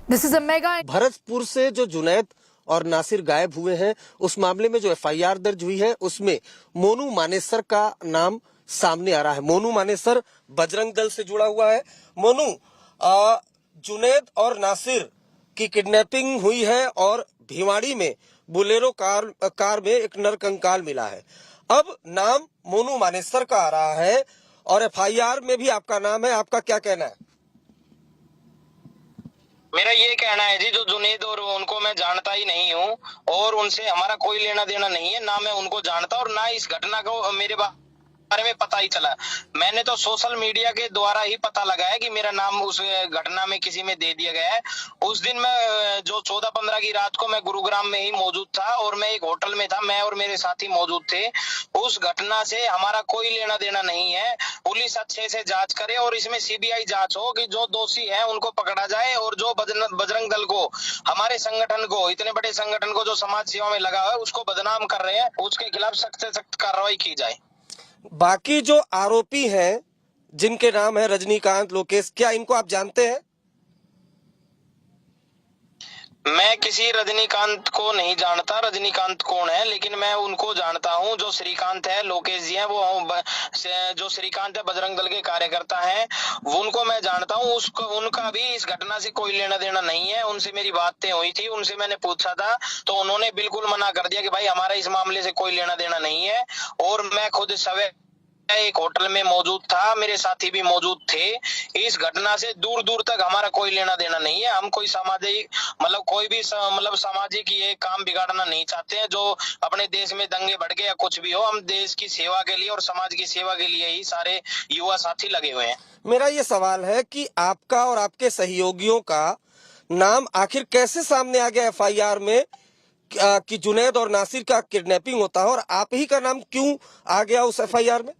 This is a mega. Bharatpur से जो जुनैद और नासिर गायब हुए हैं, उस मामले में जो FIR दर्ज हुई है उसमें मोनू मानेसर का नाम सामने आ रहा है। मोनू मानेसर बजरंग दल से जुड़ा हुआ है। मोनू, जुनैद और नासिर की किडनैपिंग हुई है और भिवाड़ी में बुलेरो कार में एक नरकंकाल मिला है। अब नाम मोनू मानेसर का आ रहा है और FIR में भी आपका नाम है, आपका क्या कहना है? मेरा ये कहना है जी, जो जुनैद और उनको मैं जानता ही नहीं हूँ और उनसे हमारा कोई लेना देना नहीं है, ना मैं उनको जानता और ना इस घटना को मेरे बारे में पता ही चला। मैंने तो सोशल मीडिया के द्वारा ही पता लगाया कि मेरा नाम उस घटना में किसी में दे दिया गया है। उस दिन मैं जो 14-15 की रात को मैं गुरुग्राम में ही मौजूद था और मैं एक होटल में था, मैं और मेरे साथी मौजूद थे। उस घटना से हमारा कोई लेना देना नहीं है। पुलिस अच्छे से जांच करे और इसमें CBI जांच हो कि जो दोषी है उनको पकड़ा जाए और जो बजरंग दल को, हमारे संगठन को, इतने बड़े संगठन को जो समाज सेवा में लगा हुआ है उसको बदनाम कर रहे हैं, उसके खिलाफ सख्त से सख्त कार्रवाई की जाए। बाकी जो आरोपी हैं जिनके नाम है रजनीकांत, लोकेश, क्या इनको आप जानते हैं? मैं किसी रजनीकांत को नहीं जानता, रजनीकांत कौन है, लेकिन मैं उनको जानता हूं। जो श्रीकांत है, लोकेश जी हैं, वो जो श्रीकांत है बजरंग दल के कार्यकर्ता हैं, उनको मैं जानता हूं। उनका भी इस घटना से कोई लेना देना नहीं है। उनसे मेरी बातें हुई थी, उनसे मैंने पूछा था तो उन्होंने बिल्कुल मना कर दिया कि भाई हमारा इस मामले से कोई लेना देना नहीं है। और मैं खुद सवेरे एक होटल में मौजूद था, मेरे साथी भी मौजूद थे। इस घटना से दूर दूर तक हमारा कोई लेना देना नहीं है। हम कोई सामाजिक कोई भी सामाजिक ये काम बिगाड़ना नहीं चाहते हैं। जो अपने देश में दंगे भड़के या कुछ भी हो, हम देश की सेवा के लिए और समाज की सेवा के लिए ही सारे युवा साथी लगे हुए हैं। मेरा ये सवाल है कि आपका और आपके सहयोगियों का नाम आखिर कैसे सामने आ गया FIR में कि जुनैद और नासिर का किडनैपिंग होता है, और आप ही का नाम क्यों आ गया उस FIR में?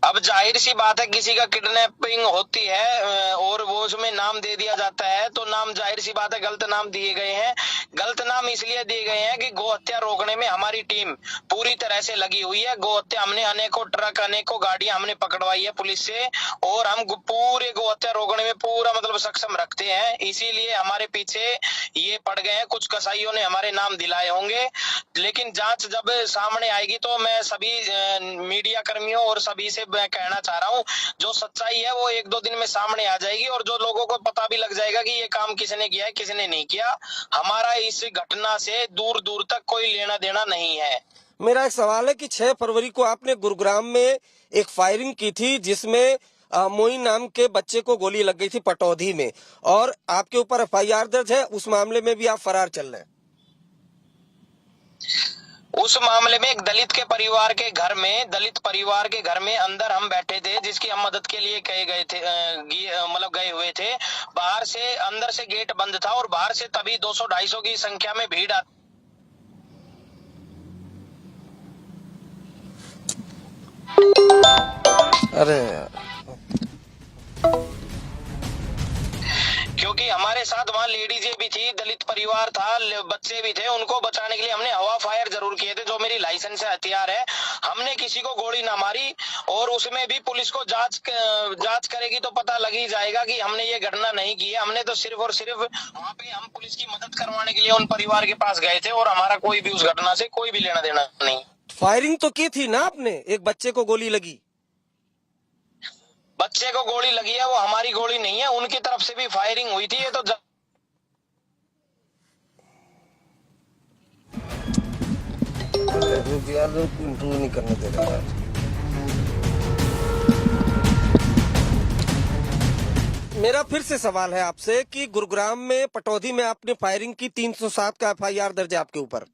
अब जाहिर सी बात है, किसी का किडनैपिंग होती है और वो उसमें नाम दे दिया जाता है तो नाम जाहिर सी बात है गलत नाम दिए गए हैं। गलत नाम इसलिए दिए गए हैं कि गौ हत्या रोकने में हमारी टीम पूरी तरह से लगी हुई है। गौ हत्या हमने अनेकों ट्रक, अनेकों गाड़ियां हमने पकड़वाई है पुलिस से और हम पूरे गौ हत्या रोकने में पूरा सक्षम रखते हैं। इसीलिए हमारे पीछे ये पड़ गए हैं। कुछ कसाईयों ने हमारे नाम दिलाए होंगे लेकिन जांच जब सामने आएगी तो मैं सभी मीडिया कर्मियों और सभी से मैं कहना चाह रहा हूँ, जो सच्चाई है वो 1-2 दिन में सामने आ जाएगी और जो लोगों को पता भी लग जाएगा कि ये काम किसने किया है, किसने नहीं किया। हमारा इस घटना से दूर दूर तक कोई लेना देना नहीं है। मेरा एक सवाल है कि 6 फरवरी को आपने गुरुग्राम में एक फायरिंग की थी जिसमें मोइन नाम के बच्चे को गोली लग गई थी पटौदी में, और आपके ऊपर FIR दर्ज है। उस मामले में भी आप फरार चल रहे हैं। उस मामले में एक दलित परिवार के घर में अंदर हम बैठे थे, जिसकी हम मदद के लिए गए थे, मतलब गए हुए थे। बाहर से अंदर से गेट बंद था और बाहर से तभी 200-250 की संख्या में भीड़ आती। अरे क्योंकि हमारे साथ वहाँ लेडीजें भी थी, दलित परिवार था, बच्चे भी थे, उनको बचाने के लिए हमने हवा फायर जरूर किए थे, जो मेरी लाइसेंस है, हथियार है। हमने किसी को गोली ना मारी और उसमें भी पुलिस को जांच करेगी तो पता लग ही जाएगा कि हमने ये घटना नहीं की है। हमने तो सिर्फ और सिर्फ वहाँ पे हम पुलिस की मदद करवाने के लिए उन परिवार के पास गए थे और हमारा कोई भी उस घटना से कोई भी लेना देना नहीं। फायरिंग तो की थी ना आपने, एक बच्चे को गोली लगी। बच्चे को गोली लगी है, वो हमारी गोली नहीं है, उनकी तरफ से भी फायरिंग हुई थी। ये तो इंटरव्यू नहीं करने दे रहा है। मेरा फिर से सवाल है आपसे कि गुरुग्राम में पटौदी में आपने फायरिंग की, 307 का FIR दर्ज है आपके ऊपर।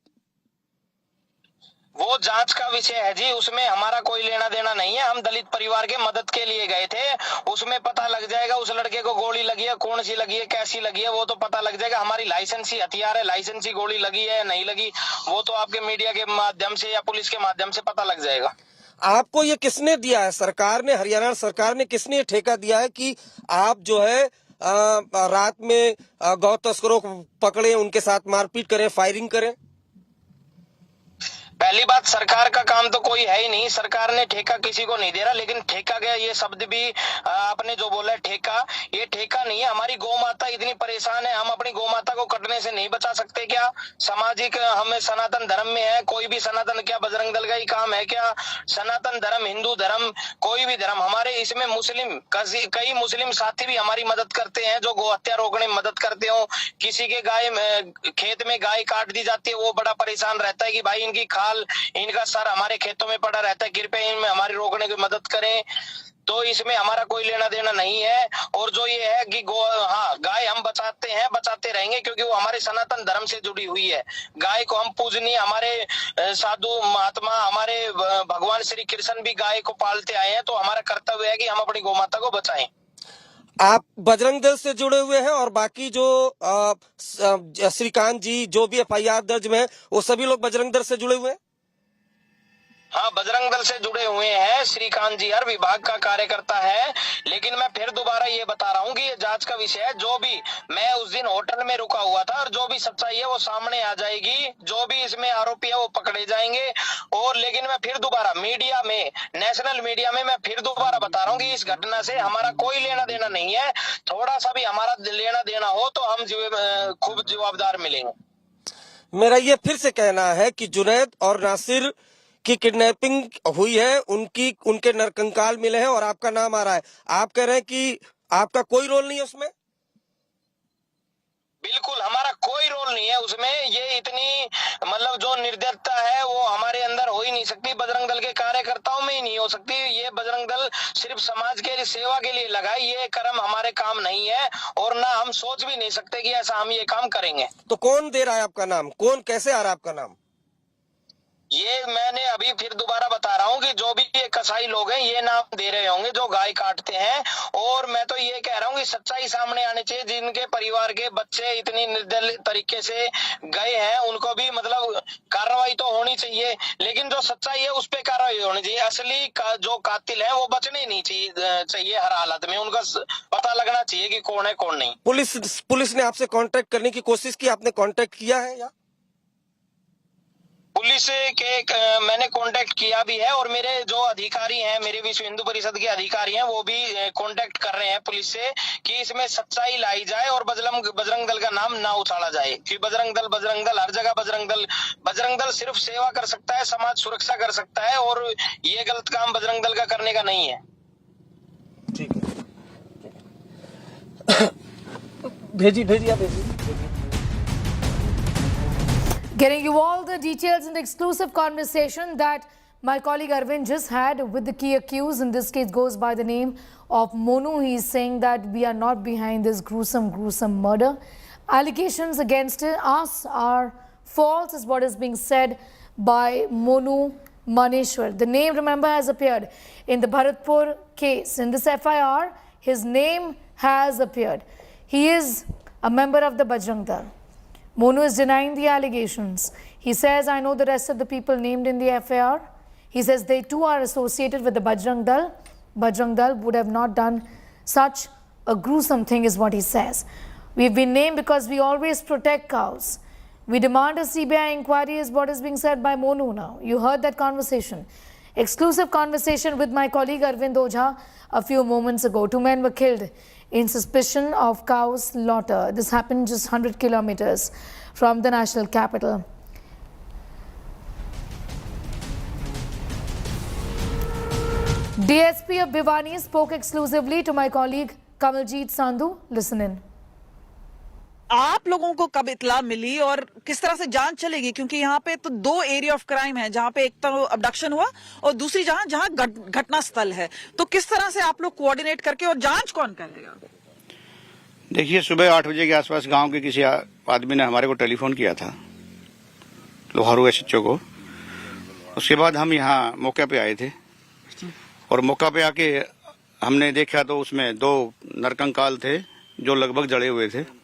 वो जांच का विषय है जी, उसमें हमारा कोई लेना देना नहीं है। हम दलित परिवार के मदद के लिए गए थे, उसमें पता लग जाएगा उस लड़के को गोली लगी है, कौन सी लगी है, कैसी लगी है, वो तो पता लग जाएगा। हमारी लाइसेंसी हथियार है, लाइसेंसी गोली लगी है नहीं लगी, वो तो आपके मीडिया के माध्यम से या पुलिस के माध्यम से पता लग जाएगा। आपको ये किसने दिया है? सरकार ने, हरियाणा सरकार ने किसने ठेका दिया है कि आप जो है रात में गौ तस्करों को पकड़े, उनके साथ मारपीट करें, फायरिंग करें? पहली बात, सरकार का काम तो कोई है ही नहीं, सरकार ने ठेका किसी को नहीं दे रहा। लेकिन ठेका गया ये शब्द भी आपने जो बोला है ठेका, ये ठेका नहीं है। हमारी गौ माता इतनी परेशान है, हम अपनी गौ माता को कटने से नहीं बचा सकते क्या? सामाजिक हमें सनातन धर्म में है, कोई भी सनातन क्या बजरंग दल का ही काम है क्या? सनातन धर्म, हिंदू धर्म, कोई भी धर्म, हमारे इसमें मुस्लिम कई मुस्लिम साथी भी हमारी मदद करते हैं, जो गौ हत्या रोकने में मदद करते हो। किसी के खेत में गाय काट दी जाती है, वो बड़ा परेशान रहता है कि भाई इनकी इनका सर हमारे खेतों में पड़ा रहता है, कृपया इनमें हमारी रोकने की मदद करें। तो इसमें हमारा कोई लेना देना नहीं है। और जो ये है कि गाय हम बचाते हैं, बचाते रहेंगे, क्योंकि वो हमारे सनातन धर्म से जुड़ी हुई है। गाय को हम पूजनीय, हमारे साधु महात्मा, हमारे भगवान श्री कृष्ण भी गाय को पालते आए हैं। तो हमारा कर्तव्य है कि हम अपनी गौ माता को बचाएं। आप बजरंग दल से जुड़े हुए हैं और बाकी जो श्रीकांत जी जो भी FIR दर्ज में है, वो सभी लोग बजरंग दल से जुड़े हुए हैं? हाँ, बजरंग दल से जुड़े हुए हैं। श्रीकांत जी हर विभाग का कार्यकर्ता है। लेकिन मैं फिर दोबारा ये बता रहा हूँ कि ये जांच का विषय है। जो भी, मैं उस दिन होटल में रुका हुआ था और जो भी सच्चाई है वो सामने आ जाएगी, जो भी इसमें आरोपी है वो पकड़े जाएंगे। और लेकिन मैं फिर दोबारा मीडिया में, नेशनल मीडिया में मैं फिर दोबारा बता रहा हूँ कि इस घटना से हमारा कोई लेना देना नहीं है। थोड़ा सा भी हमारा लेना देना हो तो हम खूब जवाबदार मिलेंगे। मेरा ये फिर से कहना है कि जुनैद और नासिर की किडनैपिंग हुई है, उनके नरकंकाल मिले हैं और आपका नाम आ रहा है। आप कह रहे हैं कि आपका कोई रोल नहीं है उसमें? बिल्कुल, हमारा कोई रोल नहीं है उसमें। ये इतनी मतलब जो निर्दयता है वो हमारे अंदर हो ही नहीं सकती, बजरंग दल के कार्यकर्ताओं में ही नहीं हो सकती। ये बजरंग दल सिर्फ समाज के सेवा के लिए लगा है, ये कर्म हमारे काम नहीं है और ना हम सोच भी नहीं सकते कि ऐसा हम ये काम करेंगे। तो कौन दे रहा है आपका नाम? कौन, कैसे आ रहा है आपका नाम? ये मैंने अभी फिर दोबारा बता रहा हूँ कि जो भी ये कसाई लोग हैं ये नाम दे रहे होंगे जो गाय काटते हैं। और मैं तो ये कह रहा हूँ कि सच्चाई सामने आनी चाहिए। जिनके परिवार के बच्चे इतनी निर्दयी तरीके से गए हैं उनको भी मतलब कार्रवाई तो होनी चाहिए, लेकिन जो सच्चाई है उस पर कार्रवाई होनी चाहिए। असली जो कातिल है वो बचने नहीं चाहिए हर हालत में, उनका पता लगना चाहिए कि कौन है कौन नहीं। पुलिस ने आपसे कांटेक्ट करने की कोशिश की, आपने कांटेक्ट किया है या? पुलिस पुलिस के मैंने कांटेक्ट किया भी है और मेरे जो अधिकारी हैं, मेरे विश्व हिंदू परिषद के अधिकारी हैं, वो भी कांटेक्ट कर रहे हैं पुलिस से कि इसमें सच्चाई लाई जाए और बजरंग दल का नाम ना उछाला जाए। कि बजरंग दल हर जगह बजरंग दल सिर्फ सेवा कर सकता है, समाज सुरक्षा कर सकता है और ये गलत काम बजरंग दल का करने का नहीं है। ठीक है, भेजिए आप भेजिए। Getting you all the details in the exclusive conversation that my colleague Arvind just had with the key accused. In this case goes by the name of Monu. He is saying that we are not behind this gruesome murder. Allegations against us are false is what is being said by Monu Maneshwar. The name, remember, has appeared in the Bharatpur case. In this FIR, his name has appeared. He is a member of the Bajrang Dal. Monu is denying the allegations. He says, I know the rest of the people named in the FIR. He says they too are associated with the Bajrang Dal. Bajrang Dal would have not done such a gruesome thing is what he says. We've been named because we always protect cows. We demand a CBI inquiry is what is being said by Monu now. You heard that conversation. Exclusive conversation with my colleague Arvind Ojha a few moments ago. 2 men were killed in suspicion of cow slaughter. This happened just 100 kilometers from the national capital. DSP of Bhiwani spoke exclusively to my colleague Kamaljeet Sandhu. Listen in. आप लोगों को कब इतला मिली और किस तरह से जांच चलेगी, क्योंकि यहाँ पे तो 2 एरिया ऑफ क्राइम है, जहाँ पे एक तो अबडक्शन हुआ और दूसरी जहाँ घटना स्थल है, तो किस तरह से आप लोग कोऑर्डिनेट करके और जांच कौन करेगा? देखिए, सुबह 8 बजे के आसपास गांव के किसी आदमी ने हमारे को टेलीफोन किया था, लोहारू एसएचओ को। उसके बाद हम यहाँ मौके पे आए थे और मौका पे आके हमने देखा तो उसमें 2 नरकंकाल थे जो लगभग जड़े हुए थे।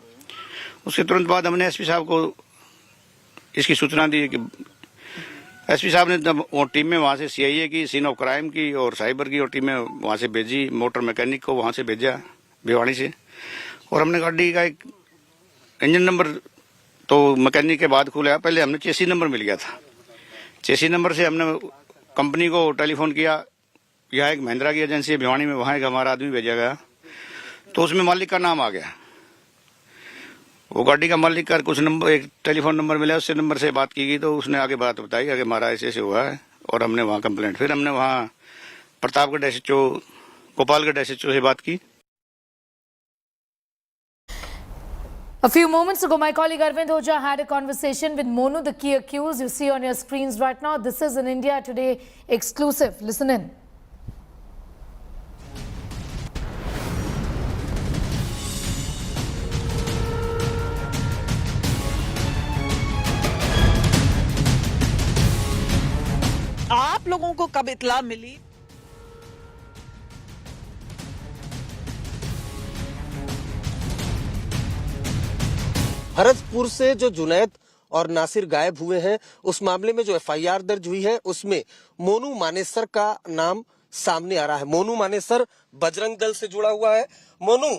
उसके तुरंत बाद हमने एसपी साहब को इसकी सूचना दी कि एसपी साहब ने तब वो टीम में वहाँ से सीआईए की, सीन ऑफ क्राइम की और साइबर की और टीमें वहाँ से भेजी, मोटर मैकेनिक को वहाँ से भेजा भिवानी से, और हमने गाड़ी का एक इंजन नंबर तो मैकेनिक के बाद खुला। पहले हमने चेसी नंबर मिल गया था, चेसी नंबर से हमने कंपनी को टेलीफोन किया। यह एक महिंद्रा की एजेंसी है भिवानी में, वहाँ एक हमारा आदमी भेजा गया तो उसमें मालिक का नाम आ गया। वो गाड़ी का मालिक का कुछ नंबर, एक टेलीफोन नंबर मिला, उससे नंबर से बात की गई तो उसने आगे बात बताई कि हमारा ऐसे हुआ है और हमने वहाँ कंप्लेंट, फिर हमने वहाँ प्रतापगढ़ एसएचओ, गोपालगढ़ एसएचओ से बात की। A few moments ago, my colleague Arvind Ojha had a conversation with Monu, the key accused. You see on your screens right now. This is an India Today exclusive. Listen in. आप लोगों को कब इतला मिली? भरतपुर से जो जुनैद और नासिर गायब हुए हैं, उस मामले में जो एफआईआर दर्ज हुई है उसमें मोनू मानेसर का नाम सामने आ रहा है। मोनू मानेसर बजरंग दल से जुड़ा हुआ है। मोनू,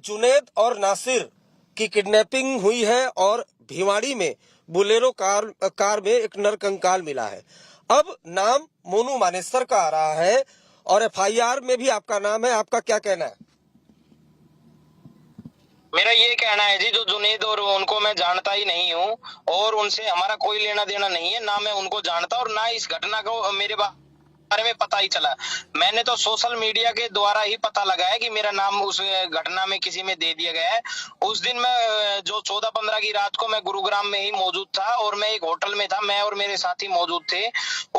जुनैद और नासिर की किडनैपिंग हुई है और भिवाड़ी में बुलेरो कार में एक नरकंकाल मिला है। अब नाम मोनू मानेसर का आ रहा है और एफआईआर में भी आपका नाम है, आपका क्या कहना है? मेरा ये कहना है जी, जो जुनैद और उनको मैं जानता ही नहीं हूँ और उनसे हमारा कोई लेना देना नहीं है, ना मैं उनको जानता और ना इस घटना को मेरे बारे में पता ही चला। मैंने तो सोशल मीडिया के द्वारा ही पता लगाया कि मेरा नाम उस घटना में किसी में दे दिया गया है। उस दिन मैं जो 14-15 की रात को मैं गुरुग्राम में ही मौजूद था और मैं एक होटल में था, मैं और मेरे साथी मौजूद थे।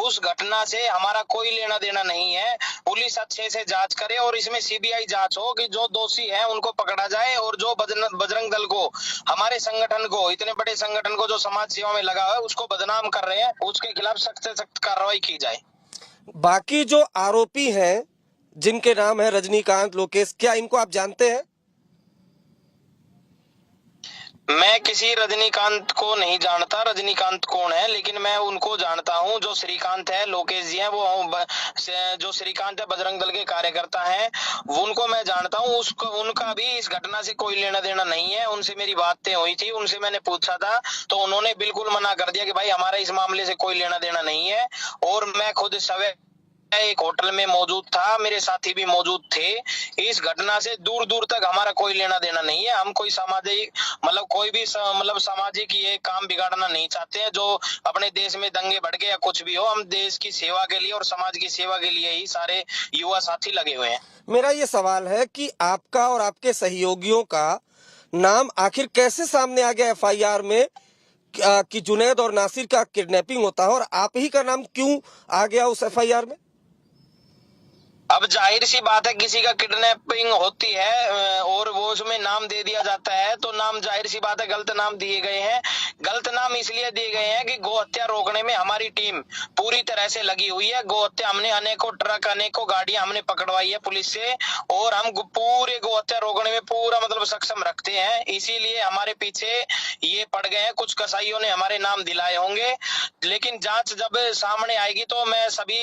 उस घटना से हमारा कोई लेना देना नहीं है। पुलिस अच्छे से जांच करे और इसमें सीबीआई जांच हो कि जो दोषी है उनको पकड़ा जाए और जो बजरंग दल को, हमारे संगठन को, इतने बड़े संगठन को जो समाज सेवा में लगा हुआ है उसको बदनाम कर रहे हैं, उसके खिलाफ सख्त से सख्त कार्रवाई की जाए। बाकी जो आरोपी हैं जिनके नाम है रजनीकांत, लोकेश, क्या इनको आप जानते हैं? मैं किसी रजनीकांत को नहीं जानता, रजनीकांत कौन है, लेकिन मैं उनको जानता हूं जो श्रीकांत है, लोकेश जी हैं, वो जो श्रीकांत है बजरंग दल के कार्यकर्ता हैं, उनको मैं जानता हूं। उसको उनका भी इस घटना से कोई लेना देना नहीं है। उनसे मेरी बातें हुई थी, उनसे मैंने पूछा था तो उन्होंने बिल्कुल मना कर दिया कि भाई हमारा इस मामले से कोई लेना देना नहीं है। और मैं खुद सवेरे एक होटल में मौजूद था, मेरे साथी भी मौजूद थे। इस घटना से दूर दूर तक हमारा कोई लेना देना नहीं है। हम कोई सामाजिक कोई भी सामाजिक ये काम बिगाड़ना नहीं चाहते हैं जो अपने देश में दंगे भड़के या कुछ भी हो। हम देश की सेवा के लिए और समाज की सेवा के लिए ही सारे युवा साथी लगे हुए हैं। मेरा ये सवाल है कि आपका और आपके सहयोगियों का नाम आखिर कैसे सामने आ गया एफआईआर में कि जुनैद और नासिर का किडनैपिंग होता है, और आप ही का नाम क्यों आ गया उस एफआईआर में? अब जाहिर सी बात है, किसी का किडनैपिंग होती है और वो उसमें नाम दे दिया जाता है तो नाम जाहिर सी बात है गलत नाम दिए गए हैं। गलत नाम इसलिए दिए गए हैं कि गौ हत्या रोकने में हमारी टीम पूरी तरह से लगी हुई है। गौ हत्या हमने अनेकों ट्रक अनेकों गाड़ियां हमने पकड़वाई है पुलिस से, और हम पूरे गौ हत्या रोकने में पूरा सक्षम रखते हैं। इसीलिए हमारे पीछे ये पड़ गए हैं। कुछ कसाईयों ने हमारे नाम दिलाए होंगे, लेकिन जांच जब सामने आएगी तो मैं सभी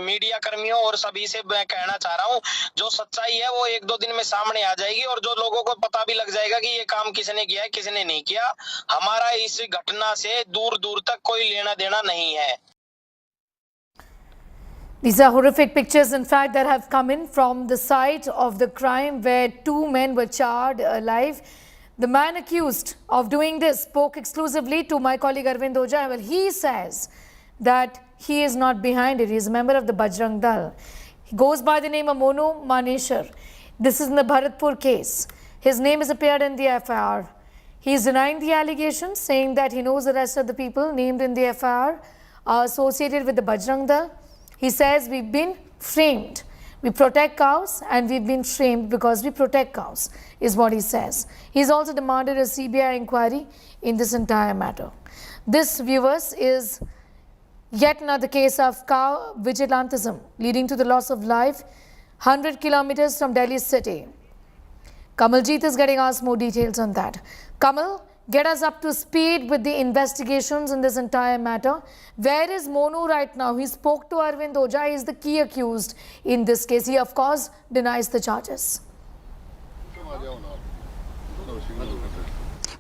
मीडिया कर्मियों और सभी से मैं कहना चाह रहा हूँ, जो सच्चाई है वो 1-2 दिन में सामने आ जाएगी और जो लोगों को पता भी लग जाएगा कि ये काम किसने किया है किसने नहीं किया। हमारा इस घटना से दूर दूर तक कोई लेना देना नहीं है। These are horrific pictures, in fact, that have come in from the site of the crime where 2 men were charred alive. The man accused of doing this spoke exclusively to my colleague Arvind Oja. Well, he says that he is not behind it. He is a member of the Bajrang Dal. He goes by the name of Monu Maneshar. This is in the Bharatpur case. His name is appeared in the FIR. He is denying the allegations, saying that he knows the rest of the people named in the FIR are associated with the Bajrang Dal. He says we've been framed. We protect cows and we've been framed because we protect cows, is what he says. He's also demanded a CBI inquiry in this entire matter. This, viewers, is yet another case of cow vigilantism leading to the loss of life 100 kilometers from Delhi city. Kamaljeet is getting us more details on that. Kamal, get us up to speed with the investigations in this entire matter. Where is Monu right now? He spoke to Arvind Oja. He is the key accused in this case. He, of course, denies the charges.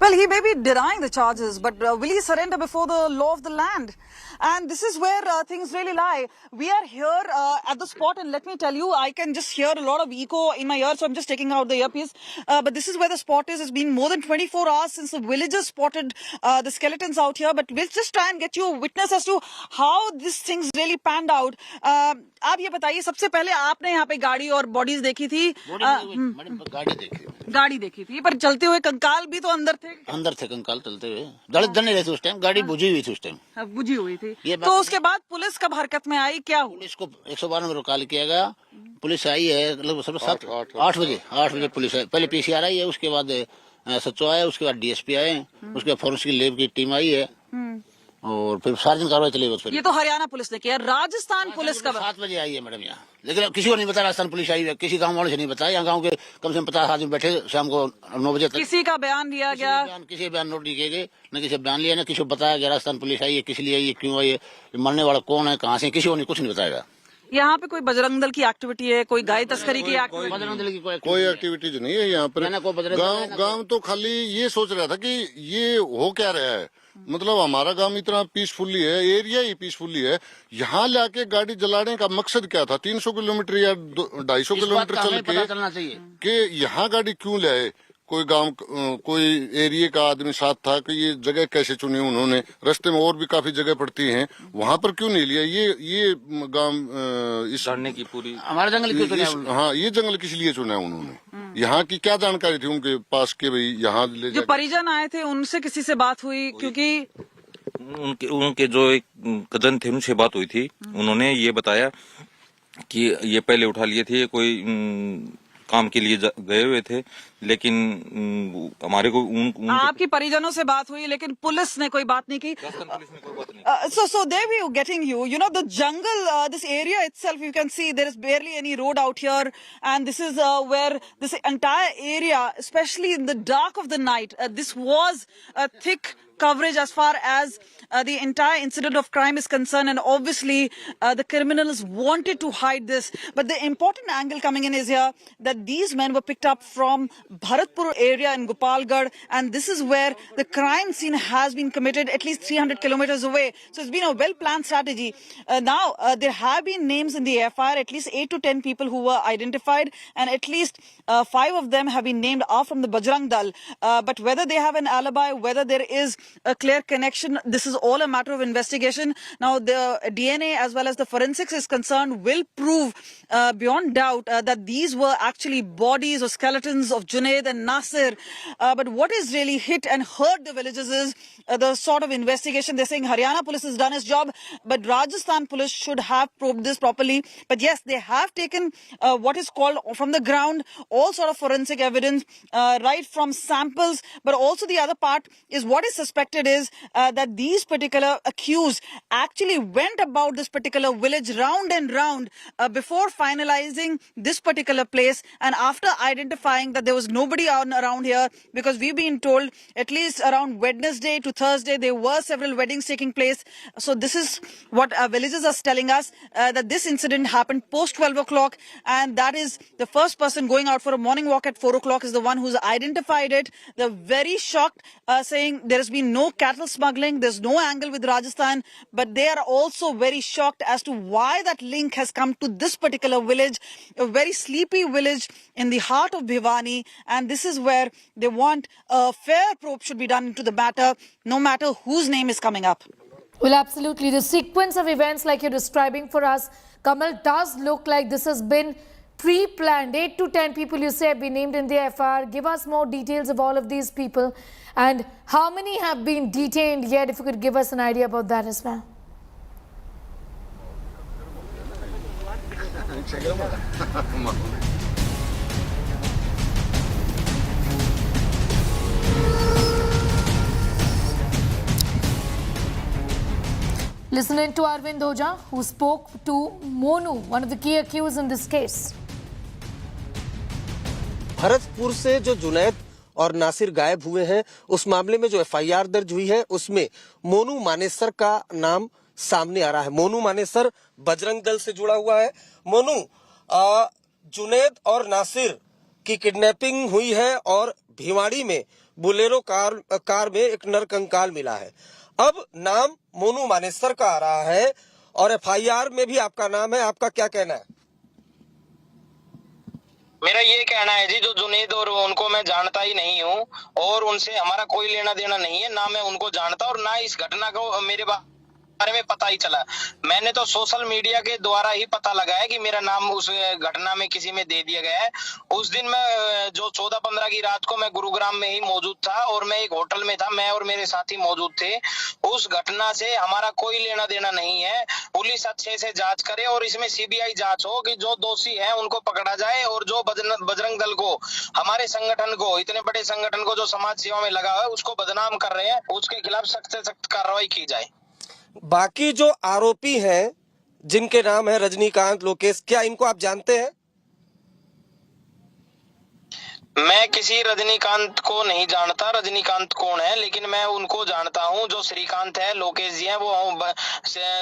Well, he may be denying the charges, but will he surrender before the law of the land? And this is where things really lie. We are here at the spot, and let me tell you, I can just hear a lot of echo in my ears, so I'm just taking out the earpiece. But this is where the spot is. It's been more than 24 hours since the villagers spotted the skeletons out here. But we'll just try and get you a witness as to how these things really panned out. आप ये बताइए, सबसे पहले आपने यहाँ पे गाड़ी और बॉडीज देखी थी? गाड़ी देखी थी, पर चलते हुए कंकाल भी तो अंदर थे कंकाल चलते हुए। दलित नहीं रहे थे उस टाइम, गाड़ी बुझी हुई थी उस टाइम। बुझी हुई थी। तो उसके बाद पुलिस कब हरकत में आई, क्या हुआ? पुलिस को 112 में कॉल किया गया। पुलिस आई है लगभग 8 बजे पुलिस आई। पहले पीसीआर आई है, उसके बाद सचो आया, उसके बाद डीएसपी आए, उसके बाद फॉरेंसिक लैब की टीम आई है और फिर सार्वजनिक कार्रवाई चली गई। ये तो हरियाणा पुलिस ने किया। राजस्थान पुलिस कब? 7 बजे आई है मैडम यहाँ, लेकिन किसी को नहीं पता राजस्थान पुलिस आई है। किसी गाँव वाले से नहीं बताया। यहाँ गाँव के कम से कम 50 आदमी बैठे शाम को 9 बजे तक। किसी का बयान लिया गया? किसी बयान नोट नहीं किए गए, न किसी बयान लिया, न किसी को बताया गया राजस्थान पुलिस आई है, किस लिए आई है, क्यों आई है, मरने वाला कौन है, कहाँ से, किसी को कुछ नहीं बताया। यहाँ पे कोई बजरंग दल की एक्टिविटी है, कोई गाय तस्करी की एक्टिविटी? बजरंग दल की कोई एक्टिविटीज नहीं है यहाँ पर। गांव तो खाली ये सोच रहा था कि ये हो क्या रहा है, मतलब हमारा गांव इतना पीसफुली है, एरिया ही पीसफुली है, यहाँ लाके गाड़ी जलाने का मकसद क्या था? 300 किलोमीटर या 250 किलोमीटर चल के यहाँ गाड़ी क्यों लाए? कोई गांव कोई एरिया का आदमी साथ था कि ये जगह कैसे चुनी उन्होंने? रास्ते में और भी काफी जगह पड़ती हैं, वहाँ पर क्यों नहीं लिया? ये गांव इस की पूरी हमारा जंगल क्यों चुना? हाँ, ये जंगल किस लिए चुना है उन्होंने? यहाँ की क्या जानकारी थी उनके पास के भाई यहाँ ले? जो परिजन आए थे उनसे किसी से बात हुई? क्योंकि उनके जो एक कजन थे उनसे बात हुई थी। उन्होंने ये बताया कि ये पहले उठा लिए थे, कोई काम के लिए गए हुए थे, लेकिन हमारे को आपकी परिजनों से बात हुई लेकिन पुलिस ने कोई बात नहीं की? So there we are getting you. You know, the jungle, this area itself, you can see there is barely any road out here, and this is where this entire area, especially in the dark of the night, this was a thick coverage as far as the entire incident of crime is concerned, and obviously the criminals wanted to hide this. But the important angle coming in is here that these men were picked up from Bharatpur area in Gopalgarh, and this is where the crime scene has been committed at least 300 kilometers away. So it's been a well-planned strategy. Now there have been names in the FIR, at least 8 to 10 people who were identified, and at least 5 of them have been named are from the Bajrang Dal. But whether they have an alibi, whether there is a clear connection, this is all a matter of investigation. Now the DNA as well as the forensics is concerned will prove beyond doubt that these were actually bodies or skeletons of Junaid and Nasir. But what is really hit and hurt the villagers is the sort of investigation. They're saying Haryana police has done its job, but Rajasthan police should have probed this properly. But yes, they have taken what is called from the ground all sort of forensic evidence, right from samples, but also the other part is what is suspected is that these particular accused actually went about this particular village round and round before finalizing this particular place, and after identifying that there was nobody around here, because we've been told at least around Wednesday to Thursday there were several weddings taking place. So this is what villagers are telling us, that this incident happened post 12 o'clock, and that is the first person going out for a morning walk at 4 o'clock is the one who's identified it. They're very shocked, saying there has been no cattle smuggling, there's no angle with Rajasthan, but they are also very shocked as to why that link has come to this particular village, a very sleepy village in the heart of Bhiwani, and this is where they want a fair probe should be done into the matter, no matter whose name is coming up. Well, absolutely. The sequence of events like you're describing for us, Kamal, does look like this has been pre-planned. 8 to 10 people you say have been named in the FIR. Give us more details of all of these people and how many have been detained yet, if you could give us an idea about that as well. Listening to Arvind Oja, who spoke to Monu, one of the key accused in this case. Bharatpur से जो जुनैद और नासिर गायब हुए हैं, उस मामले में जो एफआईआर दर्ज हुई है उसमें मोनू मानेसर का नाम सामने आ रहा है। मोनू मानेसर बजरंग दल से जुड़ा हुआ है। मोनू, जुनैद और नासिर की किडनैपिंग हुई है और भिवाड़ी में बुलेरो कार में एक नरकंकाल मिला है। अब नाम मोनू मानेसर का आ रहा है और एफआईआर में भी आपका नाम है, आपका क्या कहना है? मेरा ये कहना है जी, जो जुनैद और उनको मैं जानता ही नहीं हूँ और उनसे हमारा कोई लेना देना नहीं है, ना मैं उनको जानता और ना इस घटना को मेरे बारे में पता ही चला। मैंने तो सोशल मीडिया के द्वारा ही पता लगाया कि मेरा नाम उस घटना में किसी में दे दिया गया है। उस दिन मैं जो 14-15 की रात को मैं गुरुग्राम में ही मौजूद था और मैं एक होटल में था, मैं और मेरे साथी मौजूद थे। उस घटना से हमारा कोई लेना देना नहीं है। पुलिस अच्छे से जांच करे और इसमें सीबीआई जांच हो कि जो दोषी है उनको पकड़ा जाए और जो बजरंग दल को, हमारे संगठन को, इतने बड़े संगठन को जो समाज सेवा में लगा हुआ है उसको बदनाम कर रहे हैं, उसके खिलाफ सख्त से सख्त कार्रवाई की जाए। बाकी जो आरोपी हैं जिनके नाम है रजनीकांत, लोकेश, क्या इनको आप जानते हैं? मैं किसी रजनीकांत को नहीं जानता, रजनीकांत कौन है, लेकिन मैं उनको जानता हूं। जो श्रीकांत है, लोकेश जी हैं, वो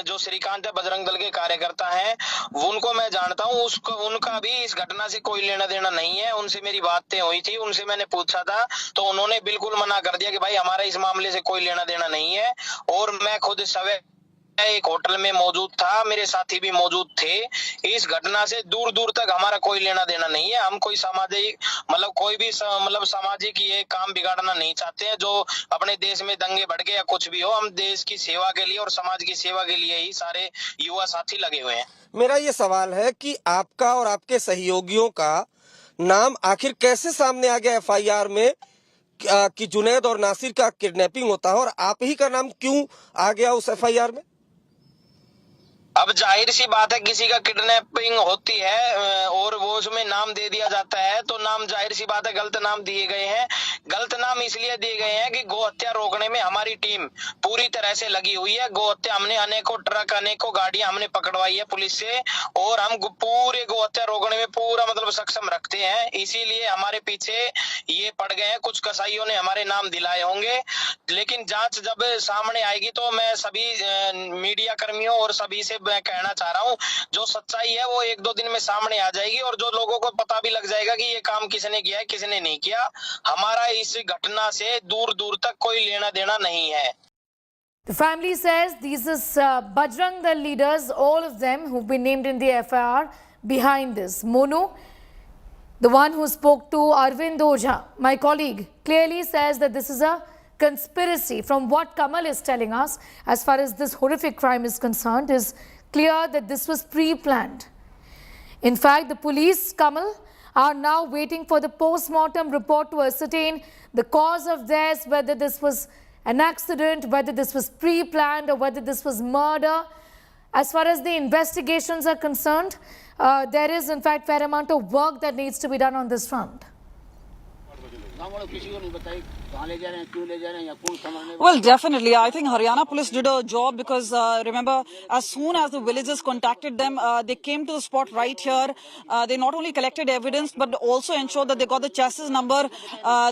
जो श्रीकांत है बजरंग दल के कार्यकर्ता हैं, उनको मैं जानता हूं। उसको उनका भी इस घटना से कोई लेना देना नहीं है। उनसे मेरी बातें हुई थी, उनसे मैंने पूछा था तो उन्होंने बिल्कुल मना कर दिया कि भाई हमारा इस मामले से कोई लेना देना नहीं है। और मैं खुद सवेरे एक होटल में मौजूद था, मेरे साथी भी मौजूद थे। इस घटना से दूर दूर तक हमारा कोई लेना देना नहीं है। हम कोई सामाजिक कोई भी सामाजिक ये काम बिगाड़ना नहीं चाहते हैं जो अपने देश में दंगे भड़के या कुछ भी हो। हम देश की सेवा के लिए और समाज की सेवा के लिए ही सारे युवा साथी लगे हुए हैं। मेरा ये सवाल है कि आपका और आपके सहयोगियों का नाम आखिर कैसे सामने आ गया एफआईआर में कि जुनैद और नासिर का किडनैपिंग होता है और आप ही का नाम क्यों आ गया उस एफआईआर में? अब जाहिर सी बात है किसी का किडनैपिंग होती है और वो उसमें नाम दे दिया जाता है तो नाम जाहिर सी बात है गलत नाम दिए गए हैं। गलत नाम इसलिए दिए गए हैं कि गौ हत्या रोकने में हमारी टीम पूरी तरह से लगी हुई है। गौ हत्या हमने अनेकों ट्रक अनेकों गाड़ियां हमने पकड़वाई है पुलिस से और हम पूरे गौ हत्या रोकने में पूरा मतलब सक्षम रखते हैं। इसीलिए हमारे पीछे ये पड़ गए हैं। कुछ कसाईयों ने हमारे नाम दिलाए होंगे लेकिन जांच जब सामने आएगी तो मैं सभी मीडिया कर्मियों और सभी से मैं कहना चाह रहा हूँ जो सच्चाई है वो 1-2 दिन में सामने आ जाएगी और जो लोगों को पता भी लग जाएगा कि ये काम किसने किया है किसने नहीं किया। हमारा इस घटना से दूर दूर तक कोई लेना देना नहीं है। The family says these is Bajrang Dal leaders, all of them who've been named in the FIR behind this. Monu, the one who spoke to Arvind Ojha, my colleague, clearly says that this is a conspiracy. From what Kamal is telling us, as far as this horrific crime is concerned, is clear that this was pre-planned. In fact, the police, Kamal, are now waiting for the post-mortem report to ascertain the cause of death, whether this was an accident, whether this was pre-planned or whether this was murder. As far as the investigations are concerned, there is in fact fair amount of work that needs to be done on this front. Well, definitely. I think Haryana police did a job because remember, as soon as the villagers contacted them, they came to the spot right here. They not only collected evidence but also ensured that they got the chassis number.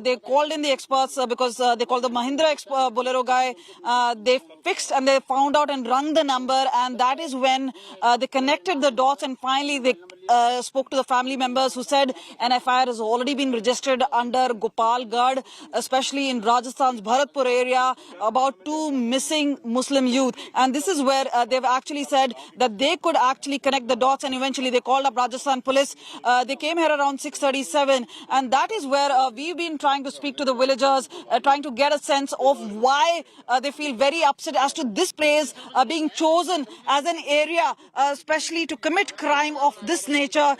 They called in the experts because they called the Mahindra Bolero guy. They fixed and they found out and rung the number, and that is when they connected the dots, and finally they spoke to the family members who said an FIR has already been registered under Gopalgarh, especially in Rajasthan's Bharatpur area, about 2 missing Muslim youth. And this is where they've actually said that they could actually connect the dots, and eventually they called up Rajasthan police. They came here around 6:37, and that is where we've been trying to speak to the villagers, trying to get a sense of why they feel very upset as to this place being chosen as an area, especially to commit crime of this nature.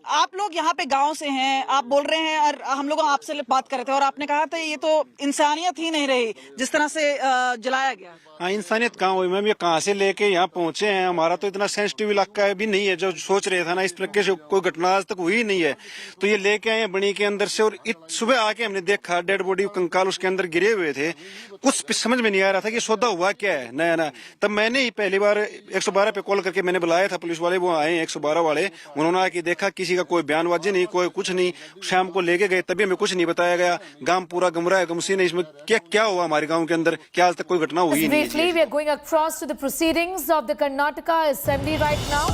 आप लोग यहाँ पे गांव से हैं, आप बोल रहे हैं और हम लोग आपसे बात कर रहे थे और आपने कहा था ये तो इंसानियत ही नहीं रही जिस तरह से जलाया गया। हाँ, इंसानियत कहाँ हुई मैम, ये कहाँ से लेके यहाँ पहुंचे हैं। हमारा तो इतना सेंसिटिव इलाका भी नहीं है जो सोच रहे थे ना, इस तरीके से कोई घटना आज तक हुई नहीं है। तो ये लेके आए बनी के अंदर से, और सुबह आके हमने देखा डेड बॉडी कंकाल उसके अंदर गिरे हुए थे। कुछ समझ में नहीं आ रहा था कि सौदा हुआ क्या है नया ना। तब मैंने ही पहली बार 112 पे कॉल करके मैंने बुलाया था पुलिस वाले, वो आए 112 वाले। उन्होंने आके देखा किसी का कोई बयानबाजी नहीं, कोई कुछ नहीं। शाम को लेके गए तभी हमें कुछ नहीं बताया गया। गांव पूरा गुमराह है, गमसी नहीं इसमें क्या हुआ हमारे गांव के अंदर, क्या आज तक कोई घटना हुई नहीं है। We are going across to the proceedings of the Karnataka Assembly right now.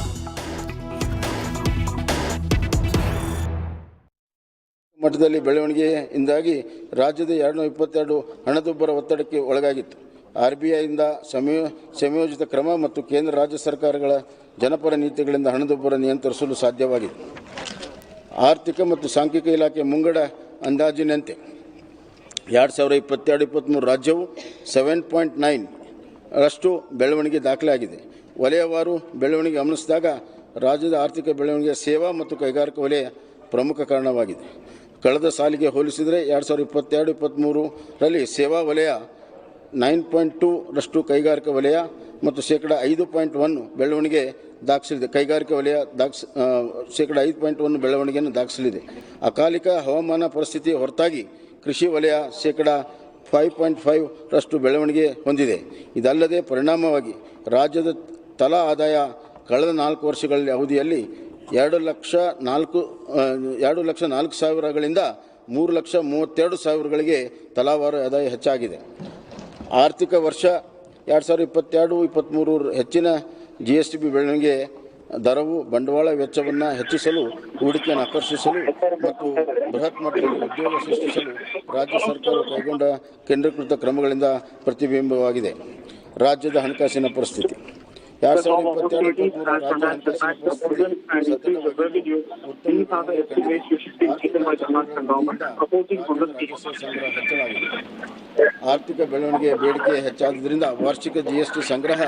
ಮಟ್ಟದಲ್ಲಿ ಬೆಳವಣಿಗೆಯಿಂದಾಗಿ ರಾಜ್ಯದ 222 ಹಣದುಬ್ಬರ ಒತ್ತಡಕ್ಕೆ ಒಳಗಾಗಿತ್ತು. ಆರ್ಬಿಐಯಿಂದ ಸಂಯೋಜಿತ ಕ್ರಮ ಮತ್ತು ಕೇಂದ್ರ ರಾಜ್ಯ ಸರ್ಕಾರಗಳ ಜನಪರ ನೀತಿಗಳಿಂದ ಹಣದುಬ್ಬರ ನಿಯಂತ್ರಿಸಲು ಸಾಧ್ಯವಾಗಿದೆ. ಆರ್ಥಿಕ ಮತ್ತು ಸಾಂಖ್ಯಿಕ ಇಲಾಖೆ ಮುಂಗಡ ಅಂದಾಜಿನಂತೆ 2022-23 ರಾಜ್ಯವು 7.9 ರಷ್ಟು ಬೆಳವಣಿಗೆ ದಾಖಲಾಗಿದೆ. ವಲಯವಾರು ಬೆಳವಣಿಗೆ ಗಮನಿಸಿದಾಗ ರಾಜ್ಯದ ಆರ್ಥಿಕ ಬೆಳವಣಿಗೆ ಸೇವಾ ಮತ್ತು ಕೈಗಾರಿಕಾ ವಲಯ ಪ್ರಮುಖ ಕಾರಣವಾಗಿದೆ. ಕಳೆದ ಸಾಲಿಗೆ ಹೋಲಿಸಿದರೆ 2022-23ರಲ್ಲಿ ಸೇವಾ ವಲಯ 9.2 ರಷ್ಟು, ಕೈಗಾರಿಕಾ ವಲಯ ಮತ್ತು -5.1 ಬೆಳವಣಿಗೆ ದಾಖಲಿಸಿದೆ. ಕೈಗಾರಿಕಾ ವಲಯ -5.1 ಬೆಳವಣಿಗೆಯನ್ನು ದಾಖಲಿಸಿದೆ. ಅಕಾಲಿಕ ಹವಾಮಾನ ಪರಿಸ್ಥಿತಿ ಹೊರತಾಗಿ ಕೃಷಿ ವಲಯ -5.5 ರಷ್ಟು ಬೆಳವಣಿಗೆ ಹೊಂದಿದೆ. ಇದಲ್ಲದೆ ಪರಿಣಾಮವಾಗಿ ರಾಜ್ಯದ ತಲಾ ಆದಾಯ ಕಳೆದ 4 ವರ್ಷಗಳ ಅವಧಿಯಲ್ಲಿ 2,04,000ಗಳಿಂದ 3,32,000ಗಳಿಗೆ ತಲಾವಾರು ಆದಾಯ ಹೆಚ್ಚಾಗಿದೆ. ಆರ್ಥಿಕ ವರ್ಷ 2022-23 ಹೆಚ್ಚಿನ ಜಿಎಸ್ಟಿ ಬೆಳವಣಿಗೆ ದರವು ಬಂಡವಾಳ ವೆಚ್ಚವನ್ನು ಹೆಚ್ಚಿಸಲು, ಹೂಡಿಕೆಯನ್ನು ಆಕರ್ಷಿಸಲು ಮತ್ತು ಬೃಹತ್ ಮಟ್ಟದಲ್ಲಿ ಉದ್ಯೋಗ ಸೃಷ್ಟಿಸಲು ರಾಜ್ಯ ಸರ್ಕಾರವು ಕೈಗೊಂಡ ಕೇಂದ್ರೀಕೃತ ಕ್ರಮಗಳಿಂದ ಪ್ರತಿಬಿಂಬವಾಗಿದೆ. ರಾಜ್ಯದ ಹಣಕಾಸಿನ ಪರಿಸ್ಥಿತಿ 2022-23 ರಾಜ್ಯ ಹಣಕಾಸಿನ ಪರಿಸ್ಥಿತಿ ಸತತವಾಗಿ ಸಂಗ್ರಹ ಹೆಚ್ಚಳಾಗಿದೆ. ಆರ್ಥಿಕ ಬೆಳವಣಿಗೆ ಬೇಡಿಕೆ ಹೆಚ್ಚಾದುದರಿಂದ ವಾರ್ಷಿಕ ಜಿಎಸ್ಟಿ ಸಂಗ್ರಹ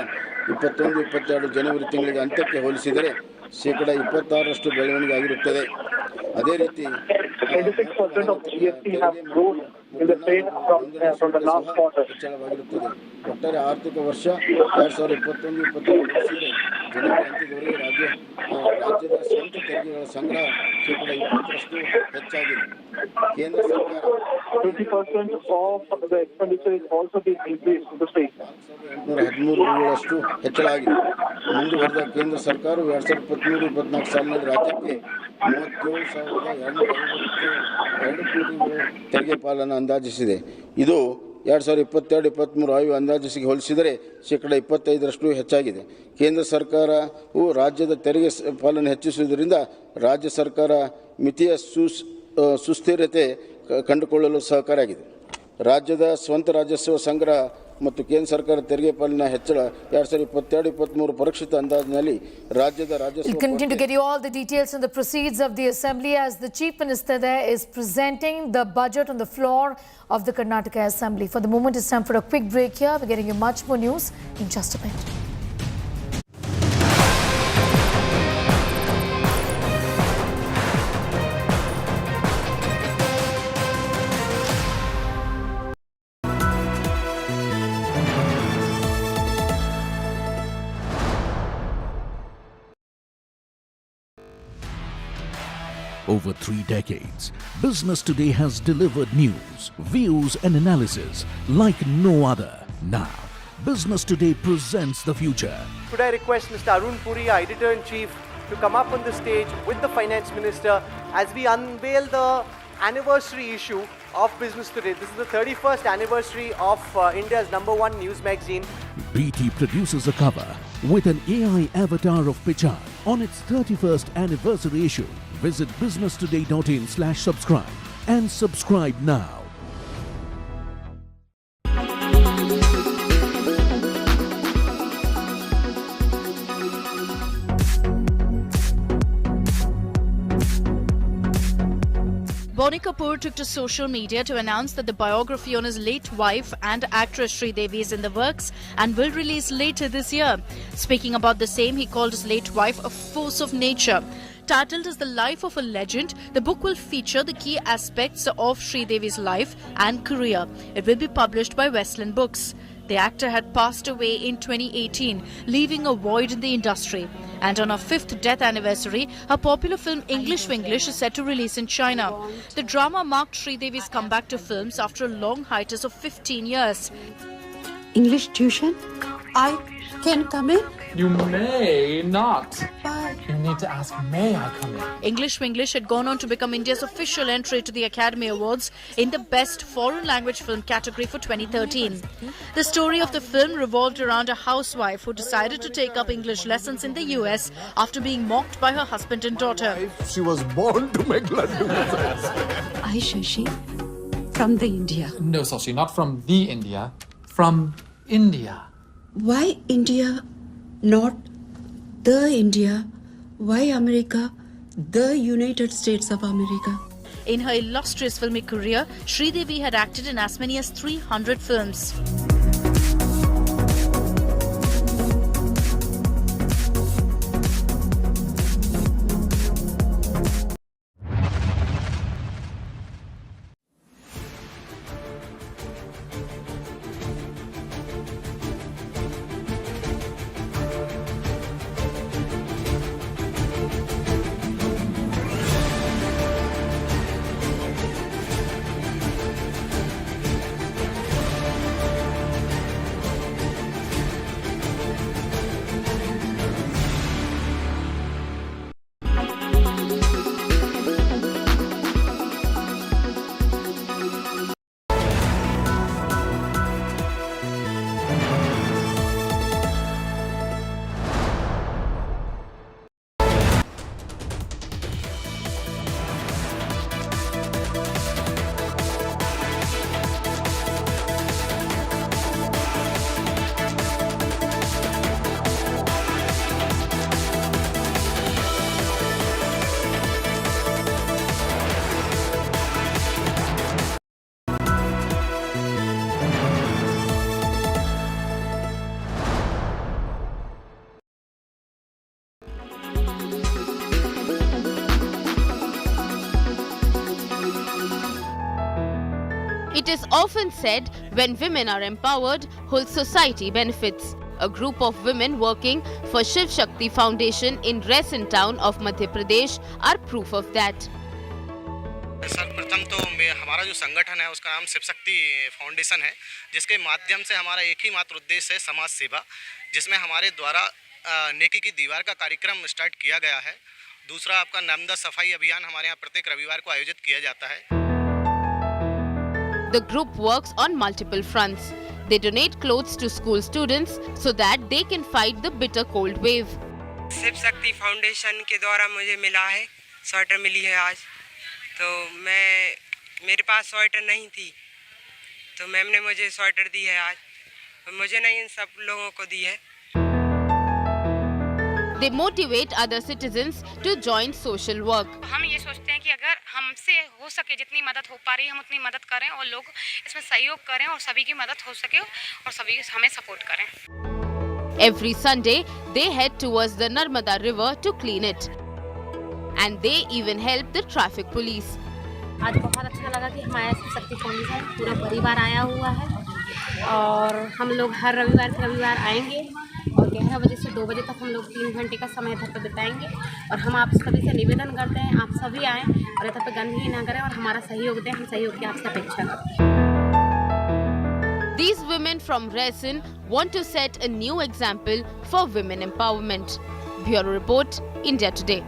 21-22 ಜನವರಿ ತಿಂಗಳಿಗೆ ಅಂತ್ಯಕ್ಕೆ ಹೋಲಿಸಿದರೆ -26% ಬೆಳವಣಿಗೆ ಆಗಿರುತ್ತದೆ. ಅದೇ ರೀತಿ ಹೆಚ್ಚಳವಾಗಿರುತ್ತದೆ. ಒಟ್ಟಾರೆ ಆರ್ಥಿಕ ವರ್ಷ 2021-22 ಹೋಲಿಸಿದರೆ ಜನವರಿ ಅಂತ್ಯದವರೆಗೆ ರಾಜ್ಯದ ಸ್ವಂತ ತೆರಿಗೆಗಳ ಸಂಗ್ರಹ ಶೇಕಡ 20% ಹೆಚ್ಚಾಗಿದೆ. ಕೇಂದ್ರ ಸರ್ಕಾರ 20% of the expenditure is also being increased to the state. 813 ಕೋಟಿಗಳಷ್ಟು ಹೆಚ್ಚಳ ಆಗಿದೆ. ಮುಂದುವರೆದ ಕೇಂದ್ರ ಸರ್ಕಾರವು 2023-24 ಸಾಲಿನಲ್ಲಿ ರಾಜ್ಯಕ್ಕೆ 37,252 ಕೋಟಿಗಳು ತೆರಿಗೆ ಪಾಲನ್ನು ಅಂದಾಜಿಸಿದೆ. ಇದು 2022-23 ಆಯು ಅಂದಾಜಿಸಿಗೆ ಹೋಲಿಸಿದರೆ ಶೇಕಡ 25% ಹೆಚ್ಚಾಗಿದೆ. ಕೇಂದ್ರ ಸರ್ಕಾರವು ರಾಜ್ಯದ ತೆರಿಗೆ ಪಾಲನೆ ಹೆಚ್ಚಿಸುವುದರಿಂದ ರಾಜ್ಯ ಸರ್ಕಾರ ಮಿತಿಯ ಸುಸ್ಥಿರತೆ ಕಂಡುಕೊಳ್ಳಲು ಸಹಕಾರಿಯಾಗಿದೆ. ರಾಜ್ಯದ ಸ್ವಂತ ರಾಜಸ್ವ ಸಂಗ್ರಹ ಮತ್ತು ಕೇಂದ್ರ ಸರ್ಕಾರ ತೆರಿಗೆ ಪಾಲನೆ ಹೆಚ್ಚಳ 2022-23 ಪರೀಕ್ಷಿತ ಅಂದಾಜಿನಲ್ಲಿ ರಾಜ್ಯದ ರಾಜಸ್ವ. We'll continue to get you all the details on the proceeds of the assembly as the chief minister there is presenting the budget on the floor of the Karnataka Assembly. For the moment, it's time for a quick break here. We're getting you much more news in just a bit. Over 3 decades, Business Today has delivered news, views and analysis like no other. Now, Business Today presents the future. Could I request Mr. Arun Puri, our Editor-in-Chief, to come up on the stage with the Finance Minister as we unveil the anniversary issue of Business Today. This is the 31st anniversary of India's #1 news magazine. BT produces a cover with an AI avatar of Pichan on its 31st anniversary issue. Visit businesstoday.in/subscribe and subscribe now. Bonnie Kapoor took to social media to announce that the biography on his late wife and actress Sridevi is in the works and will release later this year. Speaking about the same, he called his late wife a force of nature. Titled as The Life of a Legend, the book will feature the key aspects of Sridevi's life and career. It will be published by Westland Books. The actor had passed away in 2018, leaving a void in the industry. And on her 5th death anniversary, her popular film English Winglish is set to release in China. The drama marked Sridevi's comeback to films after a long hiatus of 15 years. English tuition? I can come in? You may not. But you need to ask, may I come in? English Winglish had gone on to become India's official entry to the Academy Awards in the Best Foreign Language Film category for 2013. The story of the film revolved around a housewife who decided to take up English lessons in the US after being mocked by her husband and daughter. She was born to make laddu. I, Shashi, from the India. No, Sashi, not from the India. From India. Why India? Not the India. Why America? The United States of America. In her illustrious filmic career, Sridevi had acted in as many as 300 films. It is often said, when women are empowered, whole society benefits. A group of women working for Shiv Shakti Foundation in Raisin town of Madhya Pradesh are proof of that. सर्वप्रथम तो हमारा जो संगठन है उसका नाम Shiv Shakti foundation है, जिसके माध्यम से हमारा एक ही मात्र उद्देश्य है समाज सेवा, जिसमें हमारे द्वारा नेकी की दीवार का कार्यक्रम स्टार्ट किया गया है। दूसरा आपका नर्मदा सफाई अभियान हमारे यहाँ प्रत्येक रविवार को आयोजित किया जाता है। The group works on multiple fronts. They donate clothes to school students so that they can fight the bitter cold wave. Shiv Shakti foundation के द्वारा मुझे मिला है, स्वेटर मिली है आज। तो मेरे पास स्वेटर नहीं थी, तो मैम ने मुझे स्वेटर दी है आज, मुझे नहीं इन सब लोगों को दी है। They motivate other citizens to join social work. हम ये सोचते हैं कि अगर हमसे हो सके जितनी मदद हो पा रही है हम उतनी मदद करें और लोग इसमें सहयोग करें और सभी की मदद हो सके और सभी हमें सपोर्ट करें। Every Sunday they head towards the Narmada river to clean it. And they even help the traffic police. आज बहुत अच्छा लगा कि हमारे शिव शक्ति फाउंडेशन पूरा परिवार आया हुआ है और हम लोग हर रविवार आएंगे और 11 बजे से 2 बजे तक हम लोग 3 घंटे का समय इधर पर बिताएंगे और हम आप सभी से निवेदन करते हैं आप सभी आएँ और इधर पर गंदगी ना करें और हमारा सहयोग दें, हम सहयोग की आपसे अपेक्षा करते हैं। These women from Raisin want to set a new example for women empowerment. Bureau Report, India Today.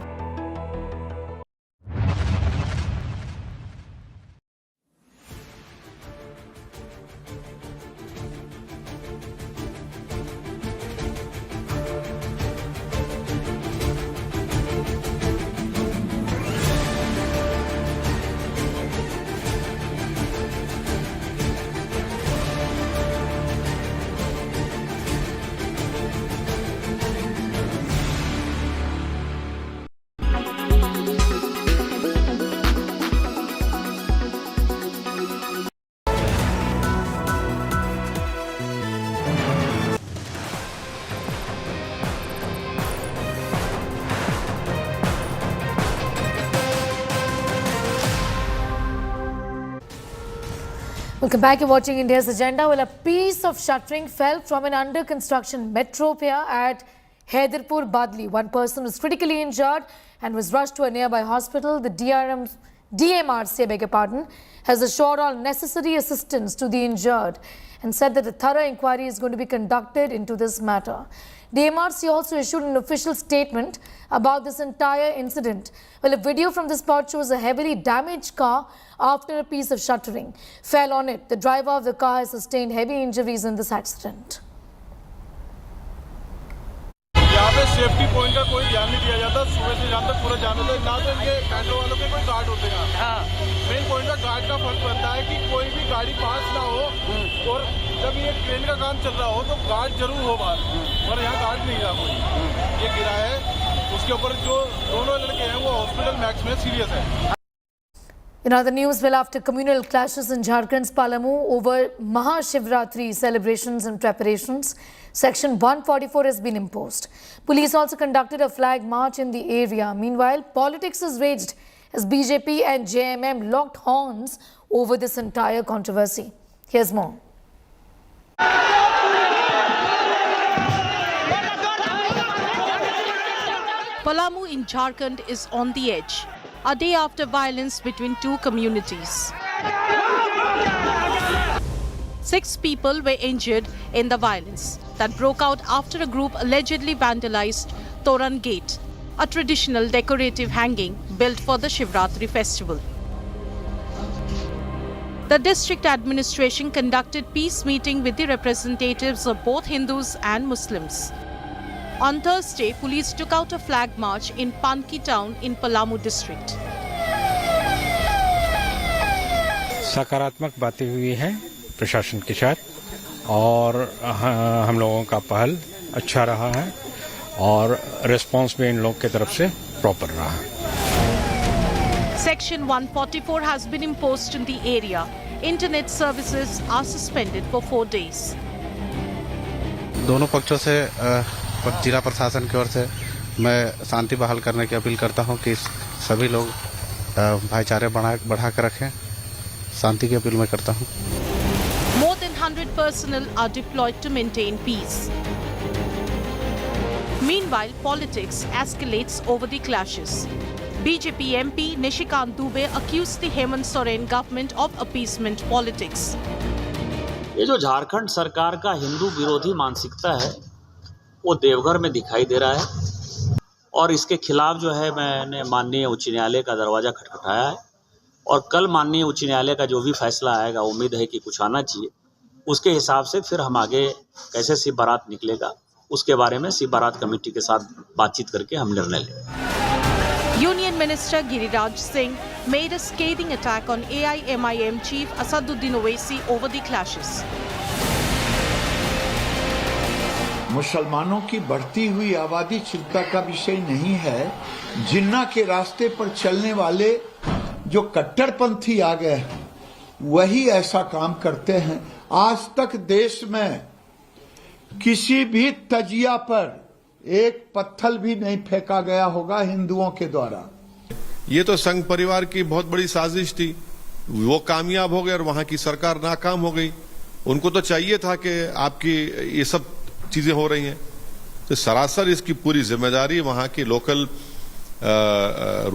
Welcome back. You're watching India's Agenda. Well, a piece of shuttering fell from an under-construction metro pier at Haidarpur, Badli. One person was critically injured and was rushed to a nearby hospital. The DMRC, has assured all necessary assistance to the injured and said that a thorough inquiry is going to be conducted into this matter. DMRC also issued an official statement about this entire incident. Well, a video from the spot shows a heavily damaged car after a piece of shuttering fell on it. The driver of the car has sustained heavy injuries in this accident. यहाँ पे safety point का कोई ध्यान नहीं दिया जाता, सुबह से शाम तक पूरा जाम होता है, ना तो ये मेट्रो वालों के कोई गार्ड होते हैं। मेन पॉइंट का गार्ड का फर्क बनता है कि कोई भी गाड़ी पास ना हो और जब ये ट्रेन का काम चल रहा हो तो गार्ड जरूर हो बाहर, और यहाँ गार्ड नहीं रहा कोई। ये गिरा है, उसके ऊपर जो दोनों लड़के हैं वो हॉस्पिटल मैक्स में सीरियस है। In other news, well, after communal clashes in Jharkhand's Palamu over Mahashivratri celebrations and preparations, Section 144 has been imposed. Police also conducted a flag march in the area. Meanwhile, politics has raged as BJP and JMM locked horns over this entire controversy. Here's more. Palamu in Jharkhand is on the edge, a day after violence between two communities. 6 people were injured in the violence that broke out after a group allegedly vandalized Toran Gate, a traditional decorative hanging built for the Shivratri festival. The district administration conducted peace meeting with the representatives of both Hindus and Muslims. On Thursday, police took out a flag march in Panki town in Palamu district. सकारात्मक बातें हुई हैं प्रशासन के साथ और हम लोगों का पहल अच्छा रहा है और रिस्पांस भी इन लोगों की तरफ से प्रॉपर रहा है. Section 144 has been imposed in the area. Internet services are suspended for 4 days. दोनों पक्षों से जिला प्रशासन की ओर से मैं शांति बहाल करने की अपील करता हूं कि सभी लोग भाईचारे बढ़ा कर रखें शांति की अपील मैं करता हूँ। More than 100 personnel are deployed to maintain peace. Meanwhile, politics escalates over the clashes. BJP MP Nishikant Dubey accused the Hemant Soren government of appeasement politics. ये जो झारखंड सरकार का हिंदू विरोधी मानसिकता है वो देवघर में दिखाई दे रहा है और इसके खिलाफ जो है मैंने माननीय उच्च न्यायालय का दरवाजा खटखटाया है और कल माननीय उच्च न्यायालय का जो भी फैसला आएगा उम्मीद है कि कुछ आना चाहिए। उसके हिसाब से फिर हम आगे कैसे शिव बारात निकलेगा उसके बारे में शिव बारात कमेटी के साथ बातचीत करके हम निर्णय लेंगे। Union Minister Giriraj Singh made a scathing attack on AIMIM chief Asaduddin Owaisi over the clashes. मुसलमानों की बढ़ती हुई आबादी चिंता का विषय नहीं है। जिन्ना के रास्ते पर चलने वाले जो कट्टरपंथी आ गए हैं वही ऐसा काम करते हैं। आज तक देश में किसी भी तजिया पर एक पत्थर भी नहीं फेंका गया होगा हिंदुओं के द्वारा। ये तो संघ परिवार की बहुत बड़ी साजिश थी, वो कामयाब हो गए और वहां की सरकार नाकाम हो गई। उनको तो चाहिए था कि आपकी ये सब चीजें हो रही हैं, तो सरासर इसकी पूरी जिम्मेदारी वहां की लोकल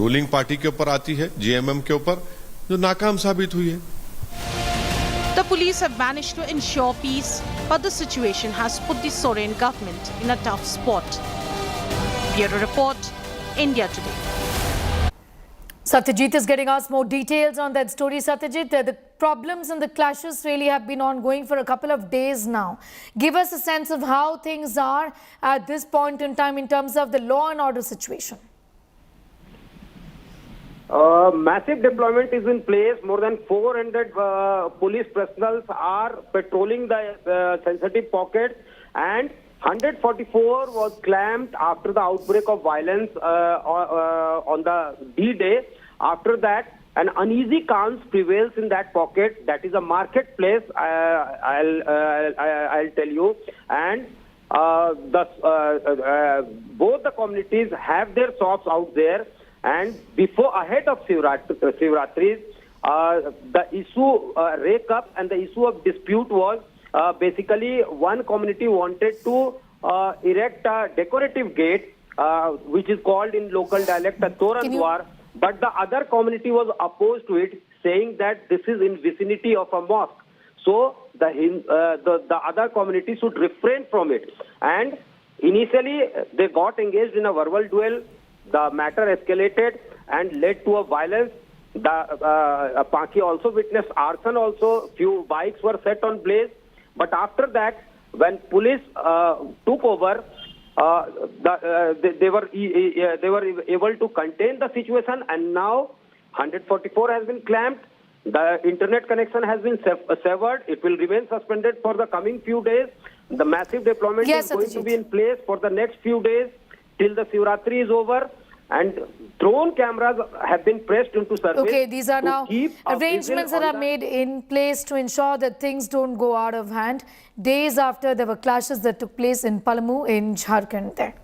रूलिंग पार्टी के ऊपर आती है, जीएमएम के ऊपर, जो नाकाम साबित हुई है। The police have managed to ensure peace, but the situation has put the Soren government in a tough spot. Bureau Report, India Today. Satyajit is getting us more details on that story. Satyajit, the problems and the clashes really have been ongoing for a couple of days now. Give us a sense of how things are at this point in time in terms of the law and order situation. Massive deployment is in place. More than 400 police personnel are patrolling the sensitive pockets, and 144 was clamped after the outbreak of violence on the D-Day. After that, an uneasy calm prevails in that pocket. That is a marketplace, I'll tell you. And both the communities have their shops out there. And ahead of Shivratri, the issue rake up and the issue of dispute was basically one community wanted to erect a decorative gate, which is called in local dialect a Torandwar, but the other community was opposed to it, saying that this is in vicinity of a mosque. So the other community should refrain from it. And initially they got engaged in a verbal duel. The matter escalated and led to a violence. Paki also witnessed arson also. Few bikes were set on blaze. But after that, when police took over, they were able to contain the situation, and now 144 has been clamped. The internet connection has been severed. It will remain suspended for the coming few days. The massive deployment is going to be in place for the next few days till the Shivratri is over. And drone cameras have been pressed into service. Okay, these are now arrangements that are made in place to ensure that things don't go out of hand days after there were clashes that took place in Palamu in Jharkhand there.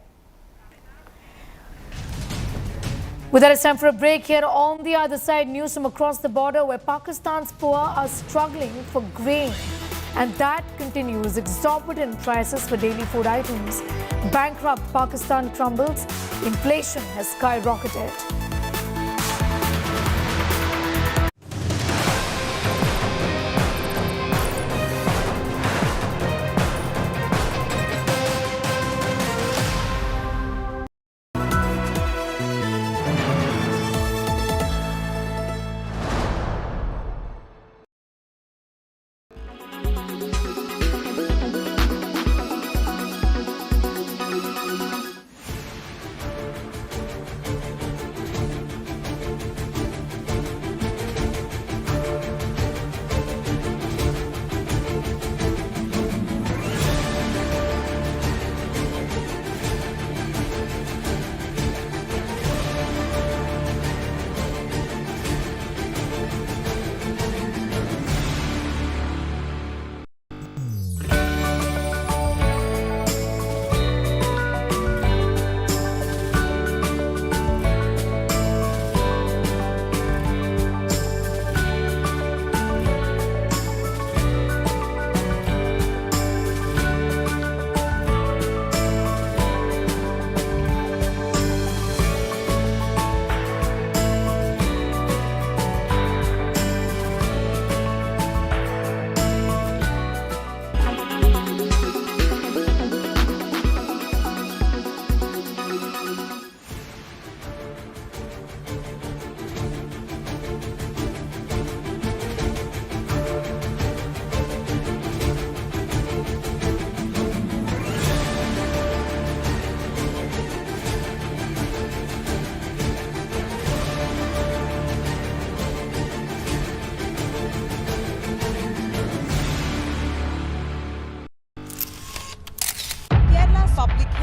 With that, it's time for a break. Here on the other side, news from across the border where Pakistan's Pawar are struggling for grain. And that continues. Exorbitant prices for daily food items. Bankrupt Pakistan crumbles. Inflation has skyrocketed.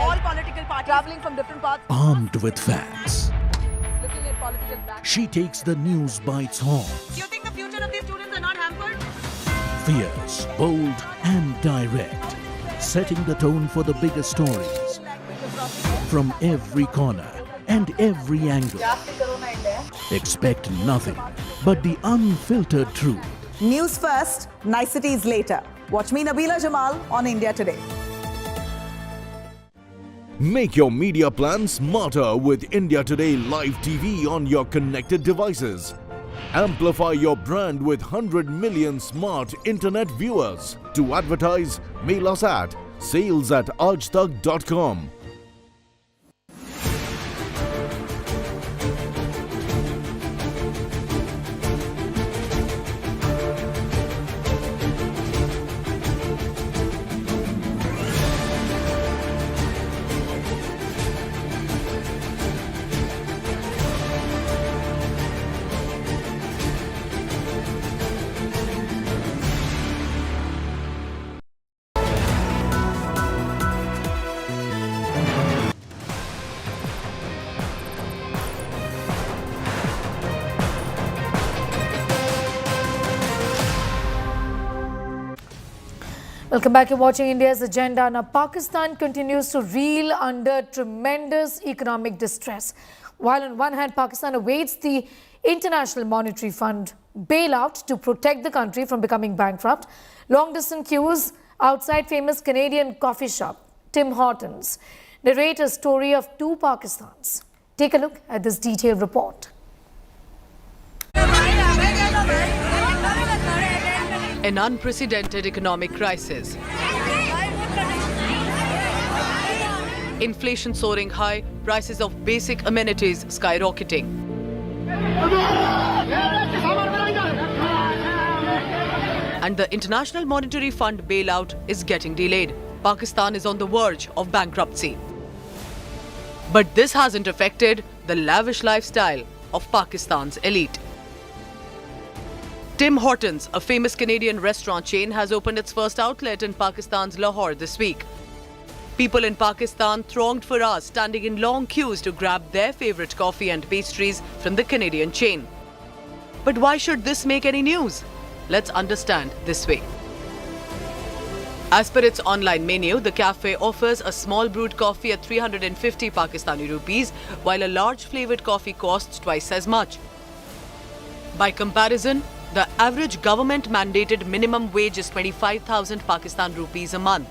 all political parties traveling from different parts. Armed with facts, Looking at political background. she takes the news by its horns. Do you think the future of these students are not hampered? Fierce, bold, and direct, setting the tone for the biggest stories from every corner and every angle. Expect nothing but the unfiltered truth. News first, niceties later. Watch me, Nabila Jamal, on India Today. Make your media plan smarter with India Today Live TV on your connected devices. Amplify your brand with 100 million smart internet viewers. To advertise, mail us at sales@aajtak.com. Welcome back. You're watching India's Agenda. Now, Pakistan continues to reel under tremendous economic distress. While on one hand, Pakistan awaits the International Monetary Fund bailout to protect the country from becoming bankrupt, long-distance queues outside famous Canadian coffee shop Tim Hortons narrate a story of two Pakistans. Take a look at this detailed report. An unprecedented economic crisis. Inflation soaring high, prices of basic amenities skyrocketing. And the International Monetary Fund bailout is getting delayed. Pakistan is on the verge of bankruptcy. But this hasn't affected the lavish lifestyle of Pakistan's elite. Tim Hortons, a famous Canadian restaurant chain, has opened its first outlet in Pakistan's Lahore this week. People in Pakistan thronged for hours, standing in long queues to grab their favorite coffee and pastries from the Canadian chain. But why should this make any news? Let's understand this way. As per its online menu, the cafe offers a small brewed coffee at 350 Pakistani rupees, while a large flavored coffee costs twice as much. By comparison, the average government-mandated minimum wage is 25,000 Pakistan rupees a month.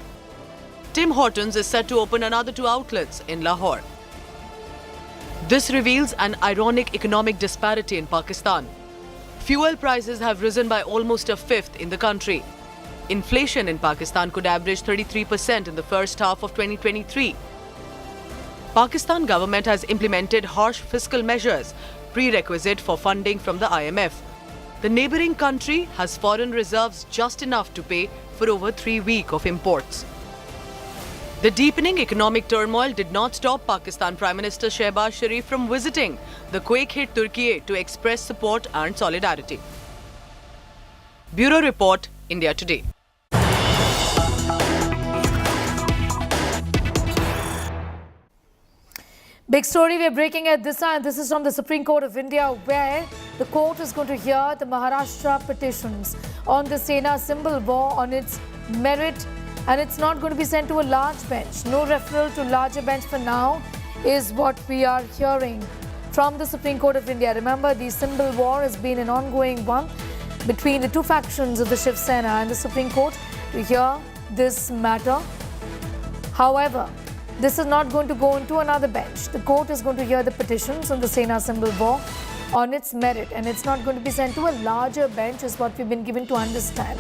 Tim Hortons is set to open another 2 outlets in Lahore. This reveals an ironic economic disparity in Pakistan. Fuel prices have risen by almost a fifth in the country. Inflation in Pakistan could average 33% in the first half of 2023. Pakistan government has implemented harsh fiscal measures, prerequisite for funding from the IMF. The neighbouring country has foreign reserves just enough to pay for over 3 weeks of imports. The deepening economic turmoil did not stop Pakistan Prime Minister Shehbaz Sharif from visiting the quake-hit Turkey to express support and solidarity. Bureau Report, India Today. Big story we are breaking at this time. This is from the Supreme Court of India, where the court is going to hear the Maharashtra petitions on the Sena symbol war on its merit, and it's not going to be sent to a large bench. No referral to larger bench for now is what we are hearing from the Supreme Court of India. Remember, the symbol war has been an ongoing one between the two factions of the Shiv Sena and the Supreme Court to hear this matter. However, this is not going to go into another bench. The court is going to hear the petitions on the Sena symbol war on its merit, and it's not going to be sent to a larger bench is what we've been given to understand.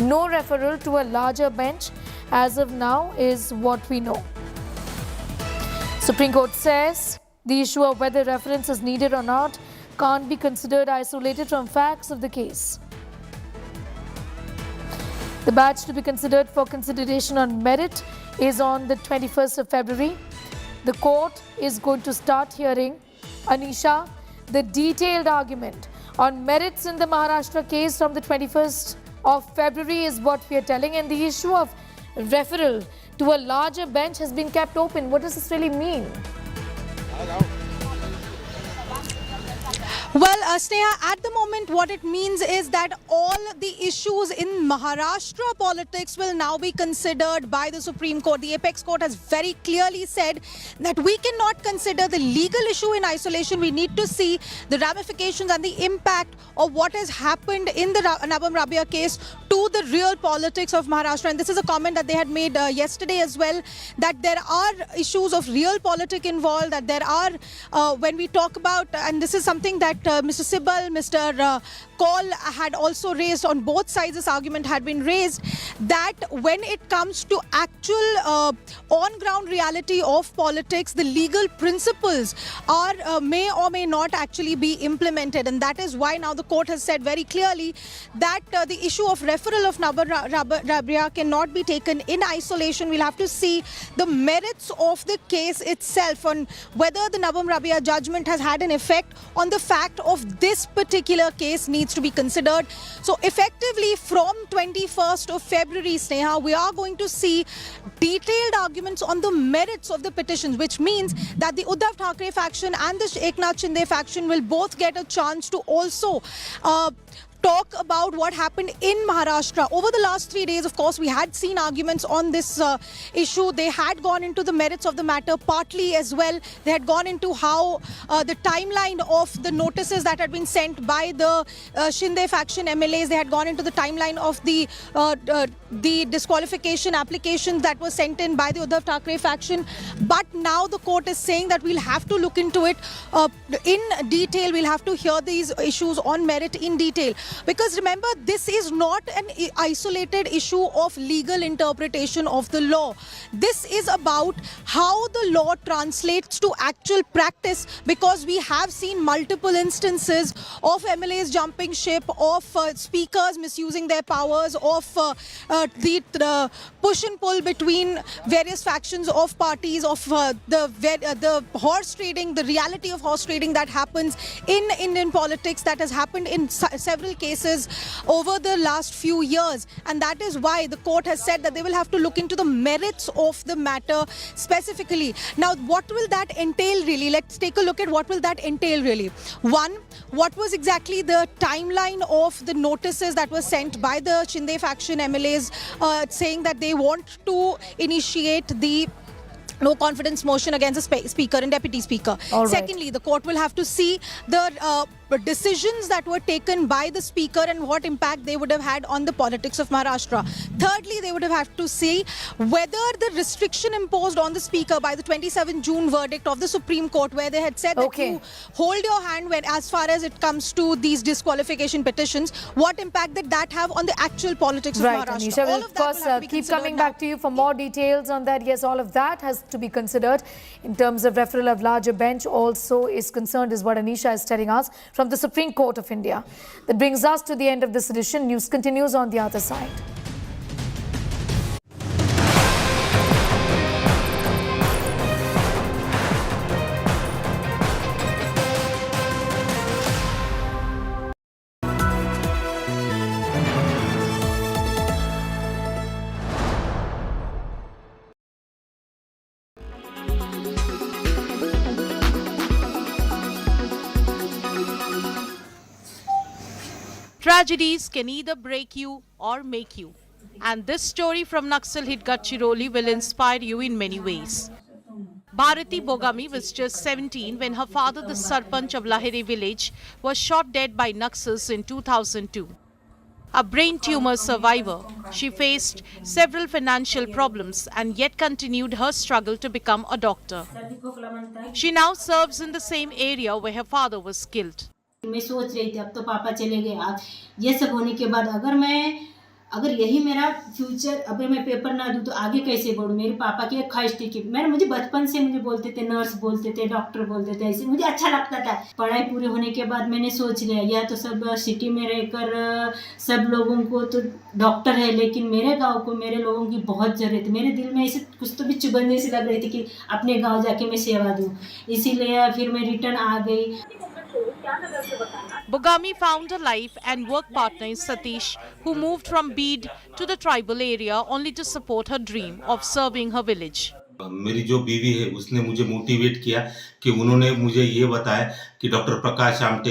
No referral to a larger bench as of now is what we know. Supreme Court says the issue of whether reference is needed or not can't be considered isolated from facts of the case. The batch to be considered for consideration on merit is on the 21st of February. The court is going to start hearing, Anisha, the detailed argument on merits in the Maharashtra case from the 21st of February is what we are telling, and the issue of referral to a larger bench has been kept open. What does this really mean? Well, Sneha, at the moment what it means is that all the issues in Maharashtra politics will now be considered by the Supreme Court. The apex court has very clearly said that we cannot consider the legal issue in isolation. We need to see the ramifications and the impact of what has happened in the Nabam Rabia case to the real politics of Maharashtra. And this is a comment that they had made yesterday as well, that there are issues of real politics involved, that there are, when we talk about, and this is something that Mr. Sibal, Mr. Kaul had also raised, on both sides this argument had been raised, that when it comes to actual on-ground reality of politics, the legal principles are may or may not actually be implemented. And that is why now the court has said very clearly that the issue of referral of Nabam Rabia cannot be taken in isolation. We'll have to see the merits of the case itself, on whether the Nabam Rabia judgment has had an effect on the fact of this particular case needs to be considered. So effectively from 21st of February, Sneha, we are going to see detailed arguments on the merits of the petitions, which means that the Uddhav Thackeray faction and the Eknath Shinde faction will both get a chance to also talk about what happened in Maharashtra. Over the last 3 days, of course, we had seen arguments on this issue. They had gone into the merits of the matter partly as well. They had gone into how the timeline of the notices that had been sent by the Shinde faction MLAs, they had gone into the timeline of the disqualification applications that were sent in by the Uddhav Thackeray faction. But now the court is saying that we'll have to look into it in detail. We'll have to hear these issues on merit in detail. Because remember, this is not an isolated issue of legal interpretation of the law. This is about how the law translates to actual practice, because we have seen multiple instances of MLAs jumping ship, of speakers misusing their powers, of the push and pull between various factions of parties, of the horse trading, the reality of horse trading that happens in Indian politics, that has happened in several cases over the last few years. And that is why the court has said that they will have to look into the merits of the matter specifically. Now, what will that entail really? Let's take a look at what will that entail really. One, what was exactly the timeline of the notices that were sent by the Shinde faction MLAs saying that they want to initiate the no confidence motion against the speaker and deputy speaker. Secondly, the court will have to see the decisions that were taken by the speaker and what impact they would have had on the politics of Maharashtra. Thirdly, they would have to see whether the restriction imposed on the speaker by the 27 June verdict of the Supreme Court, where they had said that you hold your hand when, as far as it comes to these disqualification petitions, what impact did that have on the actual politics of Maharashtra? Anisha, we'll of course keep coming back to you for more details on that. Yes, all of that has to be considered in terms of referral of larger bench also is concerned, is what Anisha is telling us from the Supreme Court of India. That brings us to the end of this edition. News continues on the other side. Tragedies can either break you or make you. And this story from Naxal hit Gadchiroli will inspire you in many ways. Bharati Bogami was just 17 when her father, the sarpanch of Lahiri village, was shot dead by Naxals in 2002. A brain tumor survivor, she faced several financial problems and yet continued her struggle to become a doctor. She now serves in the same area where her father was killed. मैं सोच रही थी अब तो पापा चले गए, आज ये सब होने के बाद अगर यही मेरा फ्यूचर, अगर मैं पेपर ना दूं तो आगे कैसे बढ़ूं? मेरे पापा की एक ख्वाहिश थी कि मुझे बचपन से मुझे बोलते थे नर्स, बोलते थे डॉक्टर, बोलते थे, ऐसे मुझे अच्छा लगता था। पढ़ाई पूरी होने के बाद मैंने सोच लिया या तो सब सिटी में रहकर सब लोगों को तो डॉक्टर है, लेकिन मेरे गाँव को मेरे लोगों की बहुत ज़रूरत है। मेरे दिल में ऐसे कुछ तो भी चुभन सी लग रही थी कि अपने गाँव जाके मैं सेवा दूँ, इसीलिए फिर मैं रिटर्न आ गई। Bogami found a life and work partner in Satish, who moved from Beed to the tribal area only to support her dream of serving her village. मेरी जो बीवी है उसने मुझे मोटिवेट किया कि उन्होंने मुझे ये बताया कि डॉक्टर प्रकाश आमटे